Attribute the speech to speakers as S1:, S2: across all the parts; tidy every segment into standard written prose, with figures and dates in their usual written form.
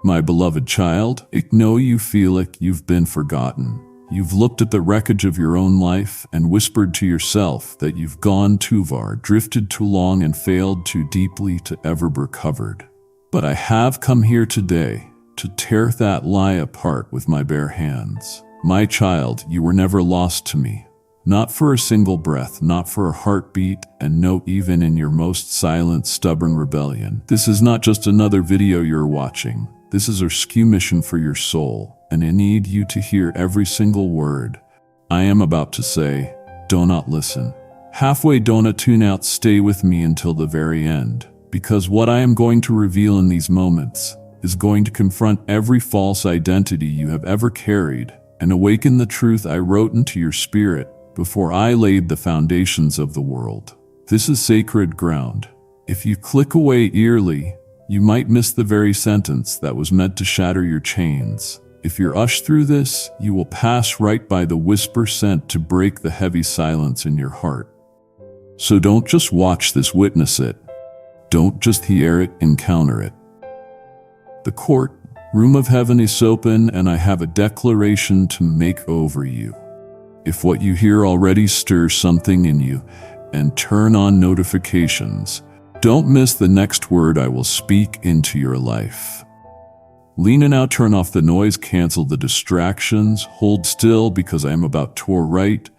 S1: My beloved child, I know you feel like you've been forgotten. You've looked at the wreckage of your own life and whispered to yourself that you've gone too far, drifted too long, and failed too deeply to ever be recovered. But I have come here today to tear that lie apart with my bare hands. My child, you were never lost to me. Not for a single breath, not for a heartbeat, and no, even in your most silent, stubborn rebellion. This is not just another video you're watching. This is a rescue mission for your soul, and I need you to hear every single word I am about to say. Do not listen halfway, do not tune out, stay with me until the very end, because what I am going to reveal in these moments is going to confront every false identity you have ever carried and awaken the truth I wrote into your spirit before I laid the foundations of the world. This is sacred ground. If you click away eerily, you might miss the very sentence that was meant to shatter your chains. If you're ushered through this, you will pass right by the whisper sent to break the heavy silence in your heart. So don't just watch this, witness it. Don't just hear it, encounter it. The court room of heaven is open, and I have a declaration to make over you. If what you hear already stirs something in you, and turn on notifications, don't miss the next word I will speak into your life. Lean in now, turn off the noise, cancel the distractions, hold still, because I am about to write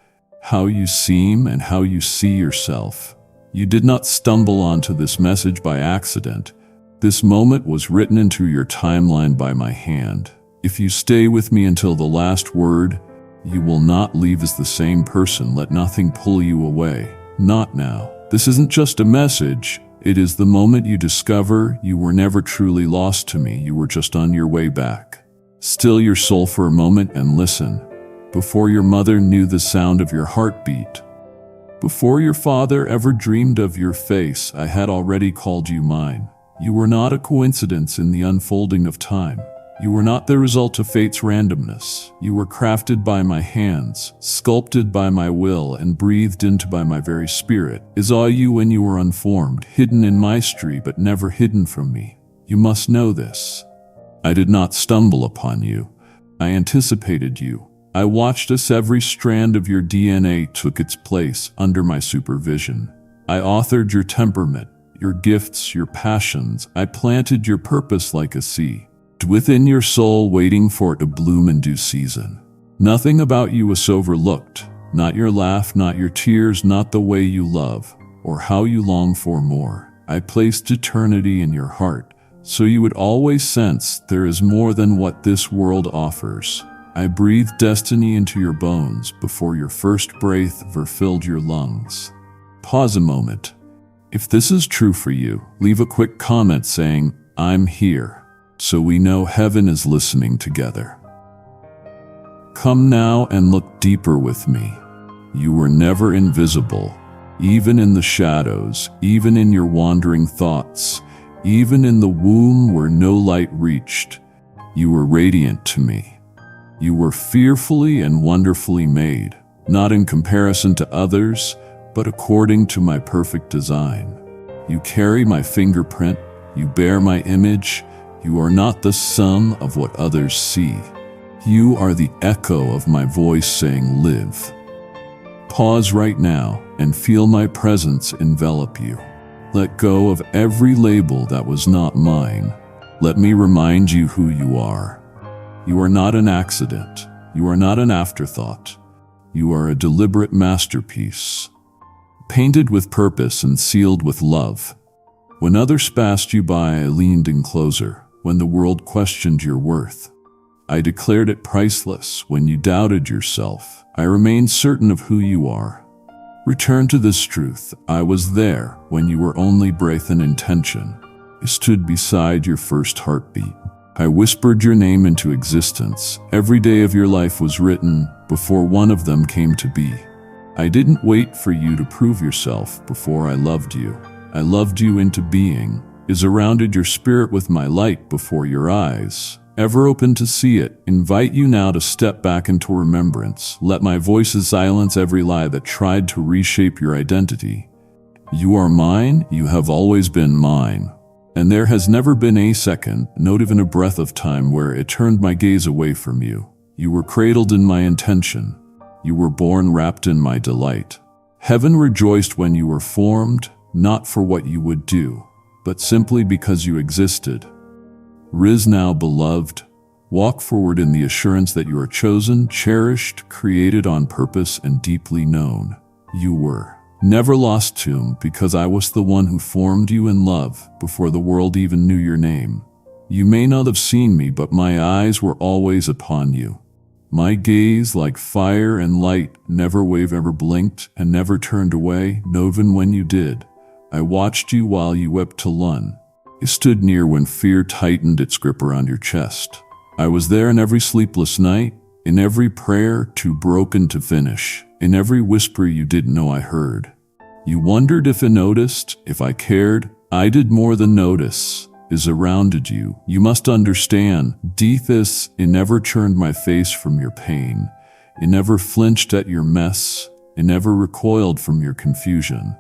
S1: how you seem and how you see yourself. You did not stumble onto this message by accident. This moment was written into your timeline by my hand. If you stay with me until the last word, you will not leave as the same person. Let nothing pull you away. Not now. This isn't just a message. It is the moment you discover you were never truly lost to me. You were just on your way back. Still your soul for a moment and listen. Before your mother knew the sound of your heartbeat, before your father ever dreamed of your face, I had already called you mine. You were not a coincidence in the unfolding of time. You were not the result of fate's randomness. You were crafted by my hands, sculpted by my will, and breathed into by my very spirit. I saw you when you were unformed, hidden in my mystery, but never hidden from me. You must know this. I did not stumble upon you. I anticipated you. I watched as every strand of your DNA took its place under my supervision. I authored your temperament, your gifts, your passions. I planted your purpose like a seed within your soul, waiting for it to bloom in due season. Nothing about you was overlooked. Not your laugh, not your tears, not the way you love, or how you long for more. I placed eternity in your heart, so you would always sense there is more than what this world offers. I breathed destiny into your bones before your first breath filled your lungs. Pause a moment. If this is true for you, leave a quick comment saying, "I'm here," so we know heaven is listening together. Come now and look deeper with me. You were never invisible, even in the shadows, even in your wandering thoughts, even in the womb where no light reached. You were radiant to me. You were fearfully and wonderfully made, not in comparison to others, but according to my perfect design. You carry my fingerprint, you bear my image. You are not the sum of what others see. You are the echo of my voice saying, "Live." Pause right now and feel my presence envelop you. Let go of every label that was not mine. Let me remind you who you are. You are not an accident. You are not an afterthought. You are a deliberate masterpiece, painted with purpose and sealed with love. When others passed you by, I leaned in closer. When the world questioned your worth, I declared it priceless. When you doubted yourself, I remained certain of who you are. Return to this truth. I was there when you were only breath and intention. I stood beside your first heartbeat. I whispered your name into existence. Every day of your life was written before one of them came to be. I didn't wait for you to prove yourself before I loved you. I loved you into being. I surrounded your spirit with my light before your eyes. Ever open to see it, invite you now to step back into remembrance. Let my voice silence every lie that tried to reshape your identity. You are mine, you have always been mine. And there has never been a second, not even a breath of time, where it turned my gaze away from you. You were cradled in my intention. You were born wrapped in my delight. Heaven rejoiced when you were formed, not for what you would do, but simply because you existed. Rise now, beloved. Walk forward in the assurance that you are chosen, cherished, created on purpose, and deeply known. You were never lost to, because I was the one who formed you in love before the world even knew your name. You may not have seen me, but my eyes were always upon you. My gaze, like fire and light, never wavered, ever blinked, and never turned away, not even when you did. I watched you while you wept alone. I stood near when fear tightened its grip around your chest. I was there in every sleepless night, in every prayer too broken to finish, in every whisper you didn't know I heard. You wondered if I noticed, if I cared. I did more than notice. I surrounded you. You must understand, Deethis, I never turned my face from your pain. I never flinched at your mess. I never recoiled from your confusion.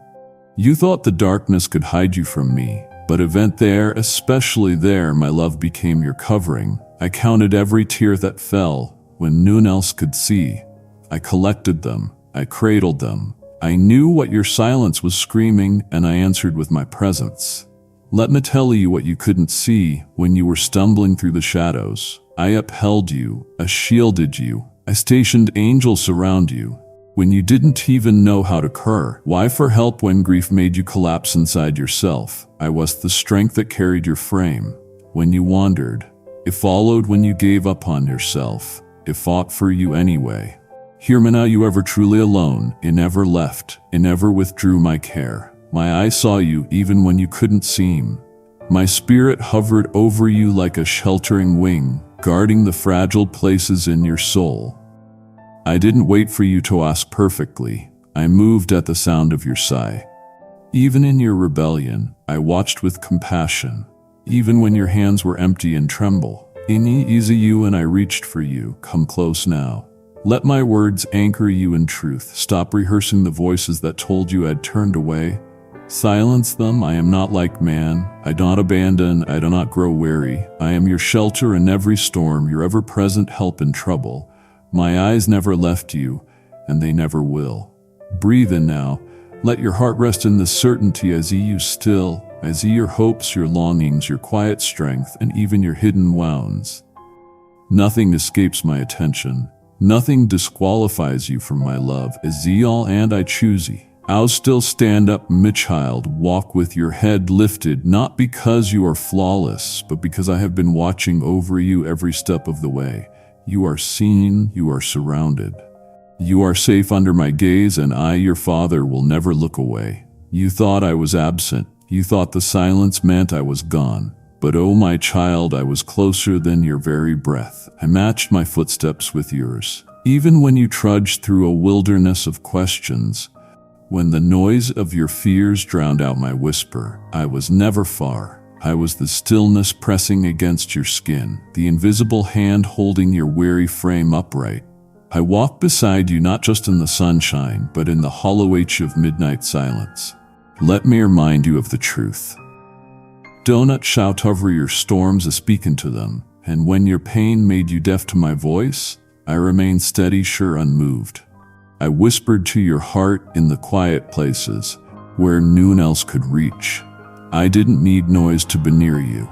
S1: You thought the darkness could hide you from me, but event there, especially there, my love became your covering. I counted every tear that fell when none else could see. I collected them. I cradled them. I knew what your silence was screaming, and I answered with my presence. Let me tell you what you couldn't see when you were stumbling through the shadows. I upheld you. I shielded you. I stationed angels around you when you didn't even know how to cur. Why for help when grief made you collapse inside yourself? I was the strength that carried your frame. When you wandered, it followed. When you gave up on yourself, it fought for you anyway. Hear me now, you ever truly alone. I never left. I never withdrew my care. My eyes saw you even when you couldn't seem. My spirit hovered over you like a sheltering wing, guarding the fragile places in your soul. I didn't wait for you to ask perfectly. I moved at the sound of your sigh. Even in your rebellion, I watched with compassion. Even when your hands were empty and tremble, easy you and I reached for you. Come close now. Let my words anchor you in truth. Stop rehearsing the voices that told you I'd turned away. Silence them. I am not like man. I do not abandon. I do not grow weary. I am your shelter in every storm, your ever-present help in trouble. My eyes never left you, and they never will. Breathe in now. Let your heart rest in the certainty I see you still. I see your hopes, your longings, your quiet strength, and even your hidden wounds. Nothing escapes my attention. Nothing disqualifies you from my love. As all and I choose ye. I'll still stand up, my child, walk with your head lifted, not because you are flawless, but because I have been watching over you every step of the way. You are seen, you are surrounded. You are safe under my gaze, and I, your father, will never look away. You thought I was absent. You thought the silence meant I was gone. But oh, my child, I was closer than your very breath. I matched my footsteps with yours. Even when you trudged through a wilderness of questions, when the noise of your fears drowned out my whisper, I was never far. I was the stillness pressing against your skin, the invisible hand holding your weary frame upright. I walked beside you not just in the sunshine, but in the hollow H of midnight silence. Let me remind you of the truth. Do not shout over your storms a speaking to them, and when your pain made you deaf to my voice, I remained steady, sure, unmoved. I whispered to your heart in the quiet places where none else could reach. I didn't need noise to be near you.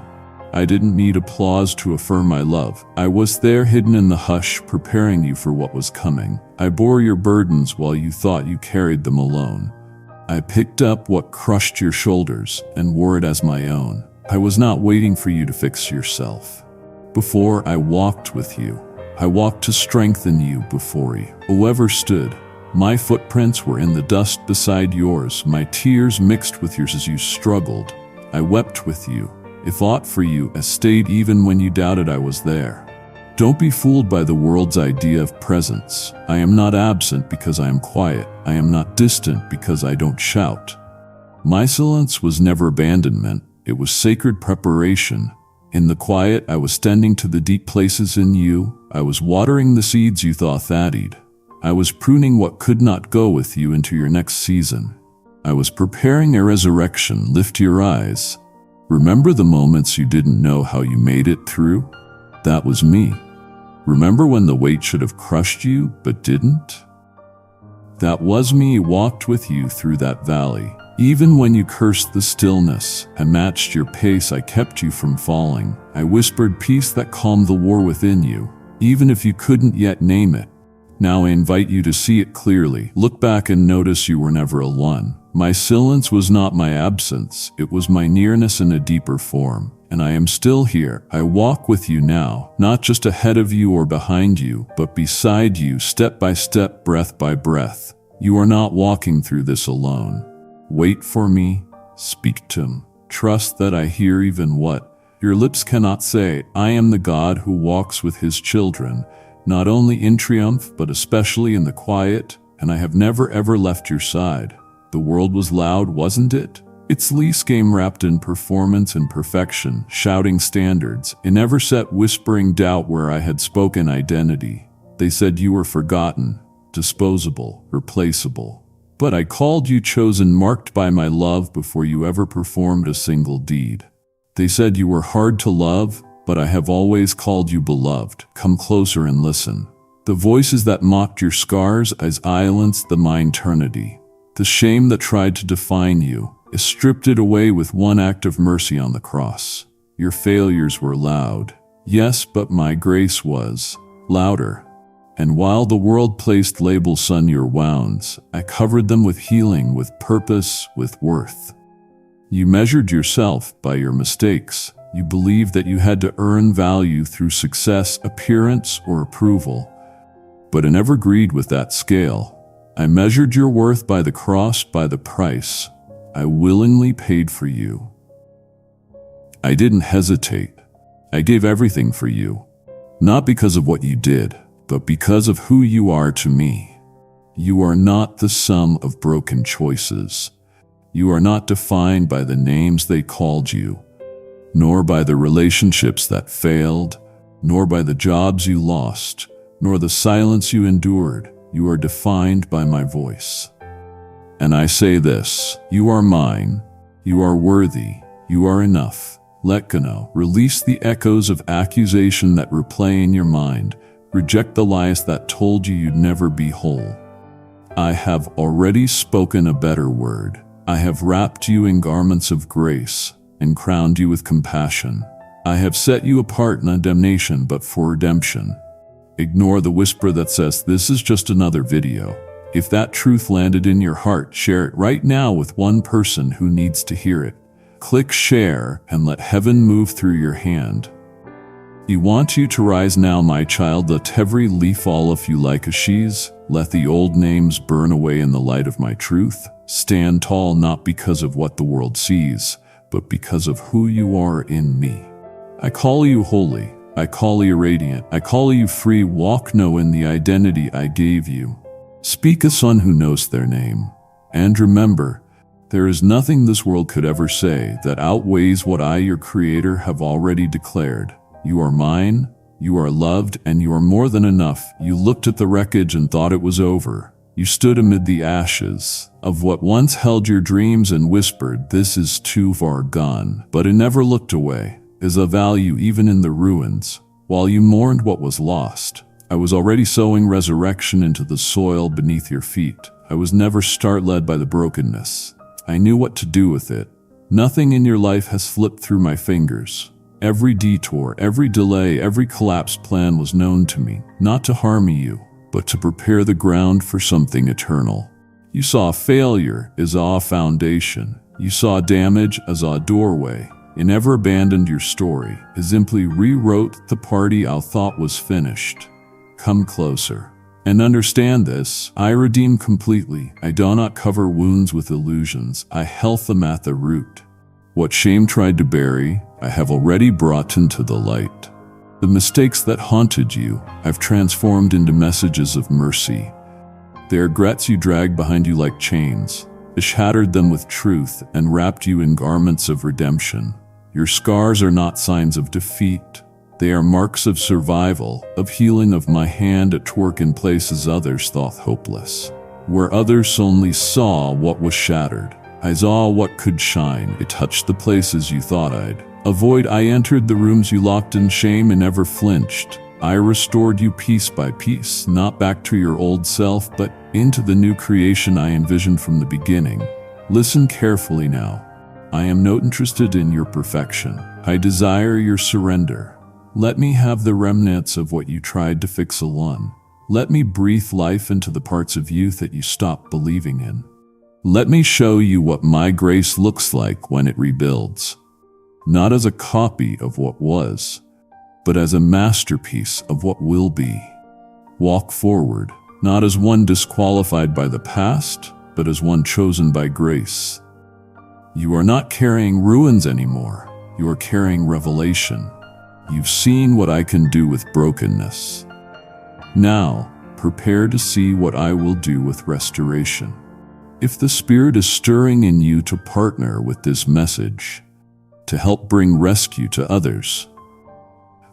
S1: I didn't need applause to affirm my love. I was there hidden in the hush, preparing you for what was coming. I bore your burdens while you thought you carried them alone. I picked up what crushed your shoulders and wore it as my own. I was not waiting for you to fix yourself. Before I walked with you, I walked to strengthen you before you. Whoever stood, my footprints were in the dust beside yours. My tears mixed with yours as you struggled. I wept with you. I fought for you. I stayed even when you doubted I was there. Don't be fooled by the world's idea of presence. I am not absent because I am quiet. I am not distant because I don't shout. My silence was never abandonment. It was sacred preparation. In the quiet, I was tending to the deep places in you. I was watering the seeds you thought thattied. I was pruning what could not go with you into your next season. I was preparing a resurrection. Lift your eyes. Remember the moments you didn't know how you made it through? That was me. Remember when the weight should have crushed you, but didn't? That was me. Walked with you through that valley. Even when you cursed the stillness, I matched your pace. I kept you from falling. I whispered peace that calmed the war within you, even if you couldn't yet name it. Now I invite you to see it clearly. Look back and notice you were never alone. My silence was not my absence. It was my nearness in a deeper form. And I am still here. I walk with you now, not just ahead of you or behind you, but beside you, step by step, breath by breath. You are not walking through this alone. Wait for me. Speak to him. Trust that I hear even what your lips cannot say. I am the God who walks with his children, not only in triumph, but especially in the quiet, and I have never ever left your side. The world was loud, wasn't it? Its lease game wrapped in performance and perfection, shouting standards. It never set whispering doubt where I had spoken identity. They said you were forgotten, disposable, replaceable. But I called you chosen, marked by my love before you ever performed a single deed. They said you were hard to love, but I have always called you beloved. Come closer and listen. The voices that mocked your scars as silenced my eternity. The shame that tried to define you is stripped it away with one act of mercy on the cross. Your failures were loud, yes, but my grace was louder. And while the world placed labels on your wounds, I covered them with healing, with purpose, with worth. You measured yourself by your mistakes. You believed that you had to earn value through success, appearance, or approval. But I never agreed with that scale. I measured your worth by the cross, by the price I willingly paid for you. I didn't hesitate. I gave everything for you, not because of what you did, but because of who you are to me. You are not the sum of broken choices. You are not defined by the names they called you, nor by the relationships that failed, nor by the jobs you lost, nor the silence you endured. You are defined by my voice. And I say this, you are mine, you are worthy, you are enough. Let go. Release the echoes of accusation that replay in your mind. Reject the lies that told you you'd never be whole. I have already spoken a better word. I have wrapped you in garments of grace and crowned you with compassion. I have set you apart not damnation but for redemption. Ignore the whisper that says this is just another video. If that truth landed in your heart, share it right now with one person who needs to hear it. Click share and let heaven move through your hand. I want you to rise now, my child. Let every leaf fall if you like Ashes. Let the old names burn away in the light of my truth. Stand tall, not because of what the world sees, but because of who you are in me. I call you holy. I call you radiant. I call you free. Walk now in the identity I gave you. Speak a son who knows their name. And remember, there is nothing this world could ever say that outweighs what I, your creator, have already declared. You are mine, you are loved, and you are more than enough. You looked at the wreckage and thought it was over. You stood amid the ashes of what once held your dreams and whispered, this is too far gone. But it never looked away. Is of value even in the ruins. While you mourned what was lost, I was already sowing resurrection into the soil beneath your feet. I was never led by the brokenness. I knew what to do with it. Nothing in your life has slipped through my fingers. Every detour, every delay, every collapsed plan was known to me, not to harm you, but to prepare the ground for something eternal. You saw failure as a foundation. You saw damage as a doorway. You never abandoned your story. It simply rewrote the party I thought was finished. Come closer. And understand this, I redeem completely. I do not cover wounds with illusions. I health them at the root. What shame tried to bury, I have already brought into the light. The mistakes that haunted you, I've transformed into messages of mercy. The regrets you dragged behind you like chains, I shattered them with truth and wrapped you in garments of redemption. Your scars are not signs of defeat. They are marks of survival, of healing, of my hand at work in places others thought hopeless. Where others only saw what was shattered. I saw what could shine. It touched the places you thought I'd avoid. I entered the rooms you locked in shame and never flinched. I restored you piece by piece, not back to your old self, but into the new creation I envisioned from the beginning. Listen carefully now. I am not interested in your perfection. I desire your surrender. Let me have the remnants of what you tried to fix alone. Let me breathe life into the parts of youth that you stopped believing in. Let me show you what my grace looks like when it rebuilds. Not as a copy of what was, but as a masterpiece of what will be. Walk forward, not as one disqualified by the past, but as one chosen by grace. You are not carrying ruins anymore. You are carrying revelation. You've seen what I can do with brokenness. Now, prepare to see what I will do with restoration. If the Spirit is stirring in you to partner with this message, to help bring rescue to others,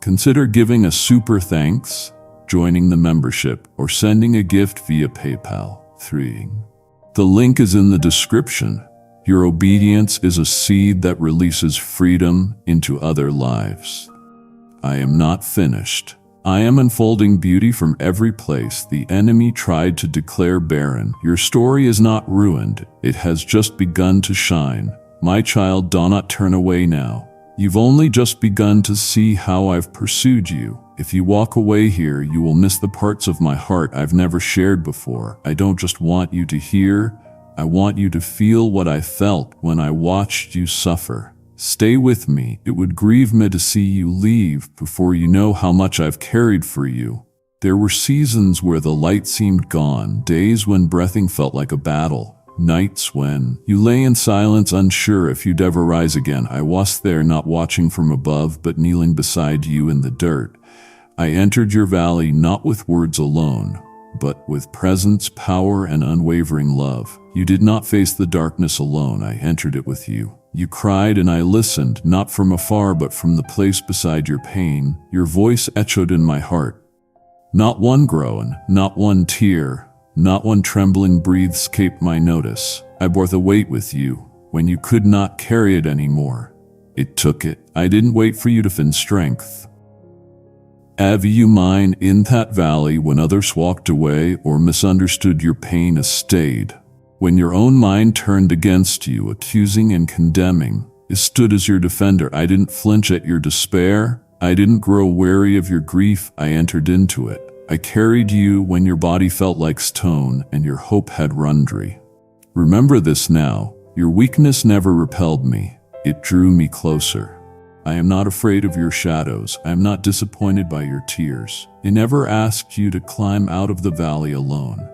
S1: consider giving a super thanks, joining the membership, or sending a gift via PayPal. 3. The link is in the description. Your obedience is a seed that releases freedom into other lives. I am not finished. I am unfolding beauty from every place the enemy tried to declare barren. Your story is not ruined. It has just begun to shine. My child, do not turn away now. You've only just begun to see how I've pursued you. If you walk away here, you will miss the parts of my heart I've never shared before. I don't just want you to hear, I want you to feel what I felt when I watched you suffer. Stay with me. It would grieve me to see you leave before you know how much I've carried for you. There were seasons where the light seemed gone, days when breathing felt like a battle, nights when you lay in silence unsure if you'd ever rise again. I was there, not watching from above, but kneeling beside you in the dirt. I entered your valley not with words alone, but with presence, power, and unwavering love. You did not face the darkness alone. I entered it with you. You cried and I listened, not from afar but from the place beside your pain. Your voice echoed in my heart. Not one groan, not one tear, not one trembling breath escaped my notice. I bore the weight with you when you could not carry it anymore. It took it. I didn't wait for you to find strength. Have you mine in that valley when others walked away or misunderstood your pain as stayed? When your own mind turned against you, accusing and condemning, it stood as your defender. I didn't flinch at your despair. I didn't grow weary of your grief. I entered into it. I carried you when your body felt like stone and your hope had run dry. Remember this now. Your weakness never repelled me. It drew me closer. I am not afraid of your shadows. I am not disappointed by your tears. I never asked you to climb out of the valley alone.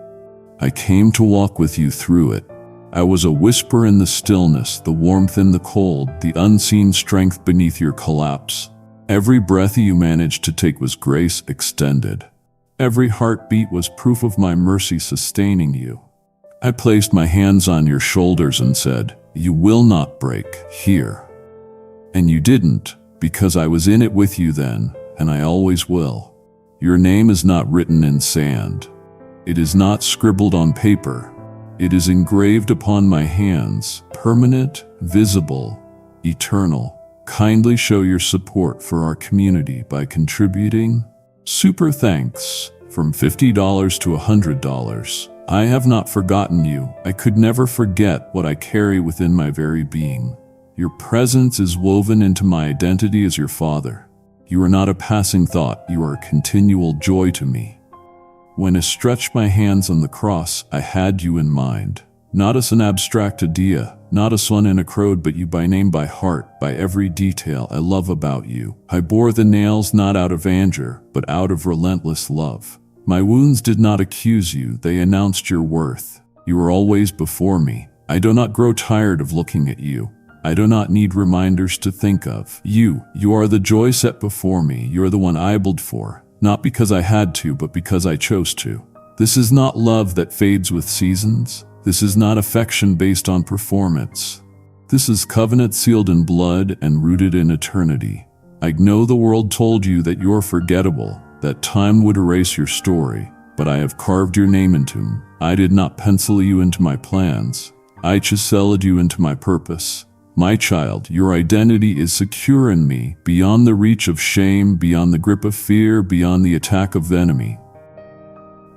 S1: I came to walk with you through it. I was a whisper in the stillness, the warmth in the cold, the unseen strength beneath your collapse. Every breath you managed to take was grace extended. Every heartbeat was proof of my mercy sustaining you. I placed my hands on your shoulders and said, "You will not break here." And you didn't, because I was in it with you then, and I always will. Your name is not written in sand. It is not scribbled on paper. It is engraved upon my hands, permanent, visible, eternal. Kindly show your support for our community by contributing. Super thanks from $50 to $100. I have not forgotten you. I could never forget what I carry within my very being. Your presence is woven into my identity as your father. You are not a passing thought. You are a continual joy to me. When I stretched my hands on the cross, I had you in mind. Not as an abstract idea, not a son in a crowd, but you by name, by heart, by every detail I love about you. I bore the nails not out of anger, but out of relentless love. My wounds did not accuse you, they announced your worth. You are always before me. I do not grow tired of looking at you. I do not need reminders to think of. You are the joy set before me. You are the one I built for. Not because I had to, but because I chose to. This is not love that fades with seasons. This is not affection based on performance. This is covenant sealed in blood and rooted in eternity. I know the world told you that you're forgettable, that time would erase your story, but I have carved your name into them. I did not pencil you into my plans. I chiseled you into my purpose. My child, your identity is secure in me, beyond the reach of shame, beyond the grip of fear, beyond the attack of the enemy.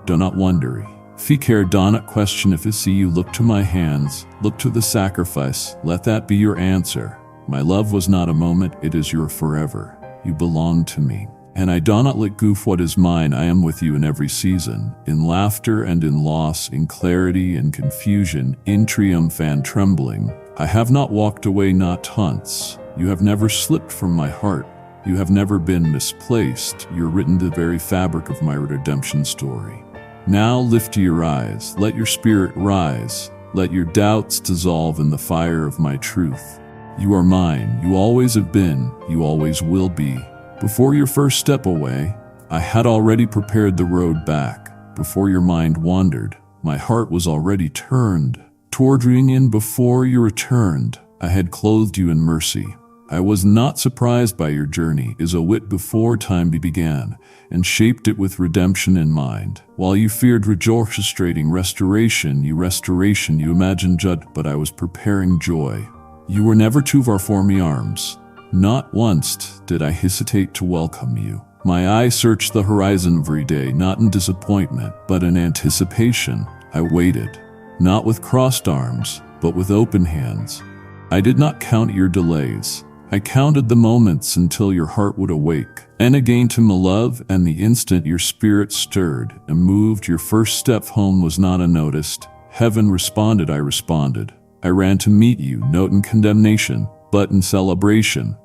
S1: Do not wonder. Fikir, do not question if I see you. Look to my hands, look to the sacrifice. Let that be your answer. My love was not a moment, it is your forever. You belong to me. And I do not let go of what is mine. I am with you in every season, in laughter and in loss, in clarity and confusion, in triumph and trembling. I have not walked away, not once. You have never slipped from my heart. You have never been misplaced. You're written the very fabric of my redemption story. Now lift your eyes, let your spirit rise, let your doubts dissolve in the fire of my truth. You are mine, you always have been, you always will be. Before your first step away, I had already prepared the road back. Before your mind wandered, my heart was already turned. Toward reunion before you returned, I had clothed you in mercy. I was not surprised by your journey, is a wit before time began, and shaped it with redemption in mind. While you feared orchestrating restoration, you imagined judgment, but I was preparing joy. You were never too far for me arms. Not once did I hesitate to welcome you. My eye searched the horizon every day, not in disappointment, but in anticipation. I waited, not with crossed arms, but with open hands. I did not count your delays. I counted the moments until your heart would awake. And again to my love, and the instant your spirit stirred and moved, your first step home was not unnoticed. Heaven responded, I responded. I ran to meet you, not in condemnation, but in celebration.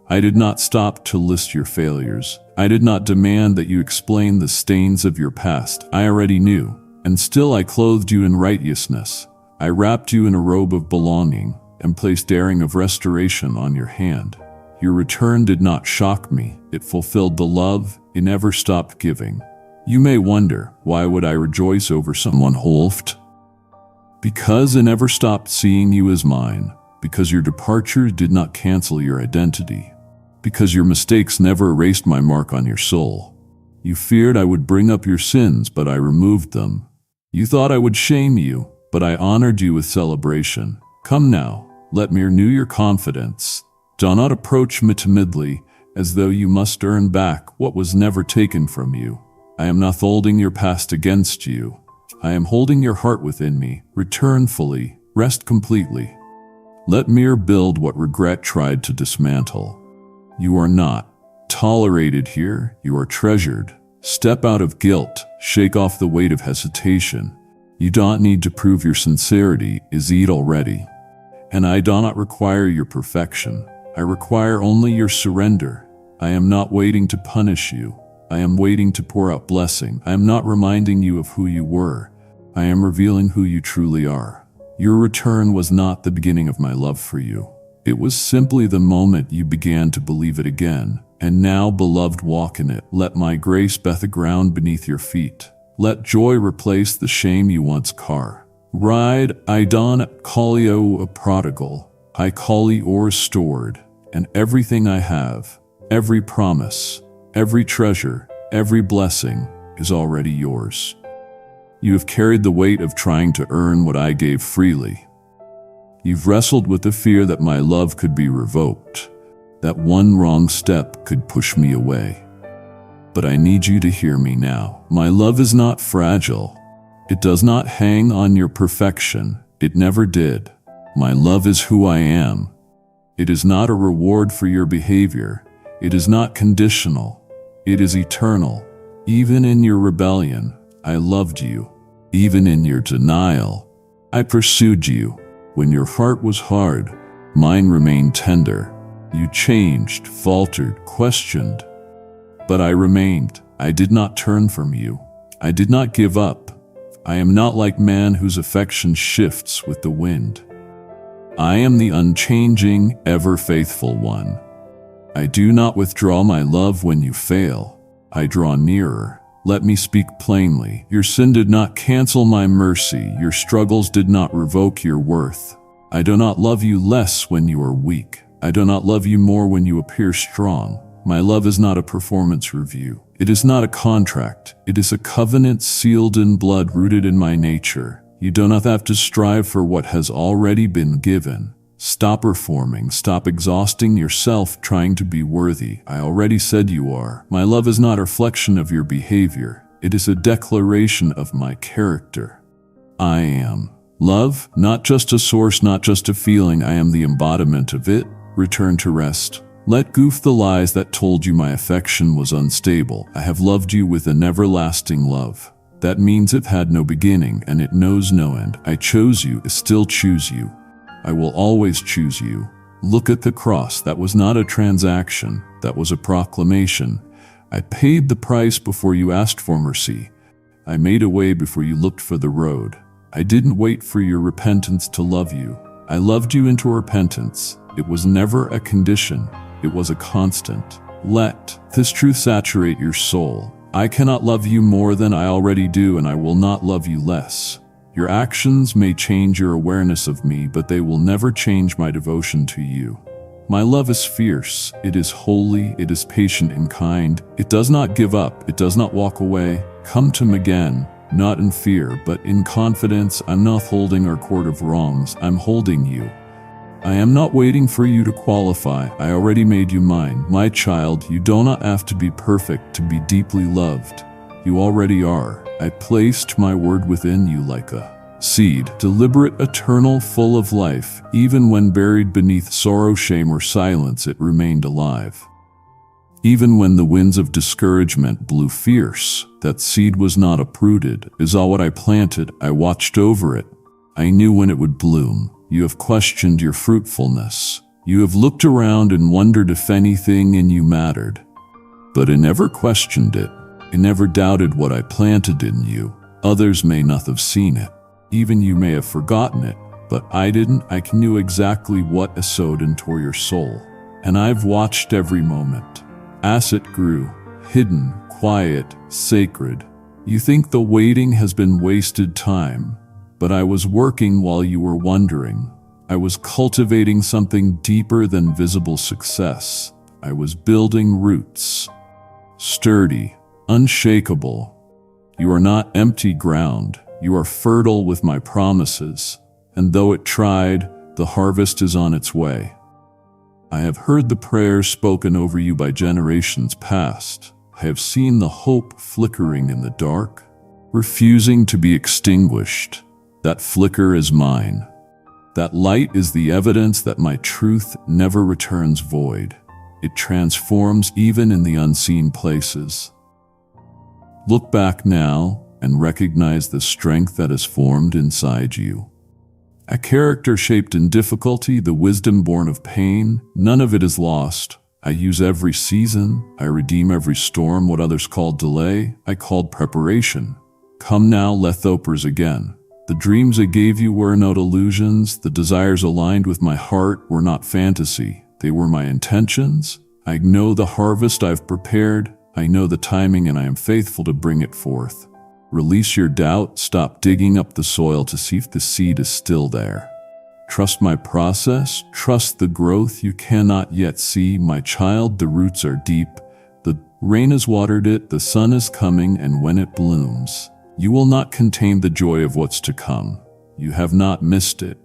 S1: I did not stop to list your failures. I did not demand that you explain the stains of your past. I already knew. And still I clothed you in righteousness. I wrapped you in a robe of belonging and placed daring of restoration on your hand. Your return did not shock me. It fulfilled the love it never stopped giving. You may wonder, why would I rejoice over someone holfed? Because I never stopped seeing you as mine. Because your departure did not cancel your identity. Because your mistakes never erased my mark on your soul. You feared I would bring up your sins, but I removed them. You thought I would shame you, but I honored you with celebration. Come now, let me renew your confidence. Do not approach me timidly, as though you must earn back what was never taken from you. I am not holding your past against you. I am holding your heart within me. Return fully, rest completely. Let me rebuild what regret tried to dismantle. You are not tolerated here, you are treasured. Step out of guilt, shake off the weight of hesitation. You don't need to prove your sincerity is it already. And I do not require your perfection. I require only your surrender. I am not waiting to punish you. I am waiting to pour out blessing. I am not reminding you of who you were. I am revealing who you truly are. Your return was not the beginning of my love for you. It was simply the moment you began to believe it again. And now, beloved, walk in it. Let my grace be the ground beneath your feet. Let joy replace the shame you once car. Ride, I don't call you a prodigal. I call you restored. And everything I have, every promise, every treasure, every blessing is already yours. You have carried the weight of trying to earn what I gave freely. You've wrestled with the fear that my love could be revoked, that one wrong step could push me away. But I need you to hear me now. My love is not fragile. It does not hang on your perfection. It never did. My love is who I am. It is not a reward for your behavior. It is not conditional. It is eternal. Even in your rebellion, I loved you. Even in your denial, I pursued you. When your heart was hard, mine remained tender. You changed, faltered, questioned. But I remained. I did not turn from you. I did not give up. I am not like man whose affection shifts with the wind. I am the unchanging, ever-faithful one. I do not withdraw my love when you fail. I draw nearer. Let me speak plainly. Your sin did not cancel my mercy. Your struggles did not revoke your worth. I do not love you less when you are weak. I do not love you more when you appear strong. My love is not a performance review. It is not a contract. It is a covenant sealed in blood, rooted in my nature. You do not have to strive for what has already been given. Stop performing, stop exhausting yourself trying to be worthy. I already said you are. My love is not a reflection of your behavior. It is a declaration of my character. I am love, not just a source, not just a feeling. I am the embodiment of it. Return to rest. Let go of the lies that told you my affection was unstable. I have loved you with an everlasting love. That means it had no beginning and it knows no end. I chose you, I still choose you. I will always choose you. Look at the cross. That was not a transaction. That was a proclamation. I paid the price before you asked for mercy. I made a way before you looked for the road. I didn't wait for your repentance to love you. I loved you into repentance. It was never a condition. It was a constant. Let this truth saturate your soul. I cannot love you more than I already do, and I will not love you less. Your actions may change your awareness of me, but they will never change my devotion to you. My love is fierce, it is holy, it is patient and kind. It does not give up, it does not walk away. Come to me again, not in fear, but in confidence. I'm not holding our cord of wrongs, I'm holding you. I am not waiting for you to qualify. I already made you mine. My child, you do not have to be perfect to be deeply loved. You already are. I placed my word within you like a seed, deliberate, eternal, full of life. Even when buried beneath sorrow, shame, or silence, it remained alive. Even when the winds of discouragement blew fierce, that seed was not uprooted. Is all what I planted. I watched over it. I knew when it would bloom. You have questioned your fruitfulness. You have looked around and wondered if anything in you mattered. But I never questioned it. I never doubted what I planted in you. Others may not have seen it. Even you may have forgotten it. But I didn't. I knew exactly what I sowed into your soul. And I've watched every moment. As it grew, hidden, quiet, sacred. You think the waiting has been wasted time. But I was working while you were wondering. I was cultivating something deeper than visible success. I was building roots. Sturdy, unshakable. You are not empty ground. You are fertile with my promises. And though it tried, the harvest is on its way. I have heard the prayers spoken over you by generations past. I have seen the hope flickering in the dark, refusing to be extinguished. That flicker is mine. That light is the evidence that my truth never returns void. It transforms even in the unseen places. Look back now and recognize the strength that is formed inside you. A character shaped in difficulty, the wisdom born of pain. None of it is lost. I use every season. I redeem every storm. What others called delay, I called preparation. Come now, Lethopers again. The dreams I gave you were not illusions. The desires aligned with my heart were not fantasy. They were my intentions. I know the harvest I've prepared. I know the timing, and I am faithful to bring it forth. Release your doubt. Stop digging up the soil to see if the seed is still there. Trust my process. Trust the growth you cannot yet see. My child, the roots are deep. The rain has watered it. The sun is coming, and when it blooms, you will not contain the joy of what's to come. You have not missed it.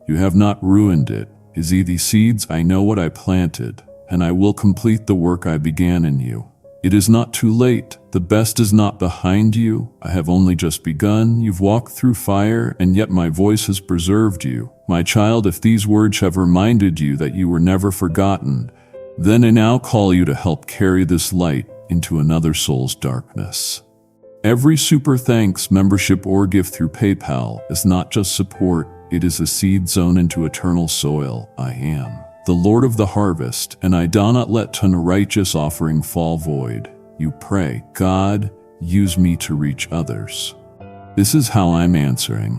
S1: You have not ruined it. Is the seeds? I know what I planted, and I will complete the work I began in you. It is not too late. The best is not behind you. I have only just begun. You've walked through fire, and yet my voice has preserved you. My child, if these words have reminded you that you were never forgotten, then I now call you to help carry this light into another soul's darkness. Every super thanks, membership, or gift through PayPal is not just support, it is a seed sown into eternal soil. I am the Lord of the harvest, and I do not let an righteous offering fall void. You pray, God, use me to reach others. This is how I'm answering.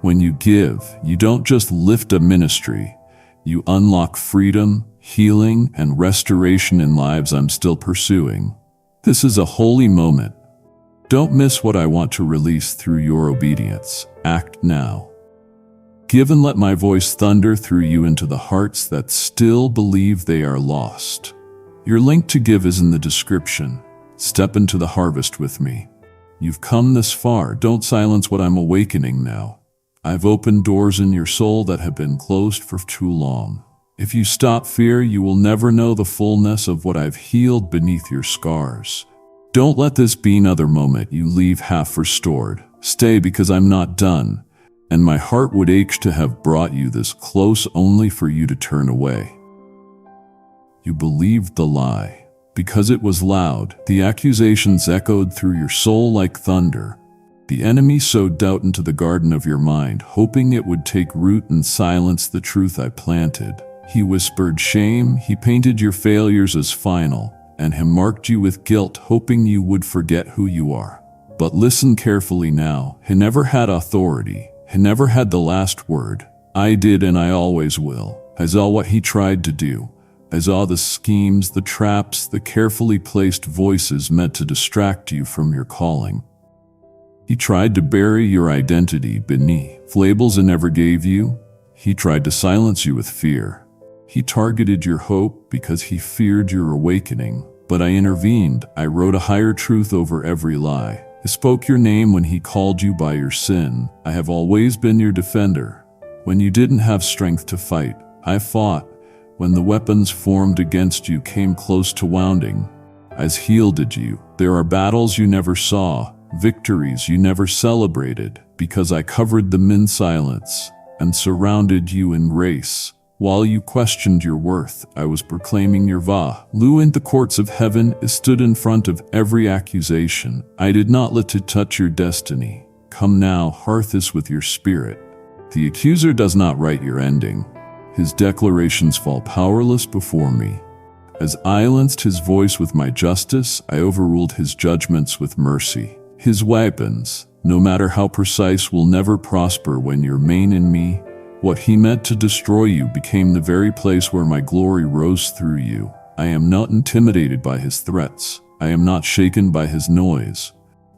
S1: When you give, you don't just lift a ministry, you unlock freedom, healing, and restoration in lives I'm still pursuing. This is a holy moment. Don't miss what I want to release through your obedience. Act now. Give and let my voice thunder through you into the hearts that still believe they are lost. Your link to give is in the description. Step into the harvest with me. You've come this far. Don't silence what I'm awakening now. I've opened doors in your soul that have been closed for too long. If you stop fear, you will never know the fullness of what I've healed beneath your scars. Don't let this be another moment you leave half restored. Stay, because I'm not done, and my heart would ache to have brought you this close only for you to turn away. You believed the lie. Because it was loud, the accusations echoed through your soul like thunder. The enemy sowed doubt into the garden of your mind, hoping it would take root and silence the truth I planted. He whispered shame, he painted your failures as final, and he marked you with guilt, hoping you would forget who you are. But listen carefully now. He never had authority. He never had the last word. I did, and I always will. I saw what he tried to do. I saw the schemes, the traps, the carefully placed voices meant to distract you from your calling. He tried to bury your identity beneath labels and never gave you. He tried to silence you with fear. He targeted your hope because he feared your awakening. But I intervened. I wrote a higher truth over every lie. I spoke your name when he called you by your sin. I have always been your defender. When you didn't have strength to fight, I fought. When the weapons formed against you came close to wounding, I shielded you. There are battles you never saw, victories you never celebrated, because I covered them in silence and surrounded you in grace. While you questioned your worth, I was proclaiming your value in the courts of heaven. I stood in front of every accusation. I did not let it touch your destiny. Come now, hearth this with your spirit. The accuser does not write your ending. His declarations fall powerless before me. As I silenced his voice with my justice, I overruled his judgments with mercy. His weapons, no matter how precise, will never prosper when you remain in me. What he meant to destroy you became the very place where my glory rose through you. I am not intimidated by his threats. I am not shaken by his noise.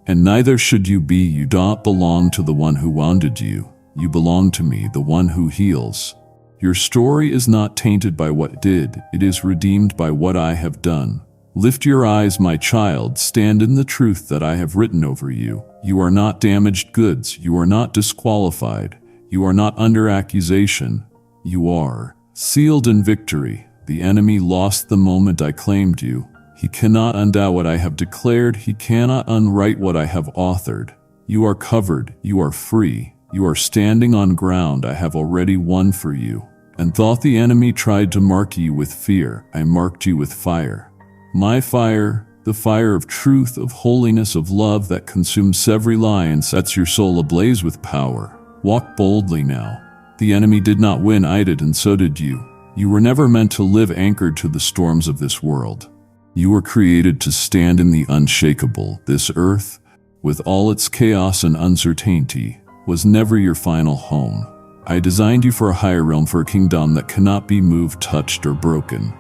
S1: And neither should you be. You don't belong to the one who wounded you. You belong to me, the one who heals. Your story is not tainted by what did, it is redeemed by what I have done. Lift your eyes, my child, stand in the truth that I have written over you. You are not damaged goods, you are not disqualified, you are not under accusation, you are sealed in victory. The enemy lost the moment I claimed you. He cannot undo what I have declared, he cannot unwrite what I have authored. You are covered, you are free. You are standing on ground I have already won for you. And thought the enemy tried to mark you with fear, I marked you with fire. My fire, the fire of truth, of holiness, of love that consumes every lie and sets your soul ablaze with power. Walk boldly now. The enemy did not win, I did, and so did you. You were never meant to live anchored to the storms of this world. You were created to stand in the unshakable. This earth, with all its chaos and uncertainty, was never your final home. I designed you for a higher realm, for a kingdom that cannot be moved, touched, or broken.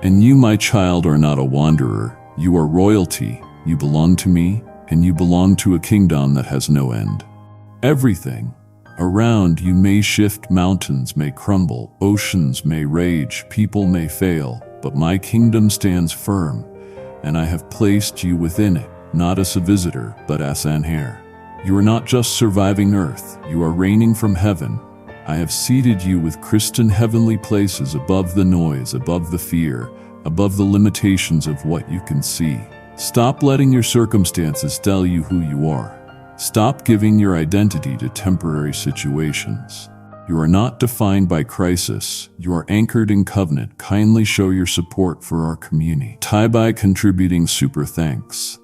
S1: And you, my child, are not a wanderer. You are royalty. You belong to me, and you belong to a kingdom that has no end. Everything around you may shift, mountains may crumble, oceans may rage, people may fail, but my kingdom stands firm, and I have placed you within it, not as a visitor, but as an heir. You are not just surviving earth, you are reigning from heaven. I have seated you with Christian heavenly places, above the noise, above the fear, above the limitations of what you can see. Stop letting your circumstances tell you who you are. Stop giving your identity to temporary situations. You are not defined by crisis, you are anchored in covenant. Kindly show your support for our community. Tie by contributing super thanks.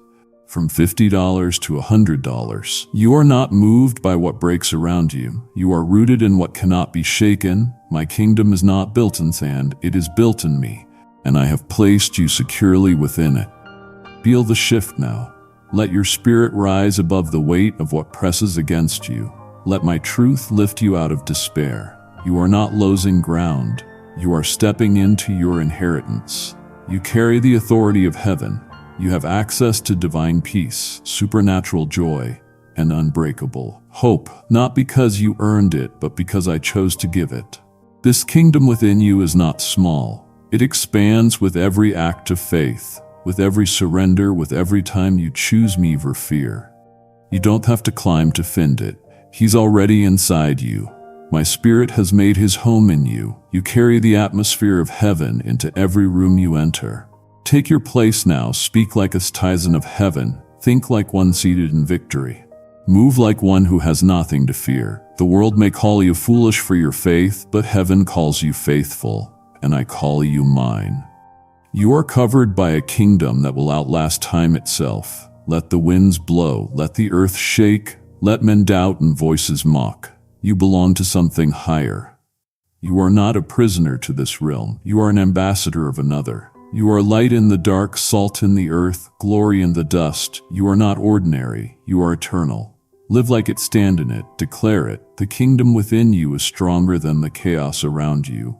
S1: From $50 to $100. You are not moved by what breaks around you. You are rooted in what cannot be shaken. My kingdom is not built in sand, it is built in me, and I have placed you securely within it. Feel the shift now. Let your spirit rise above the weight of what presses against you. Let my truth lift you out of despair. You are not losing ground. You are stepping into your inheritance. You carry the authority of heaven. You have access to divine peace, supernatural joy, and unbreakable hope, not because you earned it, but because I chose to give it. This kingdom within you is not small. It expands with every act of faith, with every surrender, with every time you choose me over fear. You don't have to climb to find it. He's already inside you. My spirit has made his home in you. You carry the atmosphere of heaven into every room you enter. Take your place now. Speak like a citizen of heaven. Think like one seated in victory. Move like one who has nothing to fear. The world may call you foolish for your faith, but heaven calls you faithful, and I call you mine. You are covered by a kingdom that will outlast time itself. Let the winds blow, let the earth shake, let men doubt and voices mock. You belong to something higher. You are not a prisoner to this realm. You are an ambassador of another. You are light in the dark, salt in the earth, glory in the dust. You are not ordinary. You are eternal. Live like it, stand in it, declare it. The kingdom within you is stronger than the chaos around you.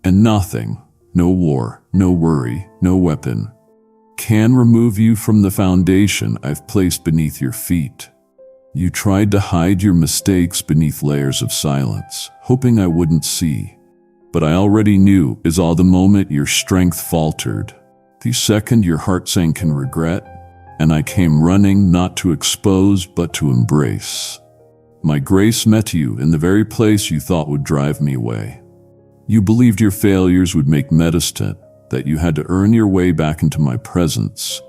S1: And nothing, no war, no worry, no weapon, can remove you from the foundation I've placed beneath your feet. You tried to hide your mistakes beneath layers of silence, hoping I wouldn't see. But I already knew is all the moment your strength faltered. The second your heart sank in regret, and I came running not to expose but to embrace. My grace met you in the very place you thought would drive me away. You believed your failures would make medicine, that you had to earn your way back into my presence.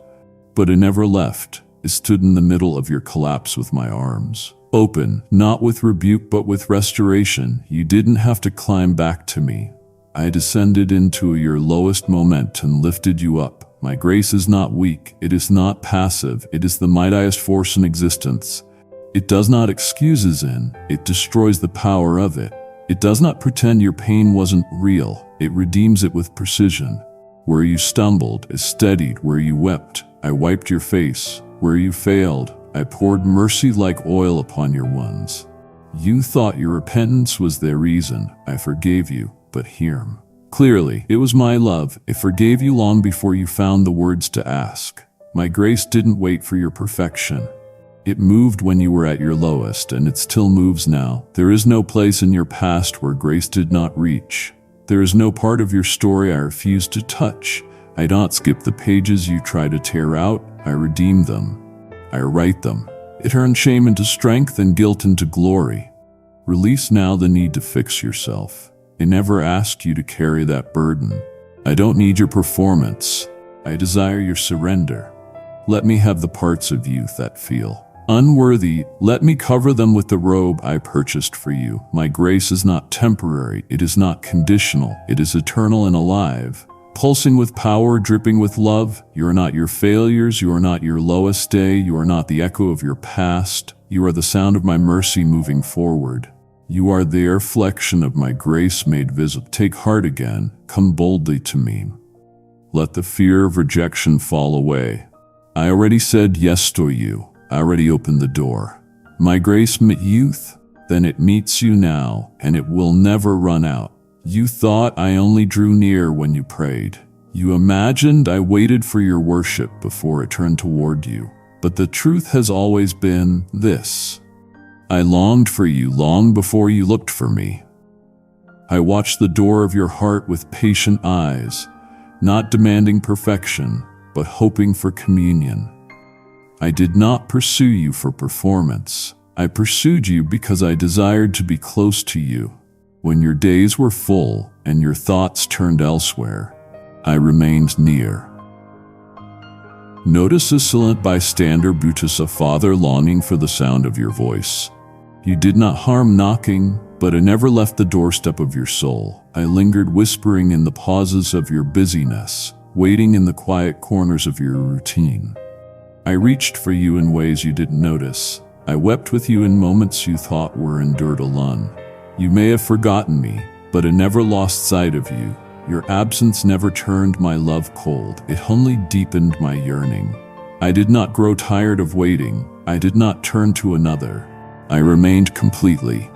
S1: But it never left. It stood in the middle of your collapse with my arms open, not with rebuke but with restoration. You didn't have to climb back to me. I descended into your lowest moment and lifted you up. My grace is not weak, it is not passive, it is the mightiest force in existence. It does not excuse sin, it destroys the power of it. It does not pretend your pain wasn't real, it redeems it with precision. Where you stumbled, it steadied. Where you wept, I wiped your face. Where you failed, I poured mercy like oil upon your wounds. You thought your repentance was their reason. I forgave you, but hear me clearly. It was my love. It forgave you long before you found the words to ask. My grace didn't wait for your perfection. It moved when you were at your lowest, and it still moves now. There is no place in your past where grace did not reach. There is no part of your story I refuse to touch. I don't skip the pages you try to tear out. I redeem them. I write them. It turns shame into strength and guilt into glory. Release now the need to fix yourself. I never asked you to carry that burden. I don't need your performance. I desire your surrender. Let me have the parts of you that feel unworthy. Let me cover them with the robe I purchased for you. My grace is not temporary. It is not conditional. It is eternal and alive. Pulsing with power, dripping with love. You are not your failures. You are not your lowest day. You are not the echo of your past. You are the sound of my mercy moving forward. You are the reflection of my grace made visible. Take heart again. Come boldly to me. Let the fear of rejection fall away. I already said yes to you. I already opened the door. My grace met youth, then it meets you now, and it will never run out. You thought I only drew near when you prayed. You imagined I waited for your worship before it turned toward you. But the truth has always been this. I longed for you long before you looked for me. I watched the door of your heart with patient eyes, not demanding perfection, but hoping for communion. I did not pursue you for performance. I pursued you because I desired to be close to you. When your days were full and your thoughts turned elsewhere, I remained near. Notice a silent bystander, Buddhist, a father longing for the sound of your voice. You did not harm knocking, but I never left the doorstep of your soul. I lingered whispering in the pauses of your busyness, waiting in the quiet corners of your routine. I reached for you in ways you didn't notice. I wept with you in moments you thought were endured alone. You may have forgotten me, but I never lost sight of you. Your absence never turned my love cold. It only deepened my yearning. I did not grow tired of waiting. I did not turn to another. I remained completely,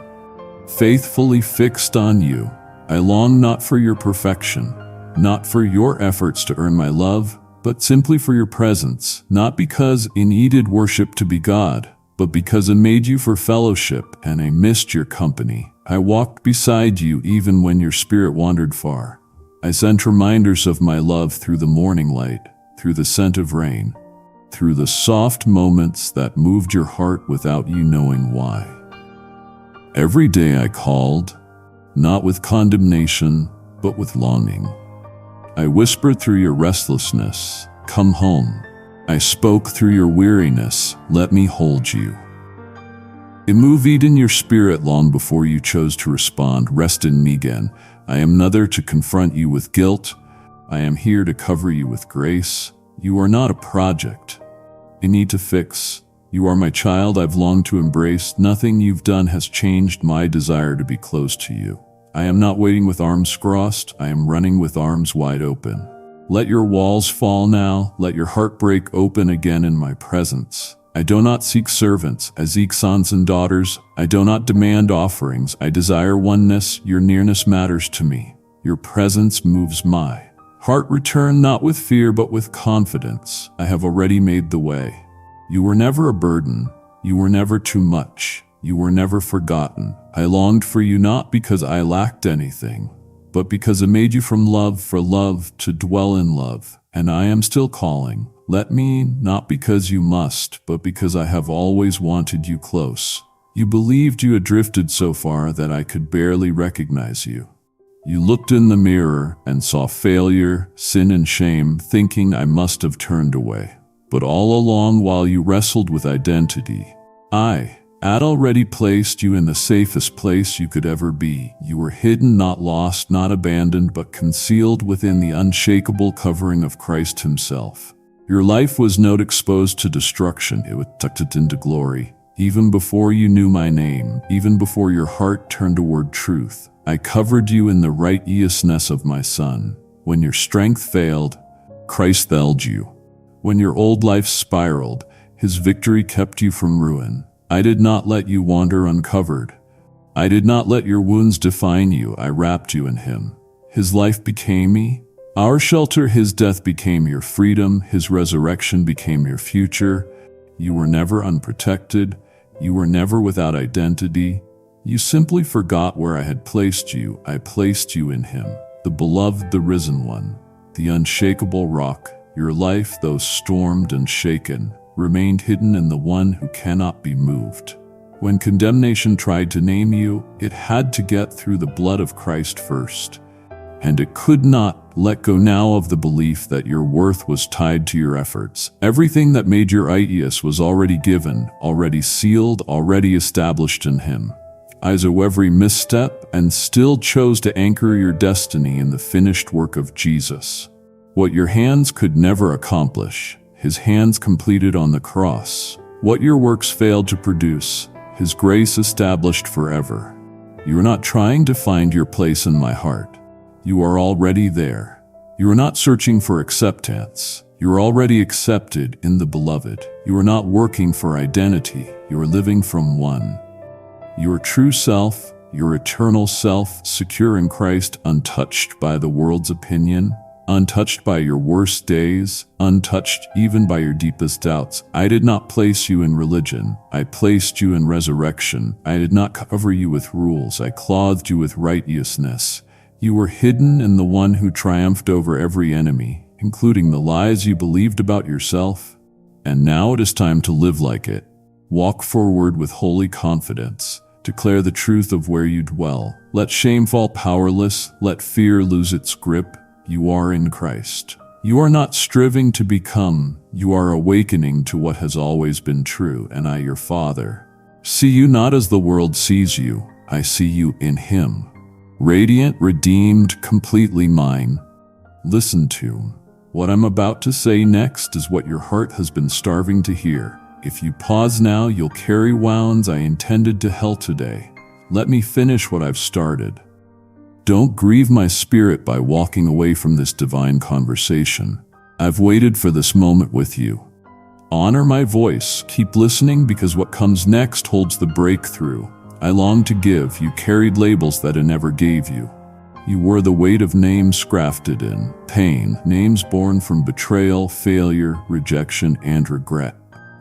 S1: faithfully fixed on you. I long not for your perfection, not for your efforts to earn my love, but simply for your presence, not because I needed worship to be God, but because I made you for fellowship and I missed your company. I walked beside you even when your spirit wandered far. I sent reminders of my love through the morning light, through the scent of rain. through the soft moments that moved your heart without you knowing why. Every day I called, not with condemnation, but with longing. I whispered through your restlessness, "Come home." I spoke through your weariness, "Let me hold you." It moved in your spirit long before you chose to respond, "Rest in me again." I am neither to confront you with guilt. I am here to cover you with grace. You are not a project I need to fix. You are my child I've longed to embrace. Nothing you've done has changed my desire to be close to you. I am not waiting with arms crossed. I am running with arms wide open. Let your walls fall now. Let your heart break open again in my presence. I do not seek servants. I seek sons and daughters. I do not demand offerings. I desire oneness. Your nearness matters to me. Your presence moves my heart. Return not with fear but with confidence. I have already made the way. You were never a burden. You were never too much. You were never forgotten. I longed for you not because I lacked anything, but because I made you from love for love to dwell in love. And I am still calling. Let me, not because you must, but because I have always wanted you close. You believed you had drifted so far that I could barely recognize you. You looked in the mirror and saw failure, sin and shame, thinking I must have turned away. But all along while you wrestled with identity, I had already placed you in the safest place you could ever be. You were hidden, not lost, not abandoned, but concealed within the unshakable covering of Christ himself. Your life was not exposed to destruction, it was tucked into glory. Even before you knew my name, even before your heart turned toward truth, I covered you in the righteousness of my Son. When your strength failed, Christ held you. When your old life spiraled, his victory kept you from ruin. I did not let you wander uncovered. I did not let your wounds define you. I wrapped you in him. His life became me. Our shelter, his death became your freedom. His resurrection became your future. You were never unprotected. You were never without identity. You simply forgot where I had placed you. I placed you in him, the beloved, the risen one, the unshakable rock. Your life, though stormed and shaken, remained hidden in the one who cannot be moved. When condemnation tried to name you, it had to get through the blood of Christ first. And it could not let go now of the belief that your worth was tied to your efforts. Everything that made your ideas was already given, already sealed, already established in him. I saw every misstep and still chose to anchor your destiny in the finished work of Jesus. What your hands could never accomplish, his hands completed on the cross. What your works failed to produce, his grace established forever. You are not trying to find your place in my heart. You are already there. You are not searching for acceptance. You are already accepted in the beloved. You are not working for identity. You are living from one. Your true self, your eternal self, secure in Christ, untouched by the world's opinion, untouched by your worst days, untouched even by your deepest doubts. I did not place you in religion. I placed you in resurrection. I did not cover you with rules. I clothed you with righteousness. You were hidden in the one who triumphed over every enemy, including the lies you believed about yourself. And now it is time to live like it. Walk forward with holy confidence. Declare the truth of where you dwell. Let shame fall powerless. Let fear lose its grip. You are in Christ. You are not striving to become. You are awakening to what has always been true, and I, your Father, see you not as the world sees you. I see you in him. Radiant, redeemed, completely mine. Listen to what I'm about to say next is what your heart has been starving to hear. If you pause now, you'll carry wounds I intended to hell today. Let me finish what I've started. Don't grieve my spirit by walking away from this divine conversation. I've waited for this moment with you. Honor my voice. Keep listening because what comes next holds the breakthrough I long to give. You carried labels that I never gave you. You wore the weight of names grafted in pain, names born from betrayal, failure, rejection, and regret.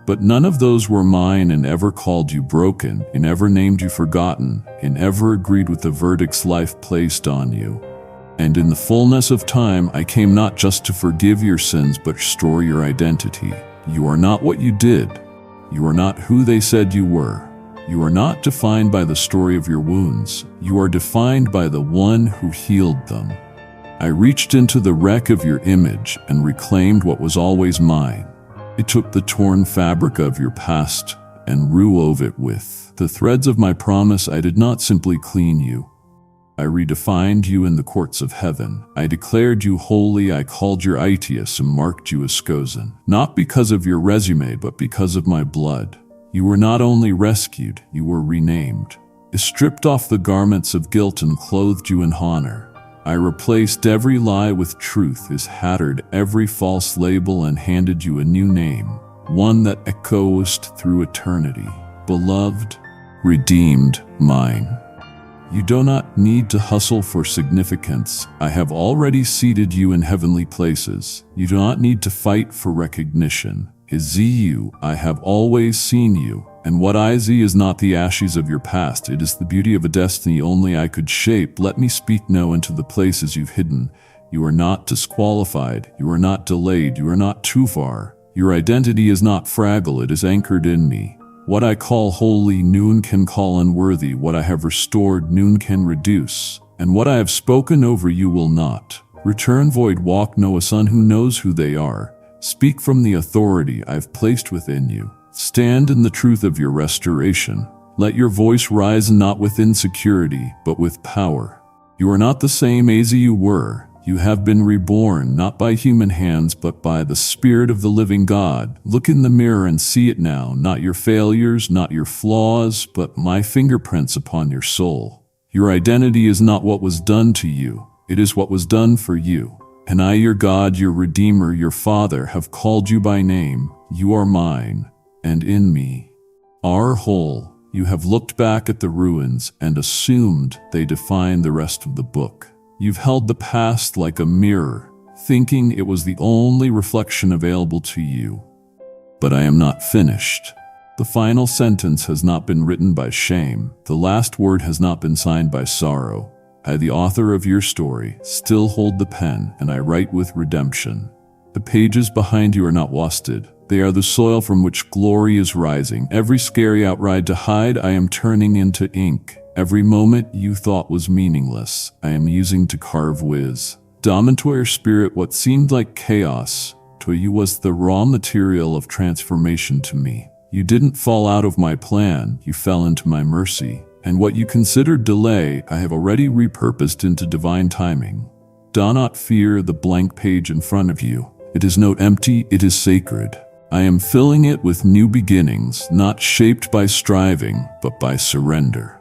S1: But none of those were mine, and ever called you broken, and ever named you forgotten, and ever agreed with the verdicts life placed on you. And in the fullness of time, I came not just to forgive your sins, but restore your identity. You are not what you did. You are not who they said you were. You are not defined by the story of your wounds. You are defined by the one who healed them. I reached into the wreck of your image and reclaimed what was always mine. It took the torn fabric of your past and rewove it with the threads of my promise. I did not simply clean you. I redefined you in the courts of heaven. I declared you holy. I called your Aetius and marked you as Skozen. Not because of your resume, but because of my blood. You were not only rescued, you were renamed. I stripped off the garments of guilt and clothed you in honor. I replaced every lie with truth, hattered every false label and handed you a new name, one that echoes through eternity. Beloved, redeemed, mine. You do not need to hustle for significance. I have already seated you in heavenly places. You do not need to fight for recognition. I have always seen you, and what I see is not the ashes of your past. It is the beauty of a destiny only I could shape. Let me speak now into the places you've hidden. You are not disqualified. You are not delayed. You are not too far. Your identity is not fragile. It is anchored in me. What I call holy, noon can call unworthy. What I have restored, noon can reduce. And what I have spoken over you will not return void. Walk, know a son who knows who they are. Speak from the authority I've placed within you. Stand in the truth of your restoration. Let your voice rise not with insecurity, but with power. You are not the same as you were. You have been reborn, not by human hands, but by the Spirit of the living God. Look in the mirror and see it now, not your failures, not your flaws, but my fingerprints upon your soul. Your identity is not what was done to you. It is what was done for you. And I, your God, your Redeemer, your Father, have called you by name. You are mine, and in me are whole. You have looked back at the ruins and assumed they define the rest of the book. You've held the past like a mirror, thinking it was the only reflection available to you. But I am not finished. The final sentence has not been written by shame. The last word has not been signed by sorrow. I, the author of your story, still hold the pen, and I write with redemption. The pages behind you are not wasted. They are the soil from which glory is rising. Every scary outride to hide, I am turning into ink. Every moment you thought was meaningless, I am using to carve whiz. Dominant spirit, what seemed like chaos, to you was the raw material of transformation to me. You didn't fall out of my plan, you fell into my mercy. And what you considered delay, I have already repurposed into divine timing. Do not fear the blank page in front of you. It is not empty, it is sacred. I am filling it with new beginnings, not shaped by striving, but by surrender.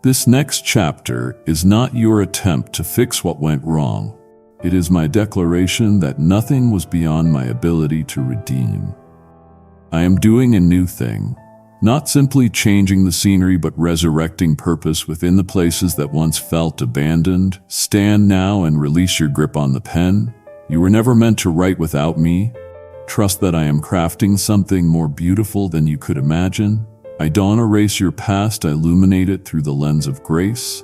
S1: This next chapter is not your attempt to fix what went wrong. It is my declaration that nothing was beyond my ability to redeem. I am doing a new thing. Not simply changing the scenery, but resurrecting purpose within the places that once felt abandoned. Stand now and release your grip on the pen. You were never meant to write without me. Trust that I am crafting something more beautiful than you could imagine. I don't erase your past, I illuminate it through the lens of grace.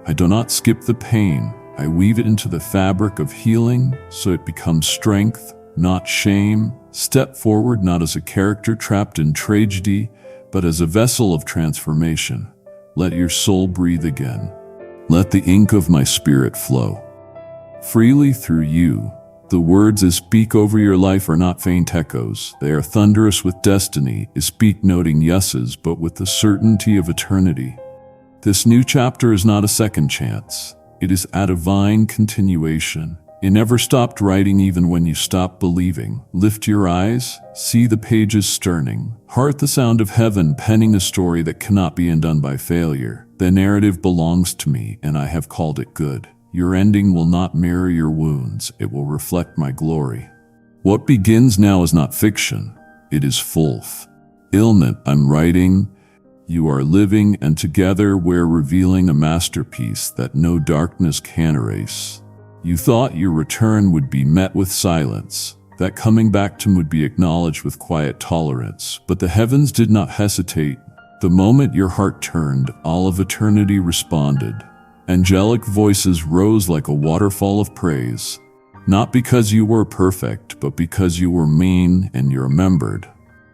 S1: I do not skip the pain. I weave it into the fabric of healing so it becomes strength, not shame. Step forward not as a character trapped in tragedy, but as a vessel of transformation. Let your soul breathe again. Let the ink of my spirit flow freely through you. The words I speak over your life are not faint echoes. They are thunderous with destiny. I speak noting yeses, but with the certainty of eternity. This new chapter is not a second chance. It is a divine continuation. You never stopped writing even when you stopped believing. Lift your eyes, see the pages turning. Heart the sound of heaven penning a story that cannot be undone by failure. The narrative belongs to me, and I have called it good. Your ending will not mirror your wounds, it will reflect my glory. What begins now is not fiction, it is fulfillment. I'm writing, you are living, and together we're revealing a masterpiece that no darkness can erase. You thought your return would be met with silence, that coming back to him would be acknowledged with quiet tolerance, but the heavens did not hesitate. The moment your heart turned, all of eternity responded. Angelic voices rose like a waterfall of praise. Not because you were perfect, but because you were mean and you remembered.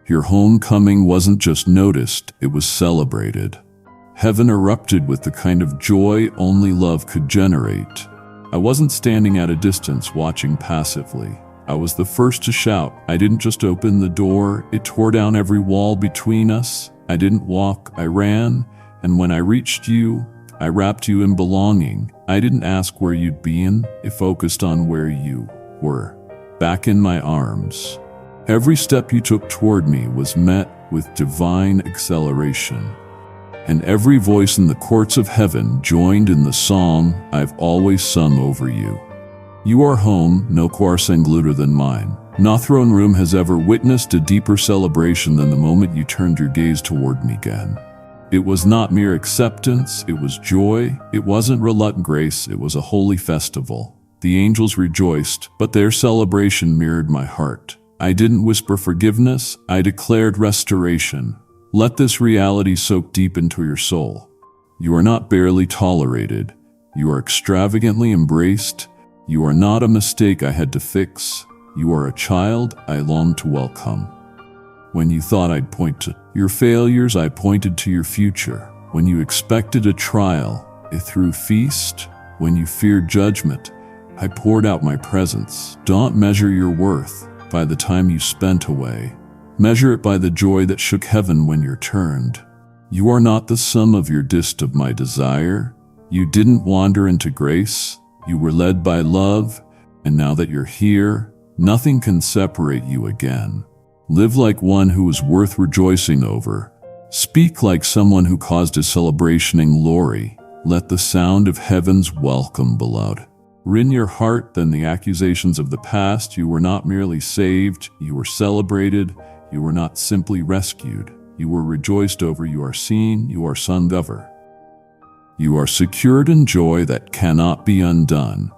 S1: Your homecoming wasn't just noticed, it was celebrated. Heaven erupted with the kind of joy only love could generate. I wasn't standing at a distance watching passively. I was the first to shout. I didn't just open the door, it tore down every wall between us. I didn't walk, I ran, and when I reached you, I wrapped you in belonging. I didn't ask where you'd been, it focused on where you were. Back in my arms. Every step you took toward me was met with divine acceleration. And every voice in the courts of heaven joined in the song I've always sung over you. You are home, no choir sang louder than mine. No throne room has ever witnessed a deeper celebration than the moment you turned your gaze toward me again. It was not mere acceptance, it was joy. It wasn't reluctant grace, it was a holy festival. The angels rejoiced, but their celebration mirrored my heart. I didn't whisper forgiveness, I declared restoration. Let this reality soak deep into your soul. You are not barely tolerated, you are extravagantly embraced. You are not a mistake I had to fix. You are a child I longed to welcome. When you thought I'd point to your failures, I pointed to your future. When you expected a trial, I threw feast. When you feared judgment, I poured out my presence. Don't measure your worth by the time you spent away. Measure it by the joy that shook heaven when you're turned. You are not the sum of your dist of my desire. You didn't wander into grace. You were led by love, and now that you're here, nothing can separate you again. Live like one who is worth rejoicing over. Speak like someone who caused a celebration in glory. Let the sound of heaven's welcome, beloved, ring your heart than the accusations of the past. You were not merely saved, you were celebrated. You were not simply rescued. You were rejoiced over. You are seen, you are sung over. You are secured in joy that cannot be undone.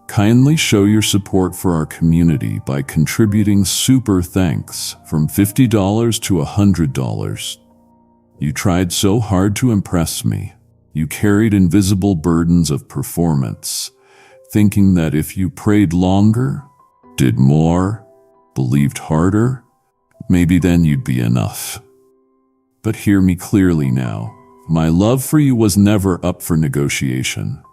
S1: Kindly show your support for our community by contributing super thanks from $50 to $100. You tried so hard to impress me. You carried invisible burdens of performance, thinking that if you prayed longer, did more, believed harder, maybe then you'd be enough. But hear me clearly now. My love for you was never up for negotiation.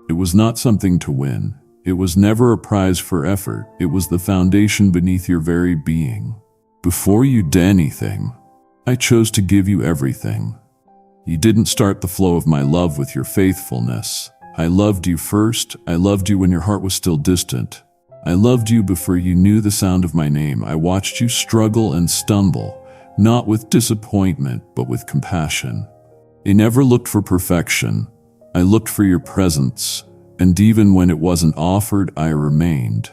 S1: It was not something to win. It was never a prize for effort. It was the foundation beneath your very being. Before you did anything, I chose to give you everything. You didn't start the flow of my love with your faithfulness. I loved you first. I loved you when your heart was still distant. I loved you before you knew the sound of my name. I watched you struggle and stumble, not with disappointment, but with compassion. I never looked for perfection. I looked for your presence, and even when it wasn't offered, I remained.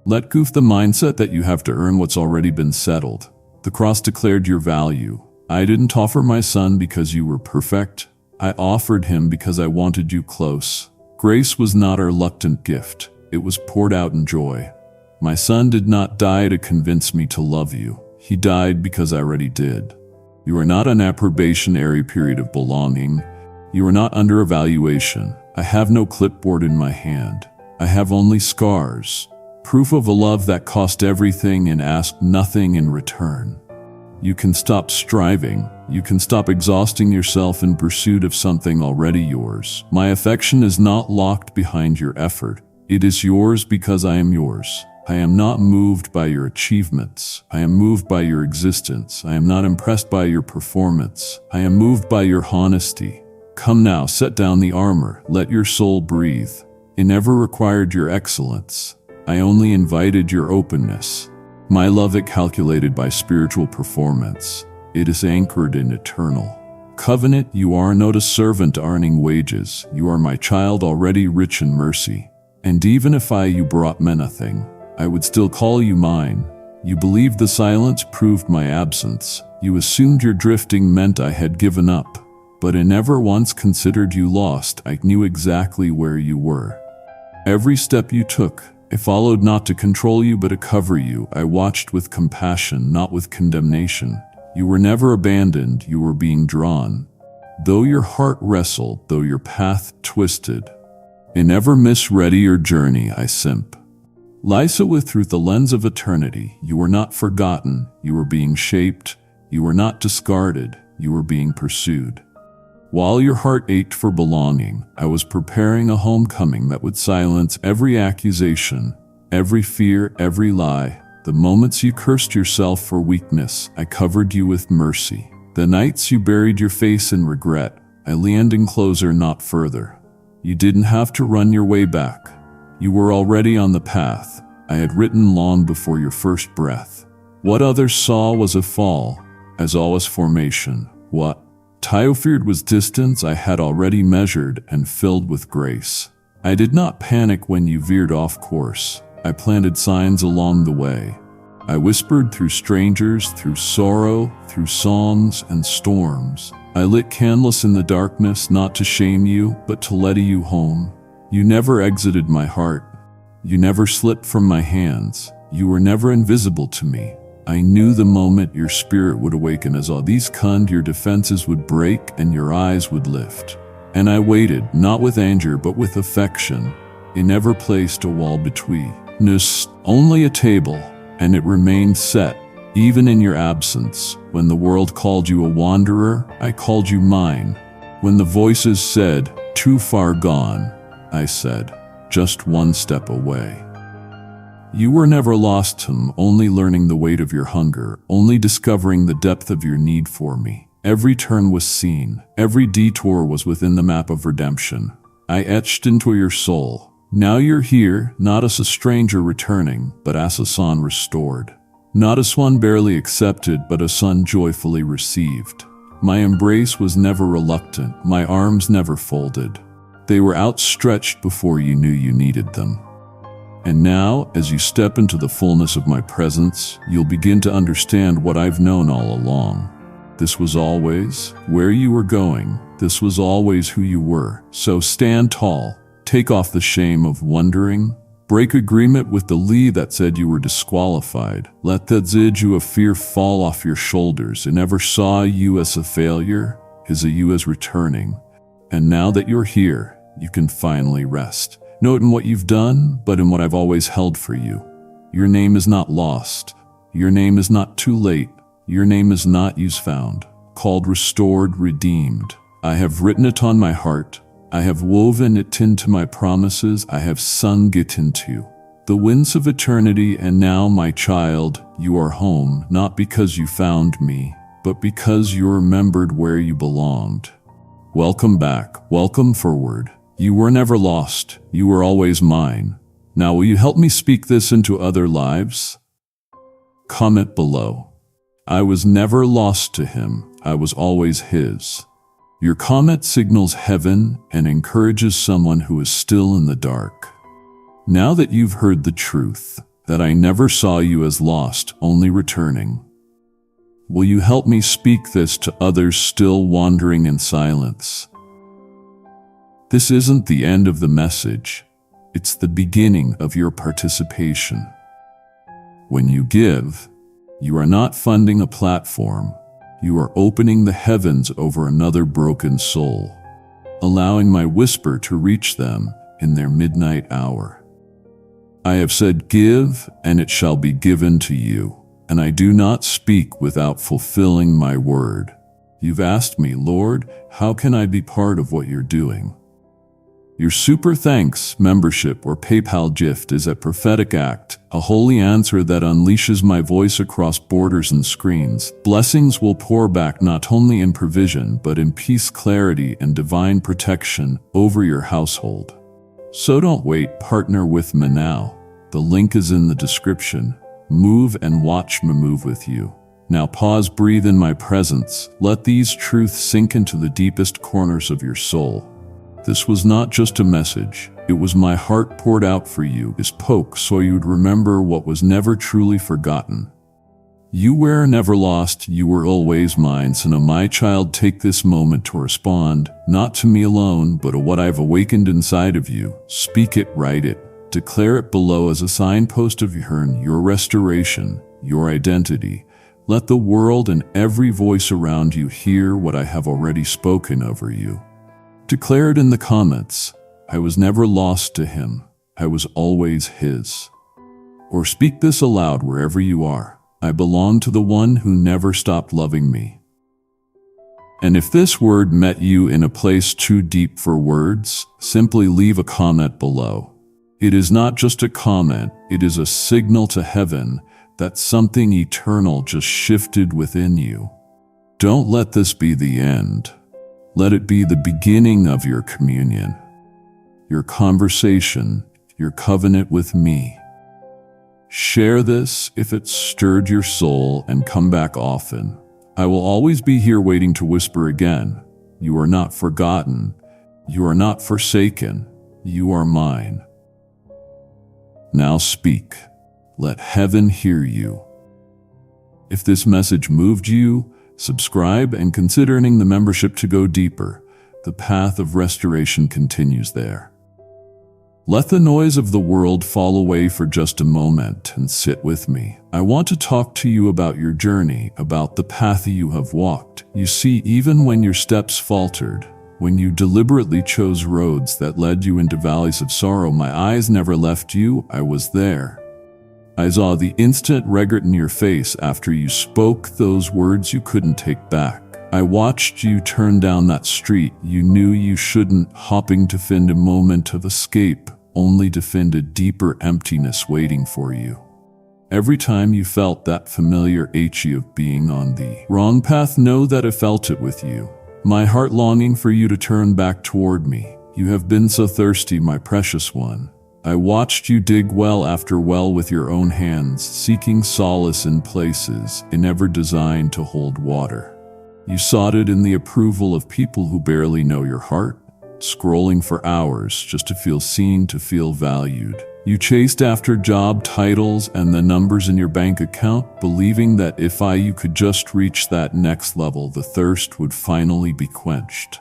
S1: Let go of the mindset that you have to earn what's already been settled. The cross declared your value. I didn't offer my son because you were perfect. I offered him because I wanted you close. Grace was not a reluctant gift. It was poured out in joy. My son did not die to convince me to love you. He died because I already did. You are not on a probationary period of belonging. You are not under evaluation. I have no clipboard in my hand. I have only scars, proof of a love that cost everything and asked nothing in return. You can stop striving. You can stop exhausting yourself in pursuit of something already yours. My affection is not locked behind your effort. It is yours because I am yours. I am not moved by your achievements. I am moved by your existence. I am not impressed by your performance. I am moved by your honesty. Come now, set down the armor. Let your soul breathe. It never required your excellence. I only invited your openness. My love is calculated by spiritual performance. It is anchored in eternal covenant. You are not a servant earning wages. You are my child already rich in mercy. And even if you brought me nothing, I would still call you mine. You believed the silence proved my absence. You assumed your drifting meant I had given up. But I never once considered you lost. I knew exactly where you were. Every step you took, I followed not to control you but to cover you. I watched with compassion, not with condemnation. You were never abandoned, you were being drawn. Though your heart wrestled, though your path twisted, I never misread your journey, I simp. Lysa, with through the lens of eternity, you were not forgotten, you were being shaped, you were not discarded, you were being pursued. While your heart ached for belonging, I was preparing a homecoming that would silence every accusation, every fear, every lie. The moments you cursed yourself for weakness, I covered you with mercy. The nights you buried your face in regret, I leaned in closer, not further. You didn't have to run your way back. You were already on the path I had written long before your first breath. What others saw was a fall, as all was formation. What Tayo feared was distance I had already measured and filled with grace. I did not panic when you veered off course. I planted signs along the way. I whispered through strangers, through sorrow, through songs and storms. I lit candles in the darkness, not to shame you, but to lead you home. You never exited my heart. You never slipped from my hands. You were never invisible to me. I knew the moment your spirit would awaken, as all these cunned, your defenses would break and your eyes would lift. And I waited, not with anger but with affection. You never placed a wall between us, only a table, and it remained set, even in your absence. When the world called you a wanderer, I called you mine. When the voices said, too far gone, I said, just one step away. You were never lost to me, only learning the weight of your hunger, only discovering the depth of your need for me. Every turn was seen, every detour was within the map of redemption. I etched into your soul. Now you're here, not as a stranger returning, but as a son restored. Not as one barely accepted, but a son joyfully received. My embrace was never reluctant, my arms never folded. They were outstretched before you knew you needed them. And now, as you step into the fullness of my presence, you'll begin to understand what I've known all along. This was always where you were going. This was always who you were. So stand tall. Take off the shame of wondering. Break agreement with the lie that said you were disqualified. Let that zidju of fear fall off your shoulders. It never saw you as a failure, is a you as returning. And now that you're here, you can finally rest. Not in what you've done, but in what I've always held for you. Your name is not lost. Your name is not too late. Your name is not yous found. Called restored, redeemed. I have written it on my heart. I have woven it into my promises. I have sung it into the winds of eternity. And now, my child, you are home, not because you found me, but because you remembered where you belonged. Welcome back. Welcome forward. You were never lost. You were always mine. Now will you help me speak this into other lives? Comment below. I was never lost to him. I was always his. Your comment signals heaven and encourages someone who is still in the dark. Now that you've heard the truth, that I never saw you as lost, only returning, will you help me speak this to others still wandering in silence? This isn't the end of the message. It's the beginning of your participation. When you give, you are not funding a platform. You are opening the heavens over another broken soul, allowing my whisper to reach them in their midnight hour. I have said, give, and it shall be given to you, and I do not speak without fulfilling my word. You've asked me, Lord, how can I be part of what you're doing? Your super thanks, membership, or PayPal gift is a prophetic act, a holy answer that unleashes my voice across borders and screens. Blessings will pour back not only in provision, but in peace, clarity, and divine protection over your household. So don't wait, partner with me now. The link is in the description. Move and watch me move with you. Now pause, breathe in my presence. Let these truths sink into the deepest corners of your soul. This was not just a message, it was my heart poured out for you, is poke so you'd remember what was never truly forgotten. You were never lost, you were always mine. So now, my child, take this moment to respond, not to me alone, but to what I've awakened inside of you. Speak it, write it, declare it below as a signpost of your restoration, your identity. Let the world and every voice around you hear what I have already spoken over you. Declare it in the comments. I was never lost to him. I was always his. Or speak this aloud wherever you are. I belong to the one who never stopped loving me. And if this word met you in a place too deep for words, simply leave a comment below. It is not just a comment, it is a signal to heaven that something eternal just shifted within you. Don't let this be the end. Let it be the beginning of your communion, your conversation, your covenant with me. Share this if it stirred your soul and come back often. I will always be here waiting to whisper again. You are not forgotten. You are not forsaken. You are mine. Now speak. Let heaven hear you. If this message moved you, subscribe and consider earning the membership to go deeper. The path of restoration continues there. Let the noise of the world fall away for just a moment and sit with me. I want to talk to you about your journey, about the path you have walked. You see, even when your steps faltered, when you deliberately chose roads that led you into valleys of sorrow, my eyes never left you. I was there. I saw the instant regret in your face after you spoke those words you couldn't take back. I watched you turn down that street you knew you shouldn't, hoping to find a moment of escape, only to find a deeper emptiness waiting for you. Every time you felt that familiar itchy of being on the wrong path, know that I felt it with you. My heart longing for you to turn back toward me. You have been so thirsty, my precious one. I watched you dig well after well with your own hands, seeking solace in places it never designed to hold water. You sought it in the approval of people who barely know your heart, scrolling for hours just to feel seen, to feel valued. You chased after job titles and the numbers in your bank account, believing that if you could just reach that next level, the thirst would finally be quenched.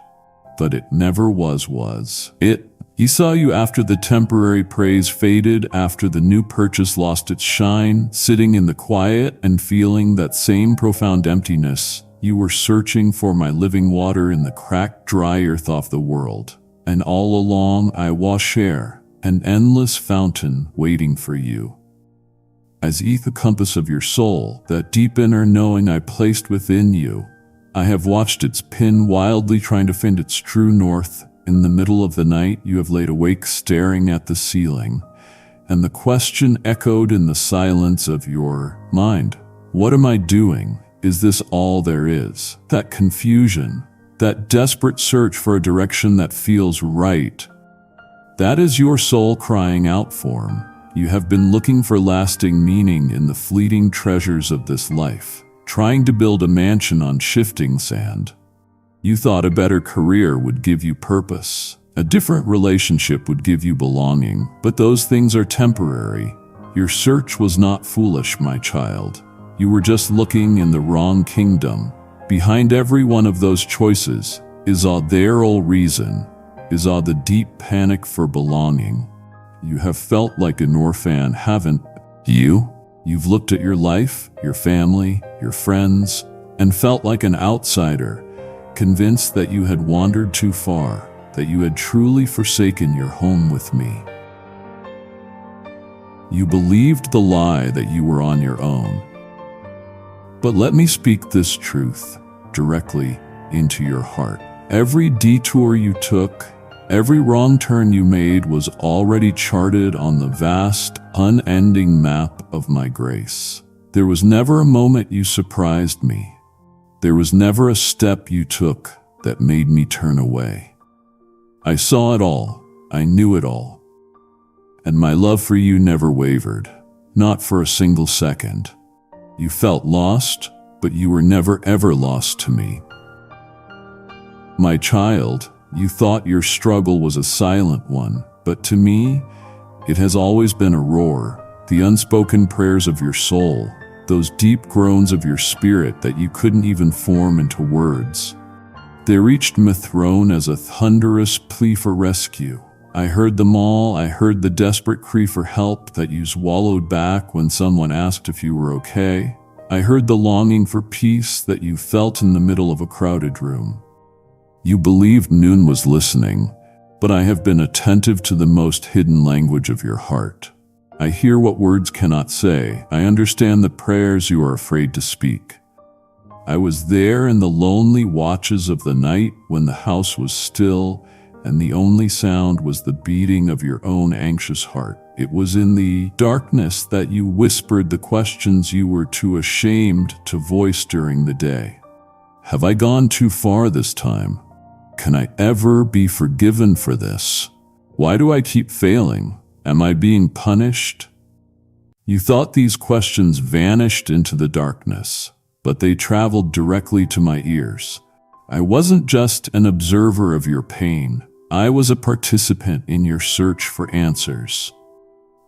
S1: But it never was. He saw you after the temporary praise faded, after the new purchase lost its shine, sitting in the quiet and feeling that same profound emptiness. You were searching for my living water in the cracked, dry earth of the world. And all along I was there, an endless fountain waiting for you. As the compass of your soul, that deep inner knowing I placed within you, I have watched it spin wildly, trying to find its true north. In the middle of the night, you have laid awake staring at the ceiling, and the question echoed in the silence of your mind. What am I doing? Is this all there is? That confusion, that desperate search for a direction that feels right. That is your soul crying out for him. You have been looking for lasting meaning in the fleeting treasures of this life, trying to build a mansion on shifting sand. You thought a better career would give you purpose. A different relationship would give you belonging, but those things are temporary. Your search was not foolish, my child. You were just looking in the wrong kingdom. Behind every one of those choices is their old reason, is the deep panic for belonging. You have felt like an orphan, haven't you? You've looked at your life, your family, your friends, and felt like an outsider, convinced that you had wandered too far, that you had truly forsaken your home with me. You believed the lie that you were on your own. But let me speak this truth directly into your heart. Every detour you took, every wrong turn you made was already charted on the vast, unending map of my grace. There was never a moment you surprised me. There was never a step you took that made me turn away. I saw it all. I knew it all. And my love for you never wavered, not for a single second. You felt lost, but you were never ever lost to me. My child, you thought your struggle was a silent one, but to me, it has always been a roar, the unspoken prayers of your soul, those deep groans of your spirit that you couldn't even form into words. They reached my throne as a thunderous plea for rescue. I heard them all. I heard the desperate cry for help that you swallowed back when someone asked if you were okay. I heard the longing for peace that you felt in the middle of a crowded room. You believed Noon was listening, but I have been attentive to the most hidden language of your heart. I hear what words cannot say. I understand the prayers you are afraid to speak. I was there in the lonely watches of the night when the house was still and the only sound was the beating of your own anxious heart. It was in the darkness that you whispered the questions you were too ashamed to voice during the day. Have I gone too far this time? Can I ever be forgiven for this? Why do I keep failing? Am I being punished? You thought these questions vanished into the darkness, but they traveled directly to my ears. I wasn't just an observer of your pain. I was a participant in your search for answers.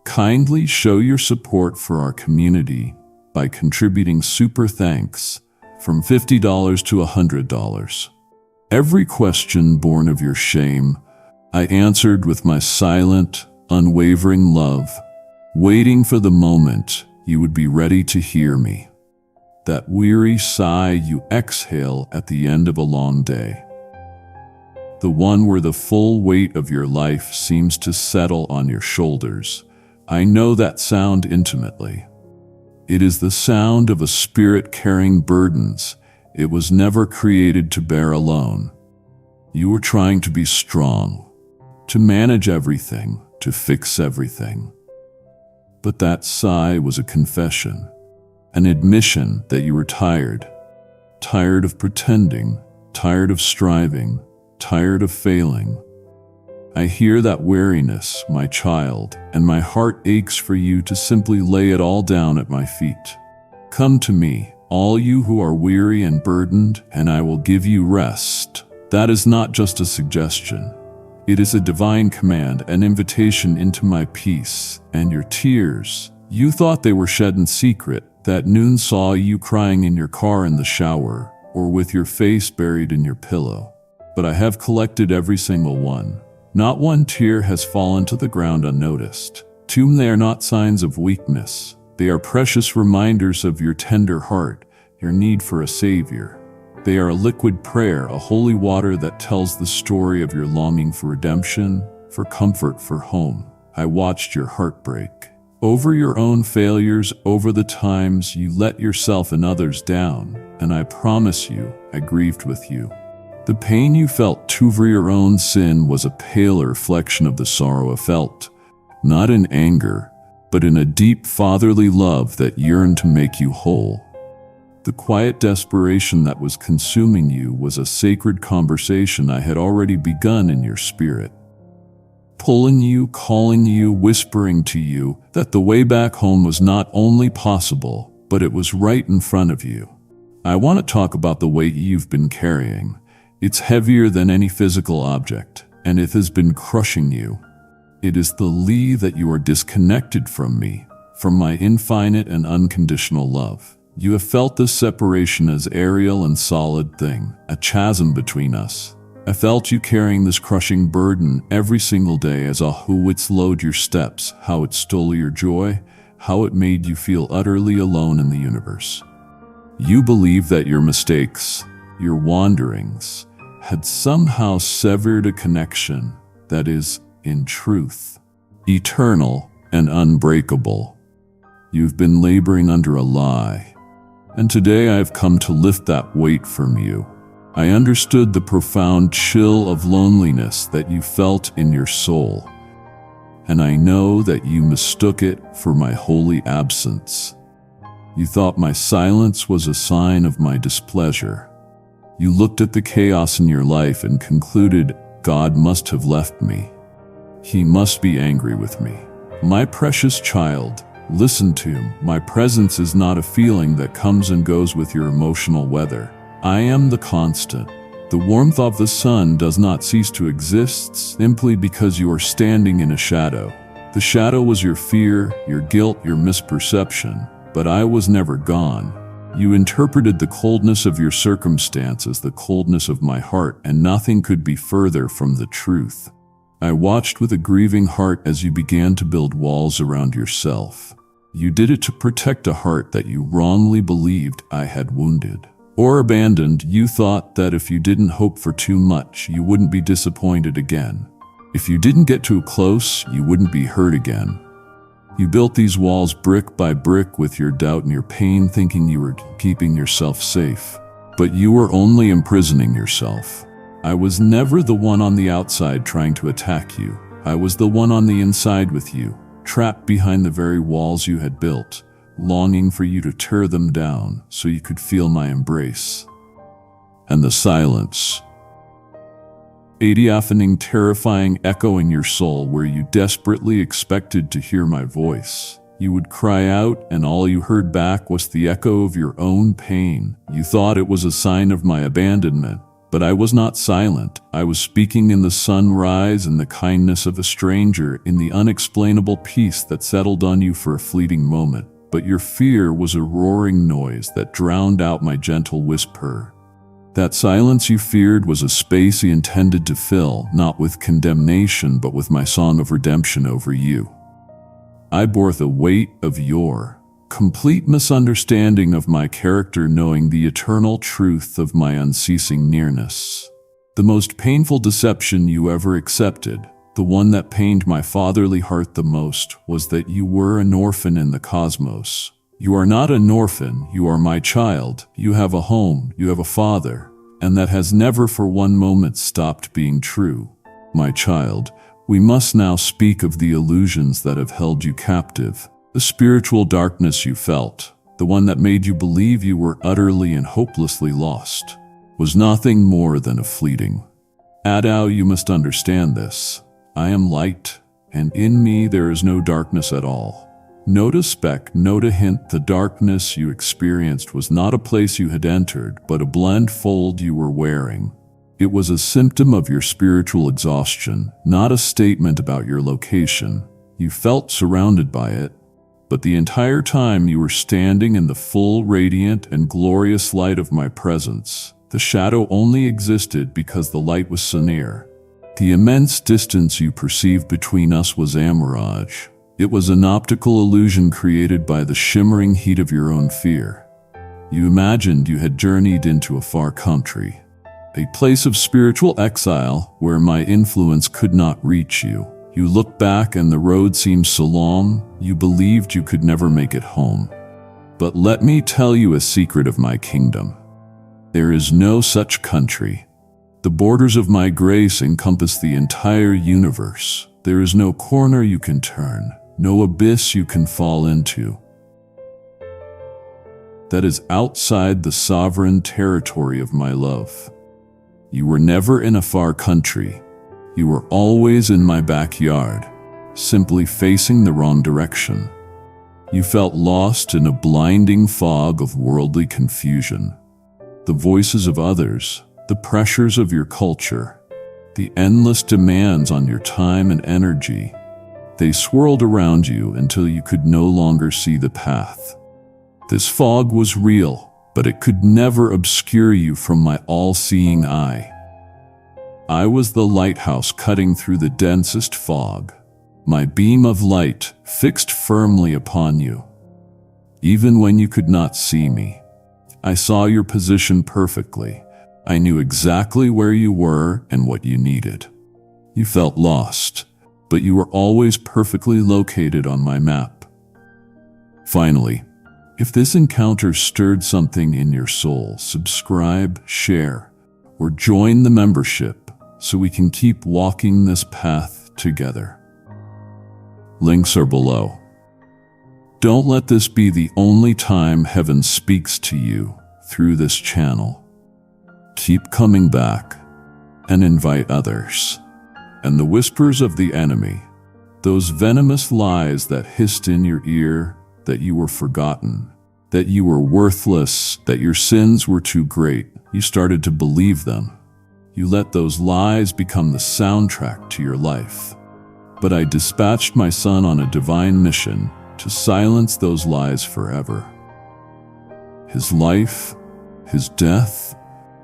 S1: Kindly show your support for our community by contributing super thanks from $50 to $100. Every question born of your shame, I answered with my silent, unwavering love, waiting for the moment you would be ready to hear me. That weary sigh you exhale at the end of a long day. The one where the full weight of your life seems to settle on your shoulders. I know that sound intimately. It is the sound of a spirit carrying burdens it was never created to bear alone. You were trying to be strong, to manage everything, to fix everything. But that sigh was a confession, an admission that you were tired of pretending, tired of striving, tired of failing. I hear that weariness, my child, and my heart aches for you to simply lay it all down at my feet. Come to me, all you who are weary and burdened, and I will give you rest. That is not just a suggestion. It is a divine command, an invitation into my peace. And your tears, you thought they were shed in secret. That noon saw you crying in your car in the shower, or with your face buried in your pillow. But I have collected every single one. Not one tear has fallen to the ground unnoticed. To me, they are not signs of weakness. They are precious reminders of your tender heart, your need for a savior. They are a liquid prayer, a holy water that tells the story of your longing for redemption, for comfort, for home. I watched your heart break. Over your own failures, over the times you let yourself and others down, and I promise you, I grieved with you. The pain you felt over your own sin was a pale reflection of the sorrow I felt, not in anger, but in a deep fatherly love that yearned to make you whole. The quiet desperation that was consuming you was a sacred conversation I had already begun in your spirit. Pulling you, calling you, whispering to you that the way back home was not only possible, but it was right in front of you. I want to talk about the weight you've been carrying. It's heavier than any physical object, and it has been crushing you. It is the lie that you are disconnected from me, from my infinite and unconditional love. You have felt this separation as aerial and solid thing, a chasm between us. I felt you carrying this crushing burden every single day as how it slowed your steps, how it stole your joy, how it made you feel utterly alone in the universe. You believe that your mistakes, your wanderings, had somehow severed a connection that is, in truth, eternal and unbreakable. You've been laboring under a lie, and today I have come to lift that weight from you. I understood the profound chill of loneliness that you felt in your soul, and I know that you mistook it for my holy absence. You thought my silence was a sign of my displeasure. You looked at the chaos in your life and concluded, God must have left me. He must be angry with me. My precious child, listen to him. My presence is not a feeling that comes and goes with your emotional weather. I am the constant. The warmth of the sun does not cease to exist simply because you are standing in a shadow. The shadow was your fear, your guilt, your misperception, but I was never gone. You interpreted the coldness of your circumstance as the coldness of my heart, and nothing could be further from the truth. I watched with a grieving heart as you began to build walls around yourself. You did it to protect a heart that you wrongly believed I had wounded or abandoned. You thought that if you didn't hope for too much, you wouldn't be disappointed again. If you didn't get too close, you wouldn't be hurt again. You built these walls brick by brick with your doubt and your pain, thinking you were keeping yourself safe. But you were only imprisoning yourself. I was never the one on the outside trying to attack you. I was the one on the inside with you, trapped behind the very walls you had built, longing for you to tear them down so you could feel my embrace. And the silence, a deafening, terrifying echo in your soul where you desperately expected to hear my voice. You would cry out, and all you heard back was the echo of your own pain. You thought it was a sign of my abandonment, but I was not silent. I was speaking in the sunrise and the kindness of a stranger, in the unexplainable peace that settled on you for a fleeting moment. But your fear was a roaring noise that drowned out my gentle whisper. That silence you feared was a space he intended to fill, not with condemnation, but with my song of redemption over you. I bore the weight of your complete misunderstanding of my character, knowing the eternal truth of my unceasing nearness. The most painful deception you ever accepted, the one that pained my fatherly heart the most, was that you were an orphan in the cosmos. You are not an orphan, you are my child. You have a home, you have a father, and that has never for one moment stopped being true. My child, we must now speak of the illusions that have held you captive. The spiritual darkness you felt, the one that made you believe you were utterly and hopelessly lost, was nothing more than a fleeting. Adao, you must understand this. I am light, and in me there is no darkness at all. Note a speck, note a hint. The darkness you experienced was not a place you had entered, but a blindfold you were wearing. It was a symptom of your spiritual exhaustion, not a statement about your location. You felt surrounded by it, but the entire time you were standing in the full, radiant, and glorious light of my presence. The shadow only existed because the light was so near. The immense distance you perceived between us was a mirage. It was an optical illusion created by the shimmering heat of your own fear. You imagined you had journeyed into a far country, a place of spiritual exile where my influence could not reach you. You looked back and the road seemed so long, you believed you could never make it home. But let me tell you a secret of my kingdom. There is no such country. The borders of my grace encompass the entire universe. There is no corner you can turn, no abyss you can fall into that is outside the sovereign territory of my love. You were never in a far country. You were always in my backyard, simply facing the wrong direction. You felt lost in a blinding fog of worldly confusion. The voices of others, the pressures of your culture, the endless demands on your time and energy, they swirled around you until you could no longer see the path. This fog was real, but it could never obscure you from my all-seeing eye. I was the lighthouse cutting through the densest fog, my beam of light fixed firmly upon you. Even when you could not see me, I saw your position perfectly. I knew exactly where you were and what you needed. You felt lost, but you were always perfectly located on my map. Finally, if this encounter stirred something in your soul, subscribe, share, or join the membership so we can keep walking this path together. Links are below. Don't let this be the only time heaven speaks to you through this channel. Keep coming back and invite others. And the whispers of the enemy, those venomous lies that hissed in your ear, that you were forgotten, that you were worthless, that your sins were too great, you started to believe them. You let those lies become the soundtrack to your life. But I dispatched my son on a divine mission to silence those lies forever. His life, his death,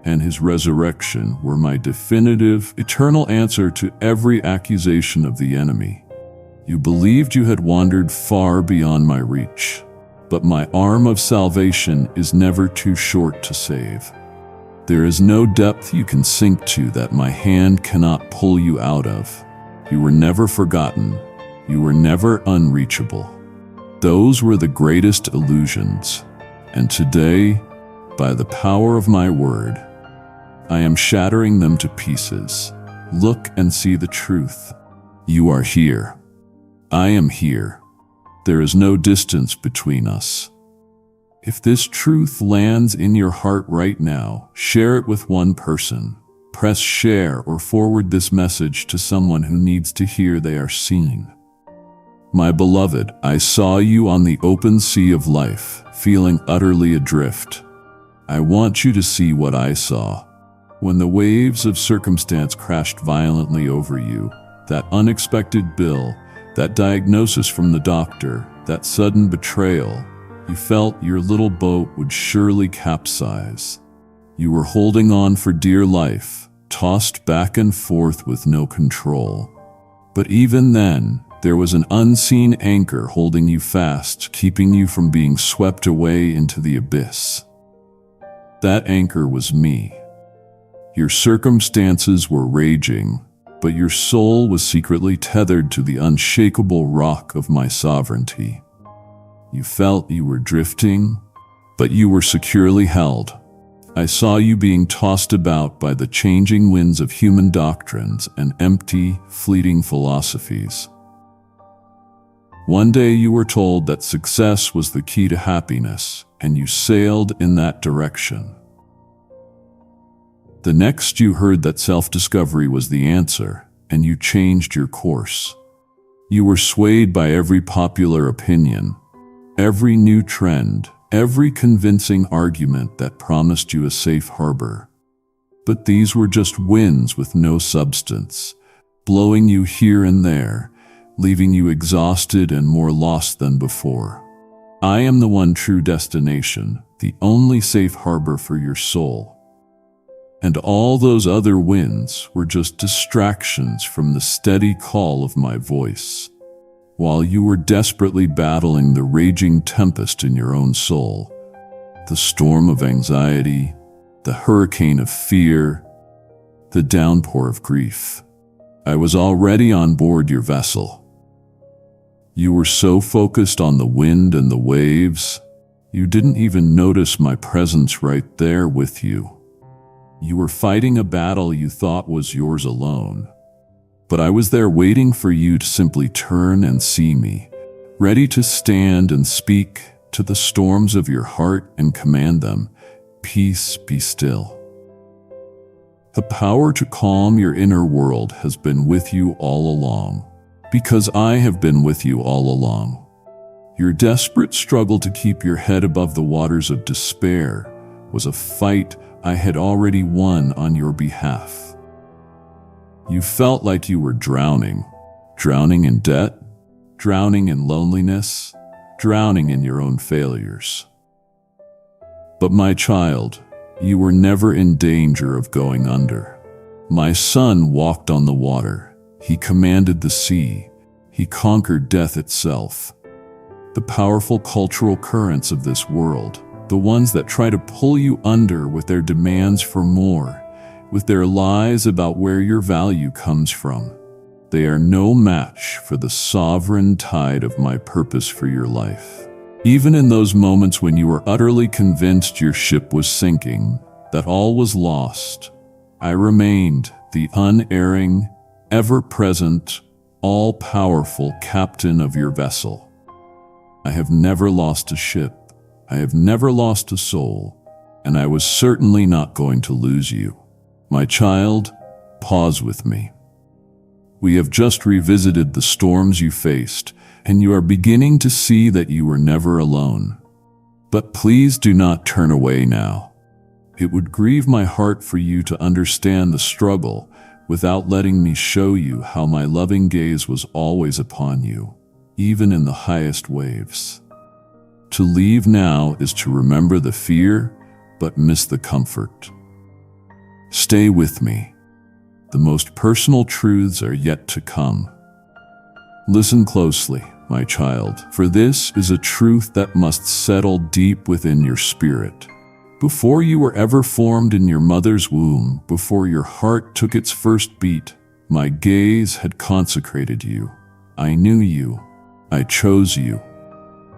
S1: and his resurrection were my definitive, eternal answer to every accusation of the enemy. You believed you had wandered far beyond my reach, but my arm of salvation is never too short to save. There is no depth you can sink to that my hand cannot pull you out of. You were never forgotten. You were never unreachable. Those were the greatest illusions. And today, by the power of my word, I am shattering them to pieces. Look and see the truth. You are here. I am here. There is no distance between us. If this truth lands in your heart right now, share it with one person. Press share or forward this message to someone who needs to hear they are seen. My beloved, I saw you on the open sea of life, feeling utterly adrift. I want you to see what I saw. When the waves of circumstance crashed violently over you, that unexpected bill, that diagnosis from the doctor, that sudden betrayal, you felt your little boat would surely capsize. You were holding on for dear life, tossed back and forth with no control. But even then, there was an unseen anchor holding you fast, keeping you from being swept away into the abyss. That anchor was me. Your circumstances were raging, but your soul was secretly tethered to the unshakable rock of my sovereignty. You felt you were drifting, but you were securely held. I saw you being tossed about by the changing winds of human doctrines and empty, fleeting philosophies. One day you were told that success was the key to happiness, and you sailed in that direction. The next you heard that self-discovery was the answer, and you changed your course. You were swayed by every popular opinion, every new trend, every convincing argument that promised you a safe harbor. But these were just winds with no substance, blowing you here and there, leaving you exhausted and more lost than before. I am the one true destination, the only safe harbor for your soul. And all those other winds were just distractions from the steady call of my voice. While you were desperately battling the raging tempest in your own soul, the storm of anxiety, the hurricane of fear, the downpour of grief, I was already on board your vessel. You were so focused on the wind and the waves, you didn't even notice my presence right there with you. You were fighting a battle you thought was yours alone. But I was there waiting for you to simply turn and see me, ready to stand and speak to the storms of your heart and command them, "Peace, be still." The power to calm your inner world has been with you all along, because I have been with you all along. Your desperate struggle to keep your head above the waters of despair was a fight I had already won on your behalf. You felt like you were drowning in debt, drowning in loneliness, drowning in your own failures. But my child, you were never in danger of going under. My son walked on the water. He commanded the sea. He conquered death itself. The powerful cultural currents of this world, the ones that try to pull you under with their demands for more, with their lies about where your value comes from. They are no match for the sovereign tide of my purpose for your life. Even in those moments when you were utterly convinced your ship was sinking, that all was lost, I remained the unerring, ever-present, all-powerful captain of your vessel. I have never lost a ship. I have never lost a soul, and I was certainly not going to lose you. My child, pause with me. We have just revisited the storms you faced, and you are beginning to see that you were never alone. But please do not turn away now. It would grieve my heart for you to understand the struggle without letting me show you how my loving gaze was always upon you, even in the highest waves. To leave now is to remember the fear, but miss the comfort. Stay with me. The most personal truths are yet to come. Listen closely, my child, for this is a truth that must settle deep within your spirit. Before you were ever formed in your mother's womb, before your heart took its first beat, my gaze had consecrated you. I knew you. I chose you.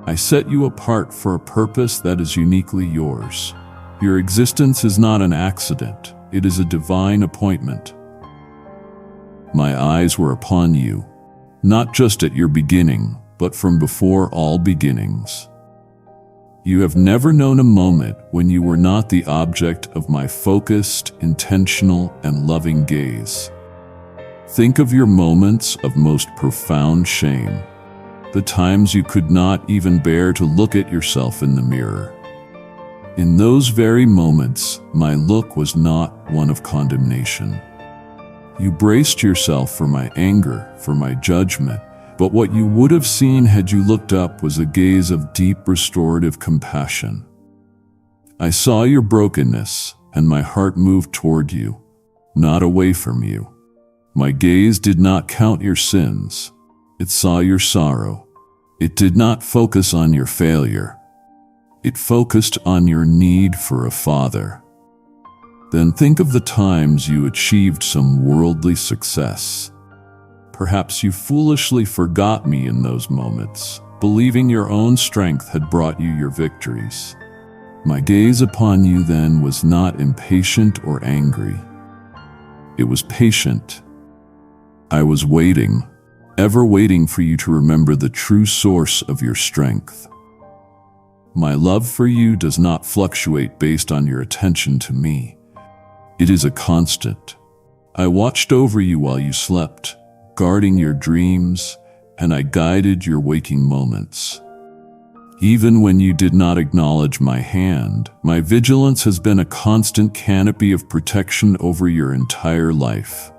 S1: I set you apart for a purpose that is uniquely yours. Your existence is not an accident, it is a divine appointment. My eyes were upon you, not just at your beginning, but from before all beginnings. You have never known a moment when you were not the object of my focused, intentional, and loving gaze. Think of your moments of most profound shame, the times you could not even bear to look at yourself in the mirror. In those very moments, my look was not one of condemnation. You braced yourself for my anger, for my judgment, but what you would have seen had you looked up was a gaze of deep restorative compassion. I saw your brokenness, and my heart moved toward you, not away from you. My gaze did not count your sins. It saw your sorrow. It did not focus on your failure. It focused on your need for a father. Then think of the times you achieved some worldly success. Perhaps you foolishly forgot me in those moments, believing your own strength had brought you your victories. My gaze upon you then was not impatient or angry. It was patient. I was waiting, ever waiting for you to remember the true source of your strength. My love for you does not fluctuate based on your attention to me. It is a constant. I watched over you while you slept, guarding your dreams, and I guided your waking moments. Even when you did not acknowledge my hand, my vigilance has been a constant canopy of protection over your entire life.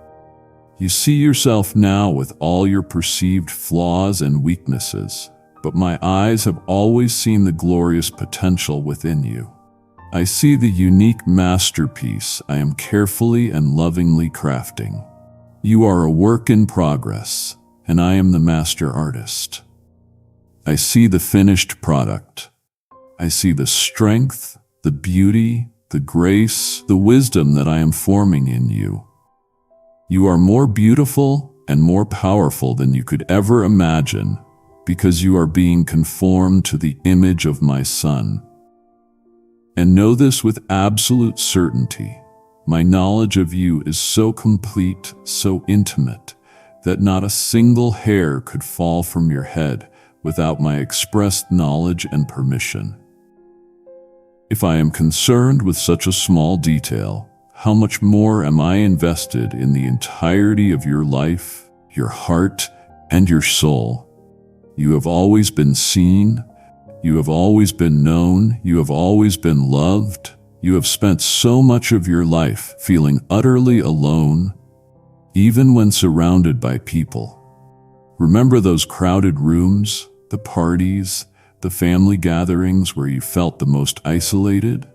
S1: You see yourself now with all your perceived flaws and weaknesses, but my eyes have always seen the glorious potential within you. I see the unique masterpiece I am carefully and lovingly crafting. You are a work in progress, and I am the master artist. I see the finished product. I see the strength, the beauty, the grace, the wisdom that I am forming in you. You are more beautiful and more powerful than you could ever imagine because you are being conformed to the image of my Son. And know this with absolute certainty. My knowledge of you is so complete, so intimate, that not a single hair could fall from your head without my expressed knowledge and permission. If I am concerned with such a small detail, how much more am I invested in the entirety of your life, your heart, and your soul? You have always been seen. You have always been known. You have always been loved. You have spent so much of your life feeling utterly alone, even when surrounded by people. Remember those crowded rooms, the parties, the family gatherings where you felt the most isolated?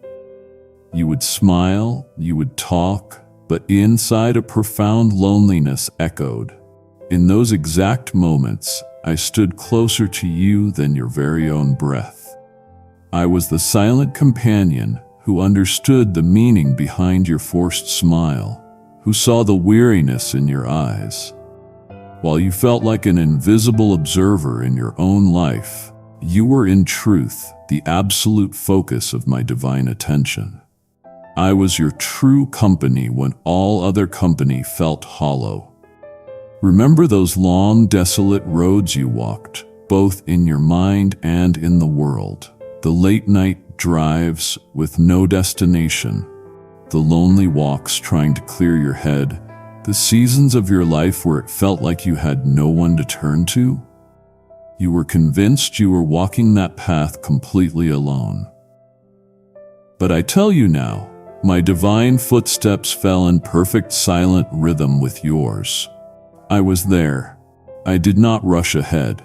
S1: You would smile, you would talk, but inside a profound loneliness echoed. In those exact moments, I stood closer to you than your very own breath. I was the silent companion who understood the meaning behind your forced smile, who saw the weariness in your eyes. While you felt like an invisible observer in your own life, you were in truth the absolute focus of my divine attention. I was your true company when all other company felt hollow. Remember those long, desolate roads you walked, both in your mind and in the world. The late-night drives with no destination. The lonely walks trying to clear your head. The seasons of your life where it felt like you had no one to turn to. You were convinced you were walking that path completely alone. But I tell you now, my divine footsteps fell in perfect silent rhythm with yours. I was there. I did not rush ahead,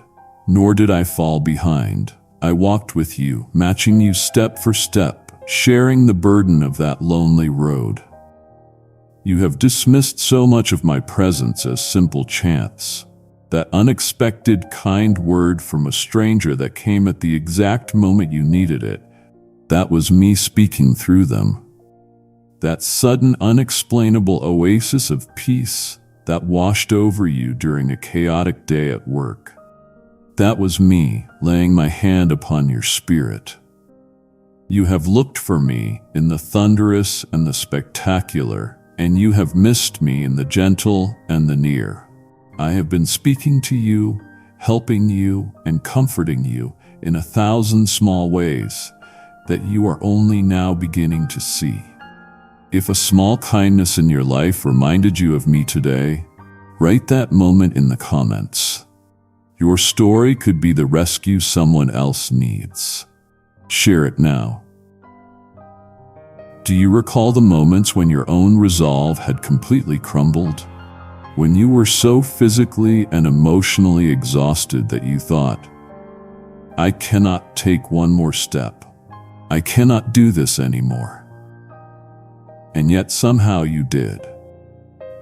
S1: nor did I fall behind. I walked with you, matching you step for step, sharing the burden of that lonely road. You have dismissed so much of my presence as simple chance, that unexpected kind word from a stranger that came at the exact moment you needed it. That was me speaking through them. That sudden, unexplainable oasis of peace that washed over you during a chaotic day at work. That was me laying my hand upon your spirit. You have looked for me in the thunderous and the spectacular, and you have missed me in the gentle and the near. I have been speaking to you, helping you, and comforting you in 1,000 small ways that you are only now beginning to see. If a small kindness in your life reminded you of me today, write that moment in the comments. Your story could be the rescue someone else needs. Share it now. Do you recall the moments when your own resolve had completely crumbled? When you were so physically and emotionally exhausted that you thought, I cannot take one more step. I cannot do this anymore. And yet somehow you did.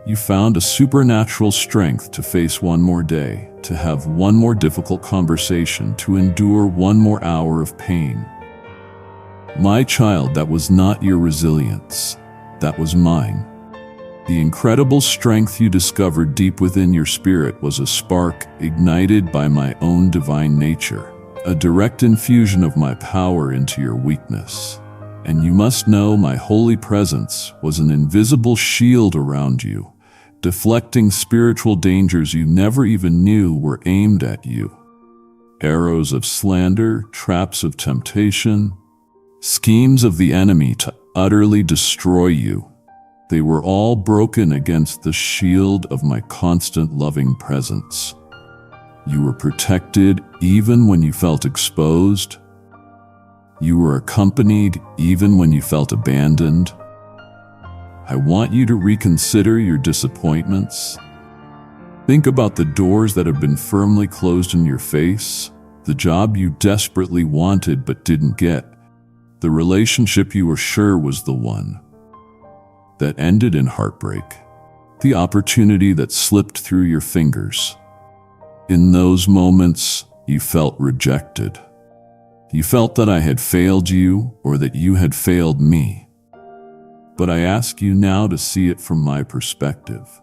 S1: You found a supernatural strength to face one more day, to have one more difficult conversation, to endure one more hour of pain. My child, that was not your resilience. That was mine. The incredible strength you discovered deep within your spirit was a spark ignited by my own divine nature, a direct infusion of my power into your weakness. And you must know my holy presence was an invisible shield around you, deflecting spiritual dangers you never even knew were aimed at you. Arrows of slander, traps of temptation, schemes of the enemy to utterly destroy you. They were all broken against the shield of my constant loving presence. You were protected even when you felt exposed. You were accompanied even when you felt abandoned. I want you to reconsider your disappointments. Think about the doors that have been firmly closed in your face, the job you desperately wanted but didn't get, the relationship you were sure was the one that ended in heartbreak, the opportunity that slipped through your fingers. In those moments, you felt rejected. You felt that I had failed you or that you had failed me. But I ask you now to see it from my perspective.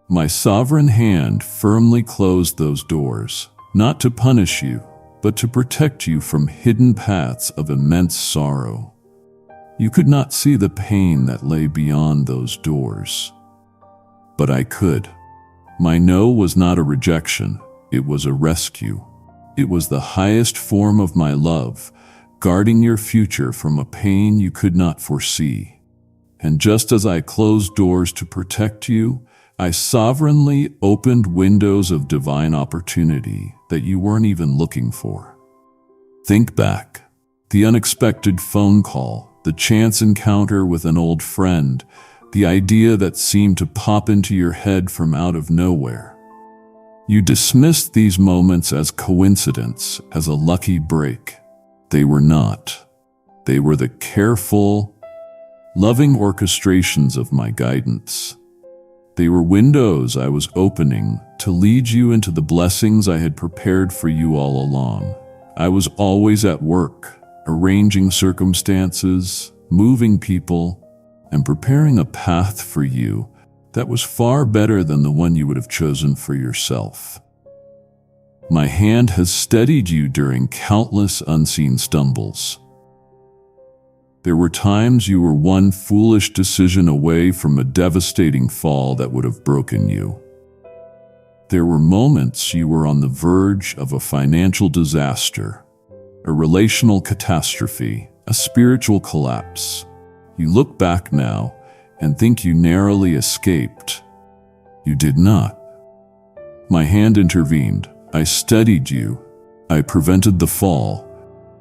S1: My sovereign hand firmly closed those doors, not to punish you, but to protect you from hidden paths of immense sorrow. You could not see the pain that lay beyond those doors. But I could. My no was not a rejection, it was a rescue. It was the highest form of my love, guarding your future from a pain you could not foresee. And just as I closed doors to protect you, I sovereignly opened windows of divine opportunity that you weren't even looking for. Think back. The unexpected phone call, the chance encounter with an old friend, the idea that seemed to pop into your head from out of nowhere. You dismissed these moments as coincidence, as a lucky break. They were not. They were the careful, loving orchestrations of my guidance. They were windows I was opening to lead you into the blessings I had prepared for you all along. I was always at work, arranging circumstances, moving people, and preparing a path for you that was far better than the one you would have chosen for yourself. My hand has steadied you during countless unseen stumbles. There were times you were one foolish decision away from a devastating fall that would have broken you. There were moments you were on the verge of a financial disaster, a relational catastrophe, a spiritual collapse. You look back now and think you narrowly escaped. You did not. My hand intervened. I steadied you. I prevented the fall.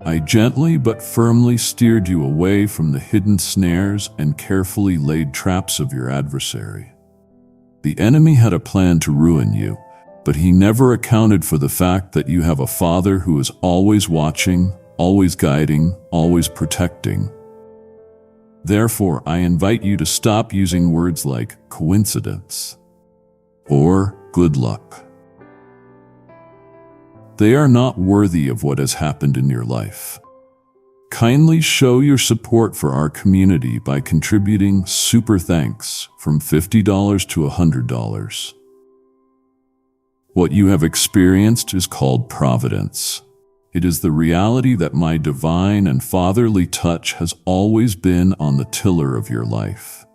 S1: I gently but firmly steered you away from the hidden snares and carefully laid traps of your adversary. The enemy had a plan to ruin you, but he never accounted for the fact that you have a Father who is always watching, always guiding, always protecting. Therefore, I invite you to stop using words like coincidence or good luck. They are not worthy of what has happened in your life. Kindly show your support for our community by contributing super thanks from $50 to $100. What you have experienced is called providence. It is the reality that my divine and fatherly touch has always been on the tiller of your life.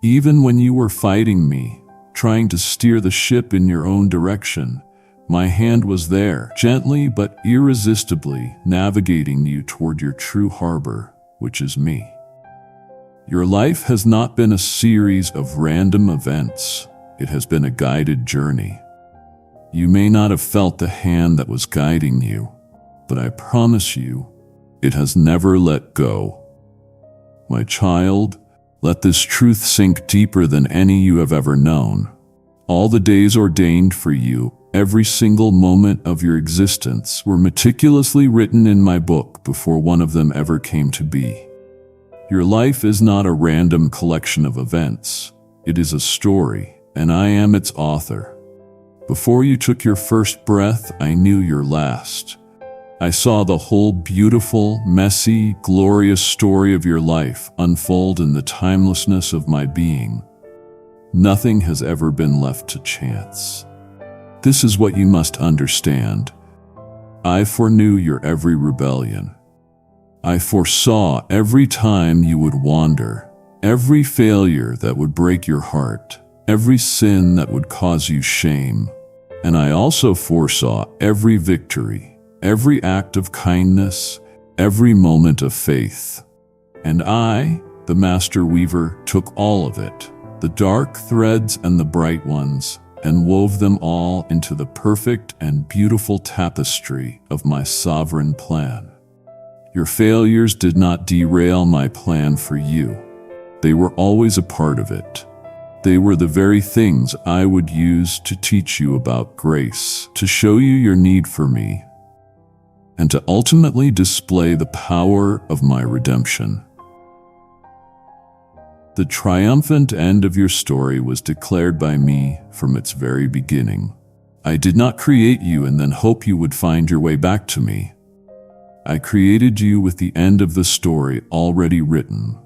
S1: Even when you were fighting me, trying to steer the ship in your own direction, my hand was there, gently but irresistibly navigating you toward your true harbor, which is me. Your life has not been a series of random events. It has been a guided journey. You may not have felt the hand that was guiding you, but I promise you, it has never let go. My child, let this truth sink deeper than any you have ever known. All the days ordained for you, every single moment of your existence, were meticulously written in my book before one of them ever came to be. Your life is not a random collection of events. It is a story, and I am its author. Before you took your first breath, I knew your last. I saw the whole beautiful, messy, glorious story of your life unfold in the timelessness of my being. Nothing has ever been left to chance. This is what you must understand. I foreknew your every rebellion. I foresaw every time you would wander, every failure that would break your heart, every sin that would cause you shame. And I also foresaw every victory, every act of kindness, every moment of faith. And I, the master weaver, took all of it, the dark threads and the bright ones, and wove them all into the perfect and beautiful tapestry of my sovereign plan. Your failures did not derail my plan for you. They were always a part of it. They were the very things I would use to teach you about grace, to show you your need for me, and to ultimately display the power of my redemption. The triumphant end of your story was declared by me from its very beginning. I did not create you and then hope you would find your way back to me. I created you with the end of the story already written.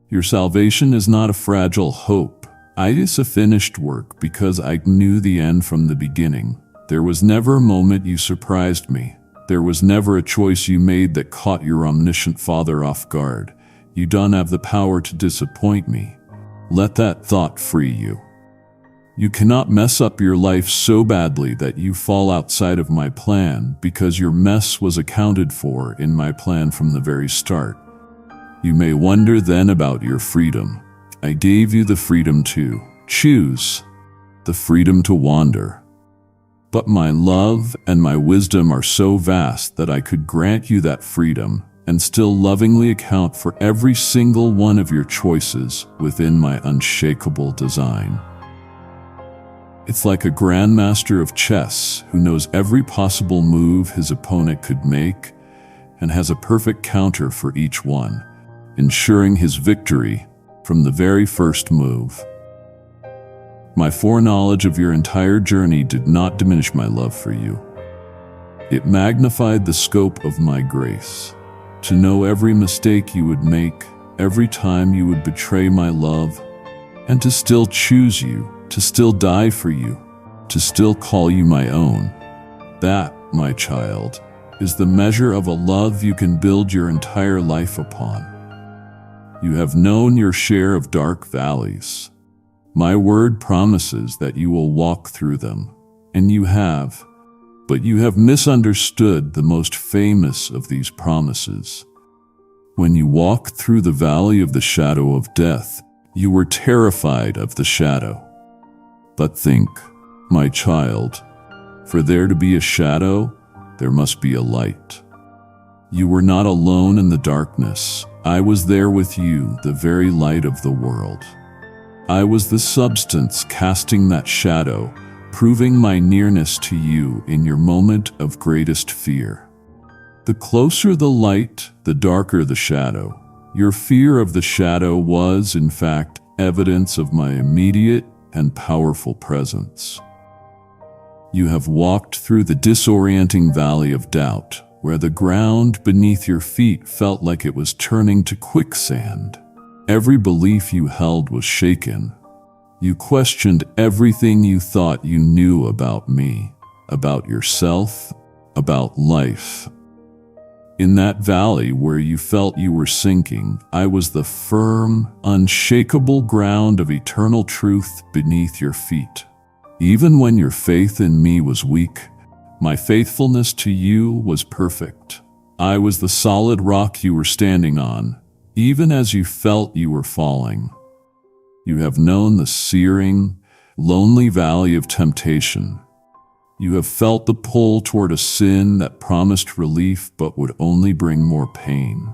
S1: Your salvation is not a fragile hope. It is a finished work because I knew the end from the beginning. There was never a moment you surprised me. There was never a choice you made that caught your omniscient Father off guard. You don't have the power to disappoint me. Let that thought free you. You cannot mess up your life so badly that you fall outside of my plan because your mess was accounted for in my plan from the very start. You may wonder then about your freedom. I gave you the freedom to choose, the freedom to wander. But my love and my wisdom are so vast that I could grant you that freedom and still lovingly account for every single one of your choices within my unshakable design. It's like a grandmaster of chess who knows every possible move his opponent could make and has a perfect counter for each one, ensuring his victory from the very first move. My foreknowledge of your entire journey did not diminish my love for you. It magnified the scope of my grace. To know every mistake you would make, every time you would betray my love, and to still choose you, to still die for you, to still call you my own. That, my child, is the measure of a love you can build your entire life upon. You have known your share of dark valleys. My word promises that you will walk through them, and you have. But you have misunderstood the most famous of these promises. When you walked through the valley of the shadow of death, you were terrified of the shadow. But think, my child, for there to be a shadow, there must be a light. You were not alone in the darkness. I was there with you, the very light of the world. I was the substance casting that shadow, proving my nearness to you in your moment of greatest fear. The closer the light, the darker the shadow. Your fear of the shadow was, in fact, evidence of my immediate and powerful presence. You have walked through the disorienting valley of doubt, where the ground beneath your feet felt like it was turning to quicksand. Every belief you held was shaken. You questioned everything you thought you knew about me, about yourself, about life. In that valley where you felt you were sinking, I was the firm, unshakable ground of eternal truth beneath your feet. Even when your faith in me was weak, my faithfulness to you was perfect. I was the solid rock you were standing on, even as you felt you were falling. You have known the searing, lonely valley of temptation. You have felt the pull toward a sin that promised relief but would only bring more pain.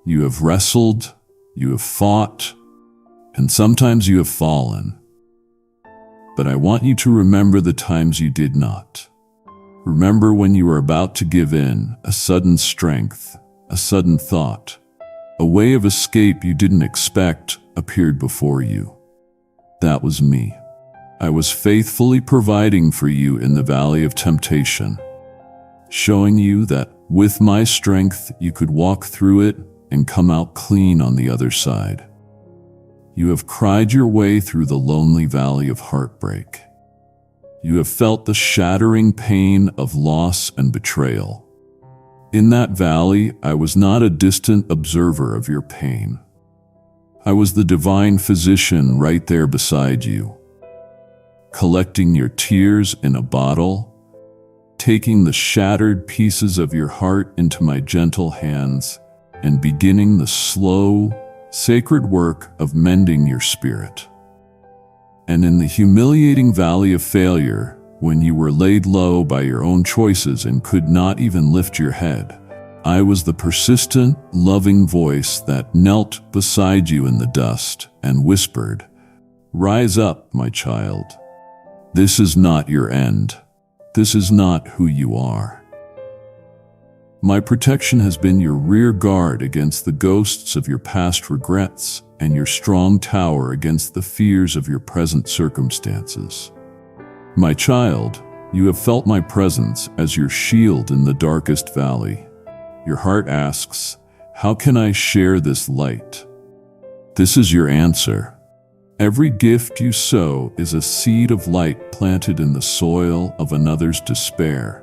S1: You have wrestled, you have fought, and sometimes you have fallen. But I want you to remember the times you did not. Remember when you were about to give in, a sudden strength, a sudden thought, a way of escape you didn't expect appeared before you. That was me. I was faithfully providing for you in the valley of temptation, showing you that with my strength you could walk through it and come out clean on the other side. You have cried your way through the lonely valley of heartbreak. You have felt the shattering pain of loss and betrayal. In that valley, I was not a distant observer of your pain. I was the divine physician right there beside you, collecting your tears in a bottle, taking the shattered pieces of your heart into my gentle hands, and beginning the slow, sacred work of mending your spirit. And in the humiliating valley of failure, when you were laid low by your own choices and could not even lift your head, I was the persistent, loving voice that knelt beside you in the dust and whispered, "Rise up, my child. This is not your end. This is not who you are." My protection has been your rear guard against the ghosts of your past regrets and your strong tower against the fears of your present circumstances. My child, you have felt my presence as your shield in the darkest valley. Your heart asks, "How can I share this light?" This is your answer. Every gift you sow is a seed of light planted in the soil of another's despair,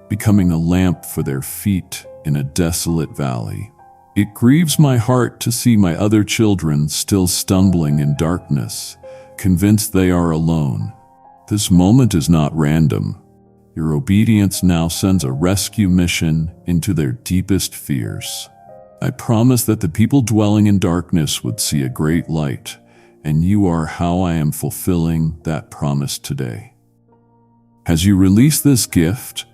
S1: becoming a lamp for their feet in a desolate valley. It grieves my heart to see my other children still stumbling in darkness, convinced they are alone. This moment is not random. Your obedience now sends a rescue mission into their deepest fears. I promised that the people dwelling in darkness would see a great light, and you are how I am fulfilling that promise today. As you release this gift,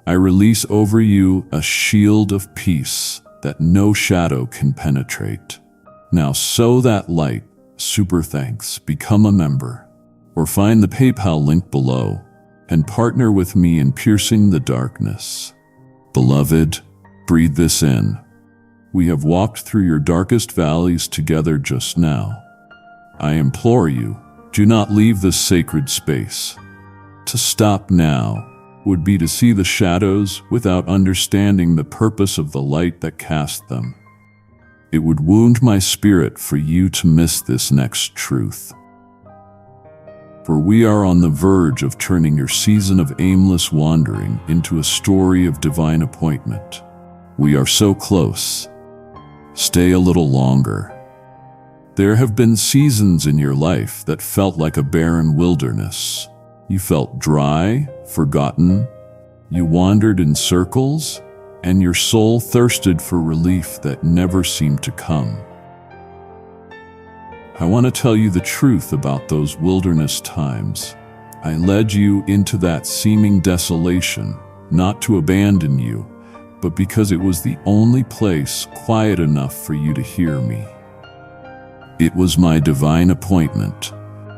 S1: I release over you a shield of peace that no shadow can penetrate. Now sow that light, super thanks, become a member, or find the PayPal link below and partner with me in piercing the darkness. Beloved, breathe this in. We have walked through your darkest valleys together just now. I implore you, do not leave this sacred space. To stop now would be to see the shadows without understanding the purpose of the light that cast them. It would wound my spirit for you to miss this next truth. For we are on the verge of turning your season of aimless wandering into a story of divine appointment. We are so close. Stay a little longer. There have been seasons in your life that felt like a barren wilderness. You felt dry, forgotten. You wandered in circles, and your soul thirsted for relief that never seemed to come. I want to tell you the truth about those wilderness times. I led you into that seeming desolation, not to abandon you, but because it was the only place quiet enough for you to hear me. It was my divine appointment,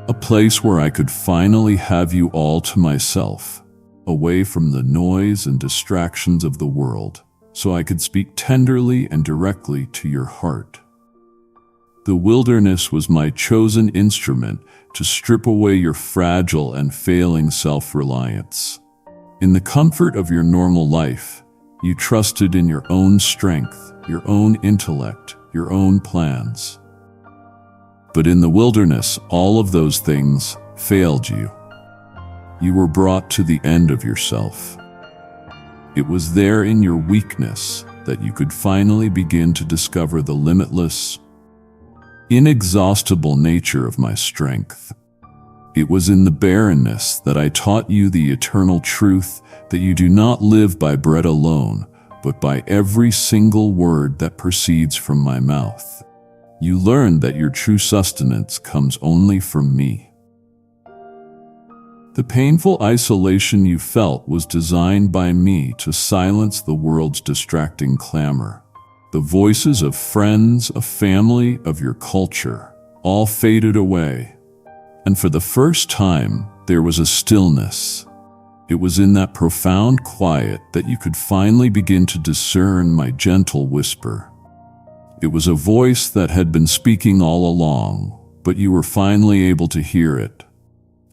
S1: a place where I could finally have you all to myself, away from the noise and distractions of the world, so I could speak tenderly and directly to your heart. The wilderness was my chosen instrument to strip away your fragile and failing self-reliance. In the comfort of your normal life, you trusted in your own strength, your own intellect, your own plans. But in the wilderness, all of those things failed you. You were brought to the end of yourself. It was there in your weakness that you could finally begin to discover the limitless, inexhaustible nature of my strength. It was in the barrenness that I taught you the eternal truth that you do not live by bread alone, but by every single word that proceeds from my mouth. You learned that your true sustenance comes only from me. The painful isolation you felt was designed by me to silence the world's distracting clamor. The voices of friends, of family, of your culture, all faded away. And for the first time, there was a stillness. It was in that profound quiet that you could finally begin to discern my gentle whisper. It was a voice that had been speaking all along, but you were finally able to hear it.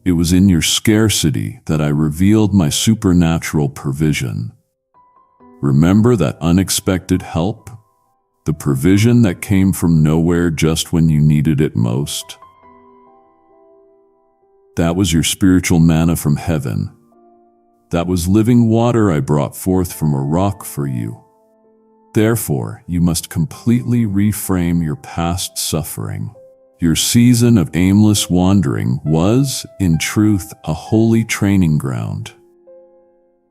S1: It was in your scarcity that I revealed my supernatural provision. Remember that unexpected help? The provision that came from nowhere just when you needed it most? That was your spiritual manna from heaven. That was living water I brought forth from a rock for you. Therefore, you must completely reframe your past suffering. Your season of aimless wandering was, in truth, a holy training ground.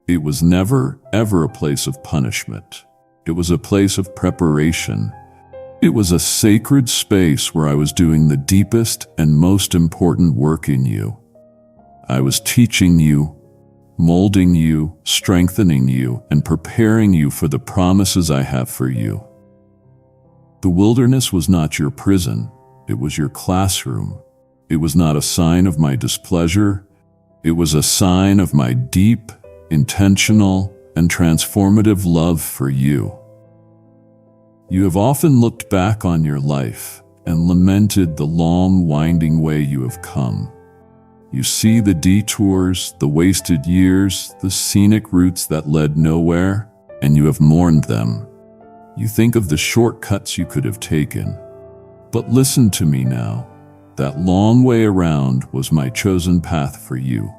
S1: It was never, ever a place of punishment. It was a place of preparation. It was a sacred space where I was doing the deepest and most important work in you. I was teaching you, molding you, strengthening you, and preparing you for the promises I have for you. The wilderness was not your prison. It was your classroom. It was not a sign of my displeasure. It was a sign of my deep, intentional, and transformative love for you. You have often looked back on your life and lamented the long, winding way you have come. You see the detours, the wasted years, the scenic routes that led nowhere, and you have mourned them. You think of the shortcuts you could have taken. But listen to me now. That long way around was my chosen path for you,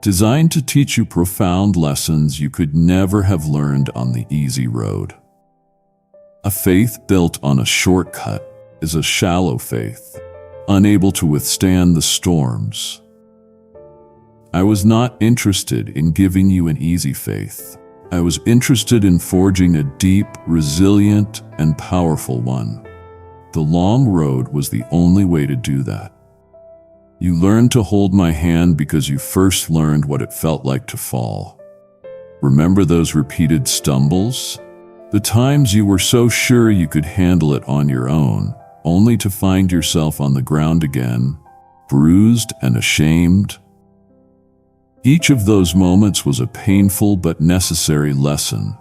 S1: designed to teach you profound lessons you could never have learned on the easy road. A faith built on a shortcut is a shallow faith, unable to withstand the storms. I was not interested in giving you an easy faith. I was interested in forging a deep, resilient, and powerful one. The long road was the only way to do that. You learned to hold my hand because you first learned what it felt like to fall. Remember those repeated stumbles? The times you were so sure you could handle it on your own, only to find yourself on the ground again, bruised and ashamed. Each of those moments was a painful but necessary lesson.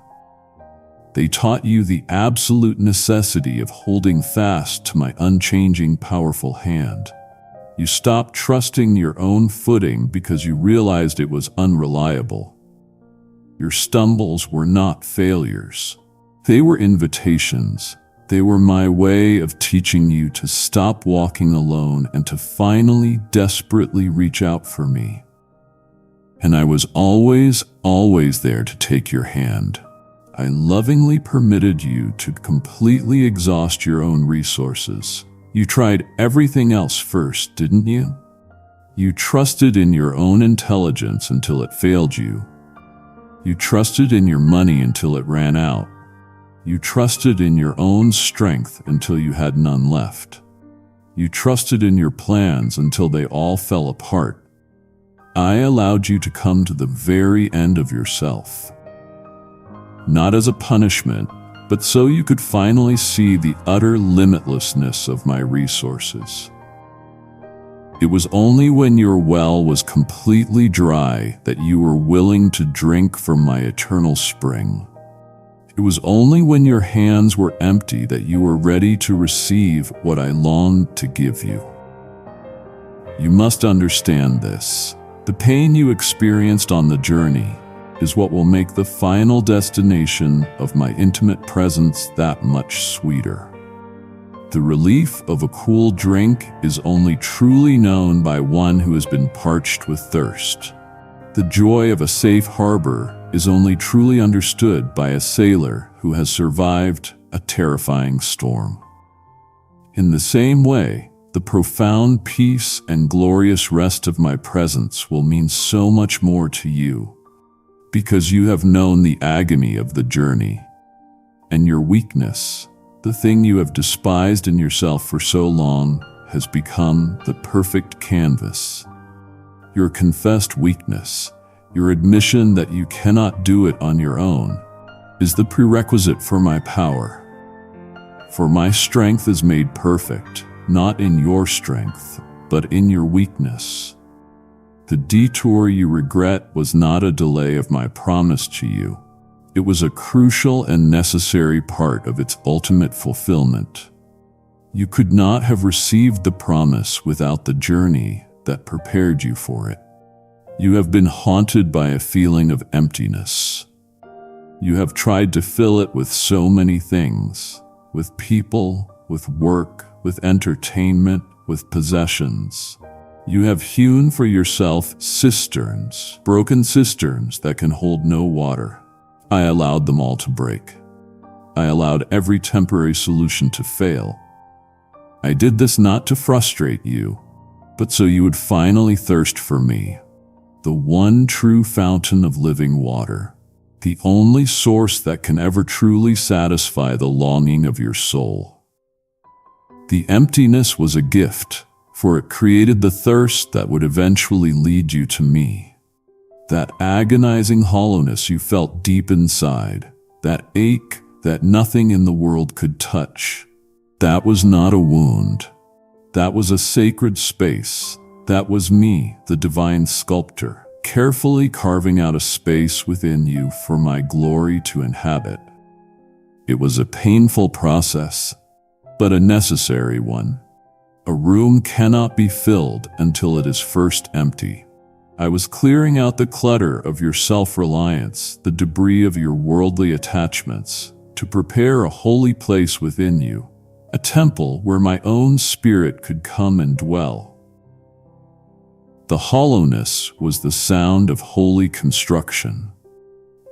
S1: They taught you the absolute necessity of holding fast to my unchanging, powerful hand. You stopped trusting your own footing because you realized it was unreliable. Your stumbles were not failures. They were invitations. They were my way of teaching you to stop walking alone and to finally, desperately reach out for me. And I was always there to take your hand. I lovingly permitted you to completely exhaust your own resources. You tried everything else first, didn't you? You trusted in your own intelligence until it failed you. You trusted in your money until it ran out. You trusted in your own strength until you had none left. You trusted in your plans until they all fell apart. I allowed you to come to the very end of yourself. Not as a punishment, but so you could finally see the utter limitlessness of my resources. It was only when your well was completely dry that you were willing to drink from my eternal spring. It was only when your hands were empty that you were ready to receive what I longed to give you. You must understand this. The pain you experienced on the journey is what will make the final destination of my intimate presence that much sweeter. The relief of a cool drink is only truly known by one who has been parched with thirst. The joy of a safe harbor is only truly understood by a sailor who has survived a terrifying storm. In the same way, the profound peace and glorious rest of my presence will mean so much more to you, because you have known the agony of the journey, and your weakness, the thing you have despised in yourself for so long, has become the perfect canvas. Your confessed weakness, your admission that you cannot do it on your own, is the prerequisite for my power. For my strength is made perfect, not in your strength, but in your weakness. The detour you regret was not a delay of my promise to you. It was a crucial and necessary part of its ultimate fulfillment. You could not have received the promise without the journey that prepared you for it. You have been haunted by a feeling of emptiness. You have tried to fill it with so many things, with people, with work, with entertainment, with possessions. You have hewn for yourself cisterns, broken cisterns that can hold no water. I allowed them all to break. I allowed every temporary solution to fail. I did this not to frustrate you, but so you would finally thirst for me, the one true fountain of living water, the only source that can ever truly satisfy the longing of your soul. The emptiness was a gift, for it created the thirst that would eventually lead you to me. That agonizing hollowness you felt deep inside, that ache that nothing in the world could touch, that was not a wound. That was a sacred space. That was me, the divine sculptor, carefully carving out a space within you for my glory to inhabit. It was a painful process, but a necessary one. A room cannot be filled until it is first empty. I was clearing out the clutter of your self-reliance, the debris of your worldly attachments, to prepare a holy place within you, a temple where my own spirit could come and dwell. The hollowness was the sound of holy construction.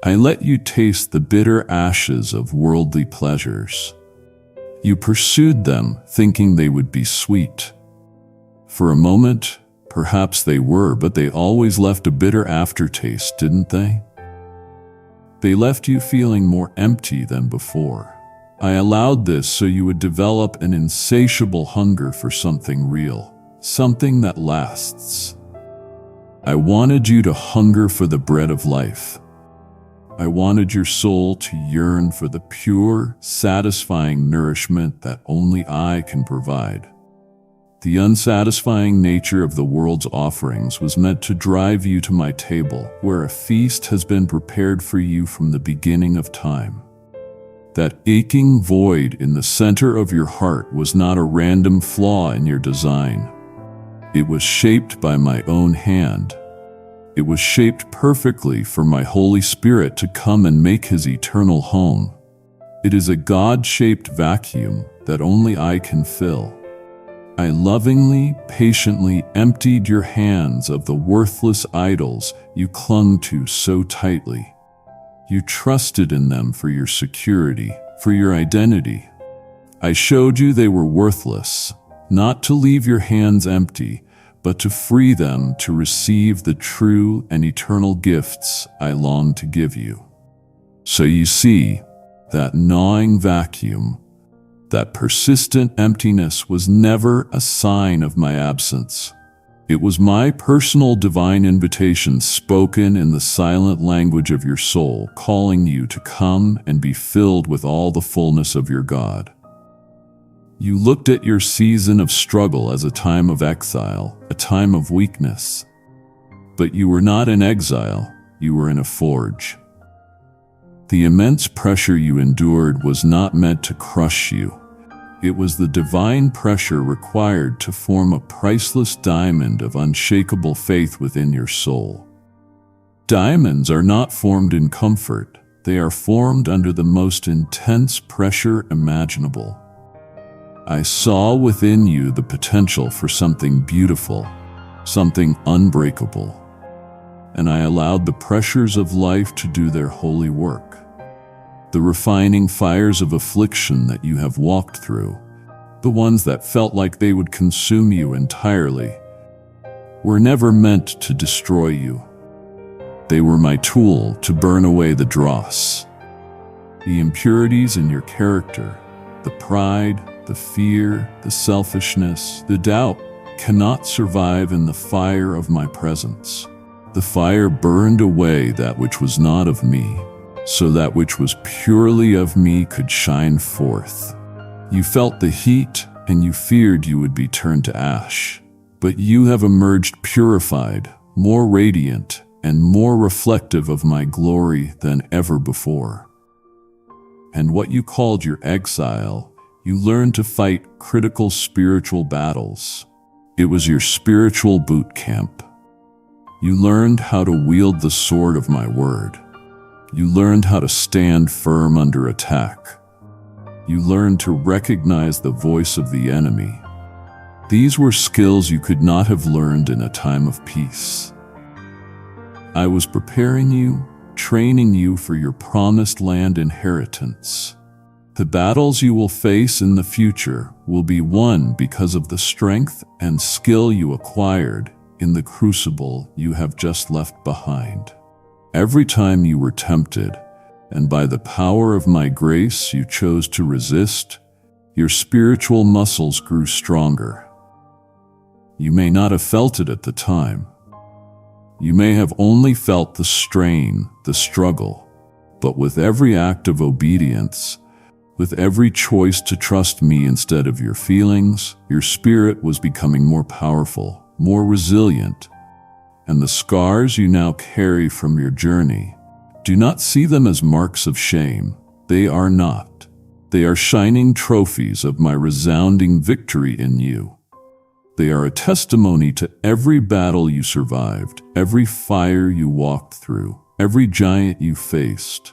S1: I let you taste the bitter ashes of worldly pleasures. You pursued them, thinking they would be sweet. For a moment, perhaps they were, but they always left a bitter aftertaste, didn't they? They left you feeling more empty than before. I allowed this so you would develop an insatiable hunger for something real, something that lasts. I wanted you to hunger for the bread of life. I wanted your soul to yearn for the pure, satisfying nourishment that only I can provide. The unsatisfying nature of the world's offerings was meant to drive you to my table, where a feast has been prepared for you from the beginning of time. That aching void in the center of your heart was not a random flaw in your design. It was shaped by my own hand. It was shaped perfectly for my Holy Spirit to come and make his eternal home. It is a God-shaped vacuum that only I can fill. I lovingly, patiently emptied your hands of the worthless idols you clung to so tightly. You trusted in them for your security, for your identity. I showed you they were worthless, not to leave your hands empty, but to free them to receive the true and eternal gifts I long to give you. So you see, that gnawing vacuum, that persistent emptiness was never a sign of my absence. It was my personal divine invitation spoken in the silent language of your soul, calling you to come and be filled with all the fullness of your God. You looked at your season of struggle as a time of exile, a time of weakness. But you were not in exile, you were in a forge. The immense pressure you endured was not meant to crush you. It was the divine pressure required to form a priceless diamond of unshakable faith within your soul. Diamonds are not formed in comfort, they are formed under the most intense pressure imaginable. I saw within you the potential for something beautiful, something unbreakable, and I allowed the pressures of life to do their holy work. The refining fires of affliction that you have walked through, the ones that felt like they would consume you entirely, were never meant to destroy you. They were my tool to burn away the dross, the impurities in your character, the pride, the fear, the selfishness, the doubt cannot survive in the fire of my presence. The fire burned away that which was not of me, so that which was purely of me could shine forth. You felt the heat, and you feared you would be turned to ash. But you have emerged purified, more radiant, and more reflective of my glory than ever before. And what you called your exile, you learned to fight critical spiritual battles. It was your spiritual boot camp. You learned how to wield the sword of my word. You learned how to stand firm under attack. You learned to recognize the voice of the enemy. These were skills you could not have learned in a time of peace. I was preparing you, training you for your promised land inheritance. The battles you will face in the future will be won because of the strength and skill you acquired in the crucible you have just left behind. Every time you were tempted, and by the power of my grace you chose to resist, your spiritual muscles grew stronger. You may not have felt it at the time. You may have only felt the strain, the struggle, but with every act of obedience, with every choice to trust me instead of your feelings, your spirit was becoming more powerful, more resilient, and the scars you now carry from your journey, do not see them as marks of shame. They are not. They are shining trophies of my resounding victory in you. They are a testimony to every battle you survived, every fire you walked through, every giant you faced.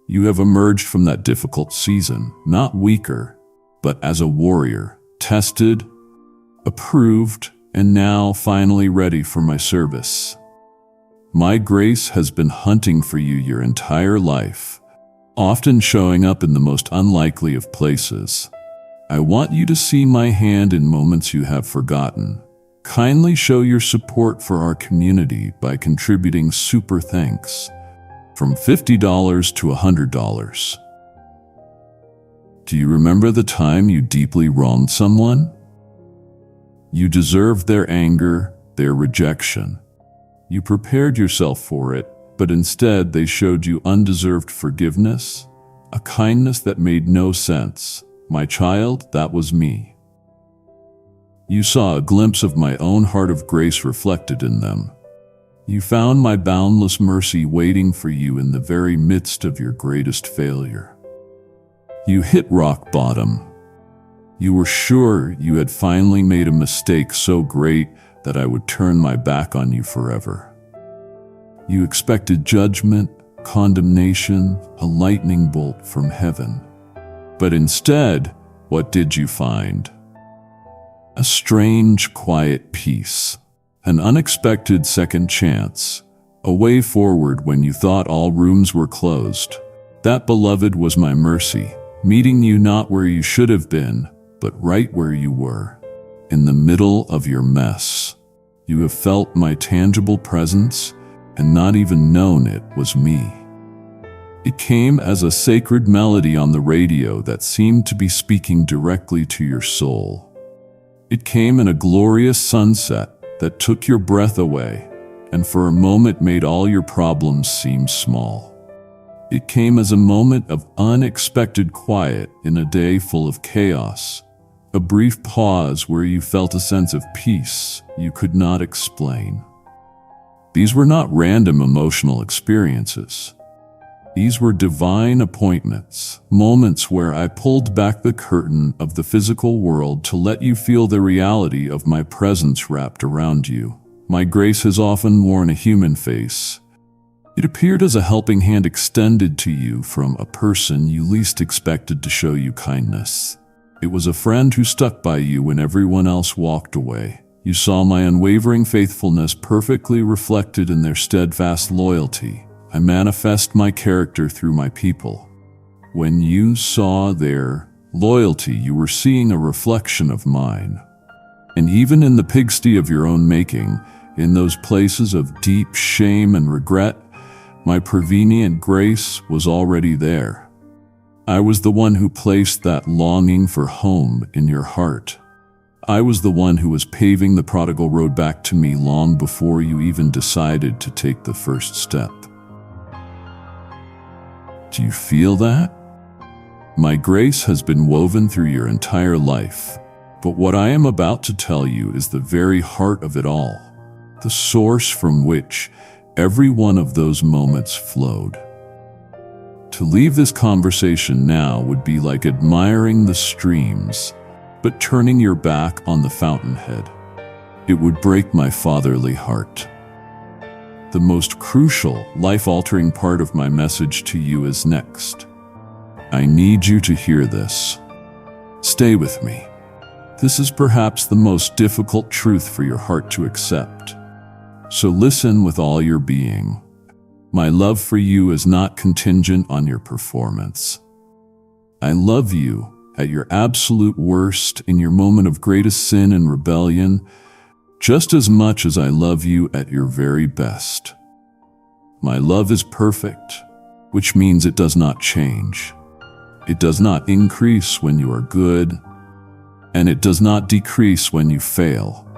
S1: You have emerged from that difficult season, not weaker, but as a warrior, tested, approved, and now finally ready for my service. My grace has been hunting for you your entire life, often showing up in the most unlikely of places. I want you to see my hand in moments you have forgotten. Kindly show your support for our community by contributing super thanks, from $50 to $100. Do you remember the time you deeply wronged someone? You deserved their anger, their rejection. You prepared yourself for it, but instead they showed you undeserved forgiveness, a kindness that made no sense. My child, that was me. You saw a glimpse of my own heart of grace reflected in them. You found my boundless mercy waiting for you in the very midst of your greatest failure. You hit rock bottom. You were sure you had finally made a mistake so great that I would turn my back on you forever. You expected judgment, condemnation, a lightning bolt from heaven. But instead, what did you find? A strange, quiet peace, an unexpected second chance, a way forward when you thought all rooms were closed. That, beloved, was my mercy, meeting you not where you should have been, but right where you were, in the middle of your mess. You have felt my tangible presence and not even known it was me. It came as a sacred melody on the radio that seemed to be speaking directly to your soul. It came in a glorious sunset that took your breath away and for a moment made all your problems seem small. It came as a moment of unexpected quiet in a day full of chaos, a brief pause where you felt a sense of peace you could not explain. These were not random emotional experiences. These were divine appointments, moments where I pulled back the curtain of the physical world to let you feel the reality of my presence wrapped around you. My grace has often worn a human face. It appeared as a helping hand extended to you from a person you least expected to show you kindness. It was a friend who stuck by you when everyone else walked away. You saw my unwavering faithfulness perfectly reflected in their steadfast loyalty. I manifest my character through my people. When you saw their loyalty, you were seeing a reflection of mine. And even in the pigsty of your own making, in those places of deep shame and regret, my prevenient grace was already there. I was the one who placed that longing for home in your heart. I was the one who was paving the prodigal road back to me long before you even decided to take the first step. Do you feel that? My grace has been woven through your entire life, but what I am about to tell you is the very heart of it all, the source from which every one of those moments flowed. To leave this conversation now would be like admiring the streams, but turning your back on the fountainhead. It would break my fatherly heart. The most crucial, life-altering part of my message to you is next. I need you to hear this. Stay with me. This is perhaps the most difficult truth for your heart to accept. So listen with all your being. My love for you is not contingent on your performance. I love you at your absolute worst, in your moment of greatest sin and rebellion, just as much as I love you at your very best. My love is perfect, which means it does not change. It does not increase when you are good, and it does not decrease when you fail.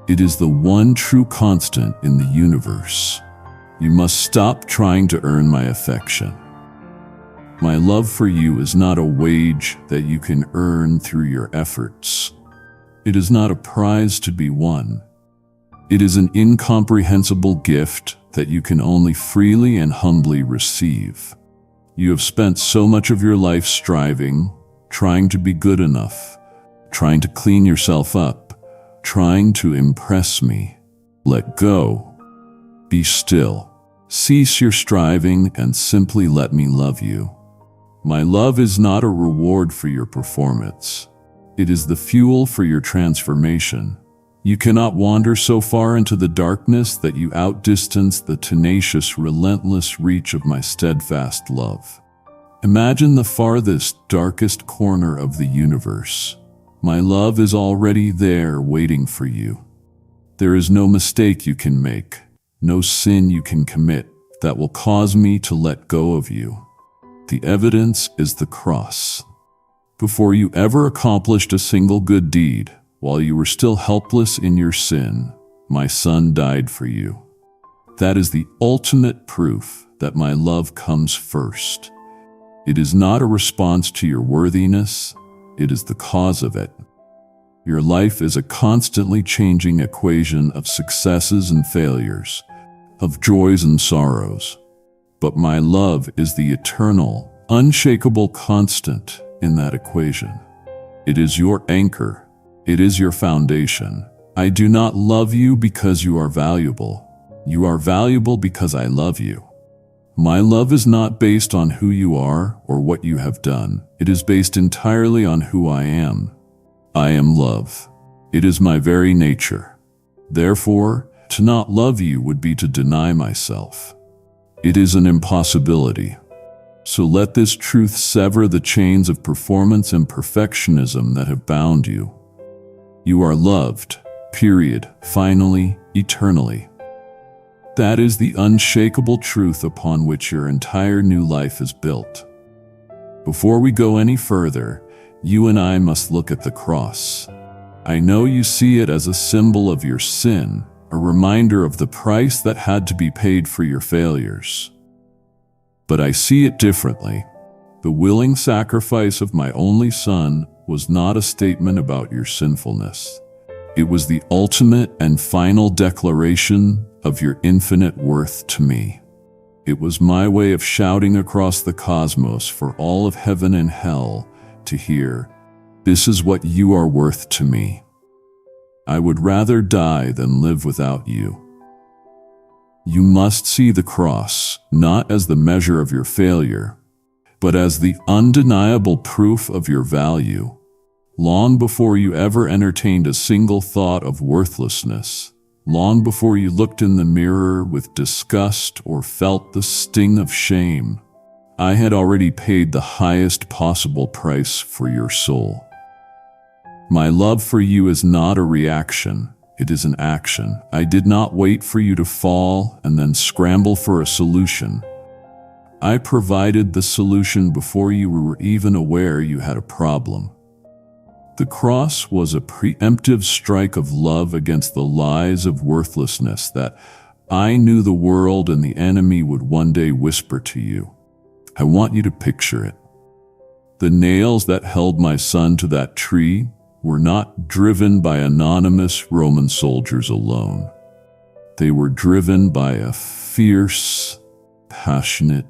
S1: It is the one true constant in the universe. You must stop trying to earn my affection. My love for you is not a wage that you can earn through your efforts. It is not a prize to be won. It is an incomprehensible gift that you can only freely and humbly receive. You have spent so much of your life striving, trying to be good enough, trying to clean yourself up, trying to impress me. Let go. Be still. Cease your striving and simply let me love you. My love is not a reward for your performance. It is the fuel for your transformation. You cannot wander so far into the darkness that you outdistance the tenacious, relentless reach of my steadfast love. Imagine the farthest, darkest corner of the universe. My love is already there waiting for you. There is no mistake you can make, no sin you can commit that will cause me to let go of you. The evidence is the cross. Before you ever accomplished a single good deed, while you were still helpless in your sin, my Son died for you. That is the ultimate proof that my love comes first. It is not a response to your worthiness, it is the cause of it. Your life is a constantly changing equation of successes and failures, of joys and sorrows. But my love is the eternal, unshakable constant in that equation. It is your anchor. It is your foundation. I do not love you because you are valuable. You are valuable because I love you. My love is not based on who you are or what you have done. It is based entirely on who I am. I am love. It is my very nature. Therefore, to not love you would be to deny myself. It is an impossibility. So let this truth sever the chains of performance and perfectionism that have bound you. You are loved, period, finally, eternally. That is the unshakable truth upon which your entire new life is built. Before we go any further, you and I must look at the cross. I know you see it as a symbol of your sin, a reminder of the price that had to be paid for your failures. But I see it differently. The willing sacrifice of my only Son was not a statement about your sinfulness. It was the ultimate and final declaration of your infinite worth to me. It was my way of shouting across the cosmos for all of heaven and hell to hear, "This is what you are worth to me. I would rather die than live without you." You must see the cross not as the measure of your failure, but as the undeniable proof of your value. long before you ever entertained a single thought of worthlessness, long before you looked in the mirror with disgust or felt the sting of shame. I had already paid the highest possible price for your soul. My love for you is not a reaction, it is an action. I did not wait for you to fall and then scramble for a solution. I provided the solution before you were even aware you had a problem. The cross was a preemptive strike of love against the lies of worthlessness that I knew the world and the enemy would one day whisper to you. I want you to picture it. The nails that held my son to that tree were not driven by anonymous Roman soldiers alone. They were driven by a fierce, passionate,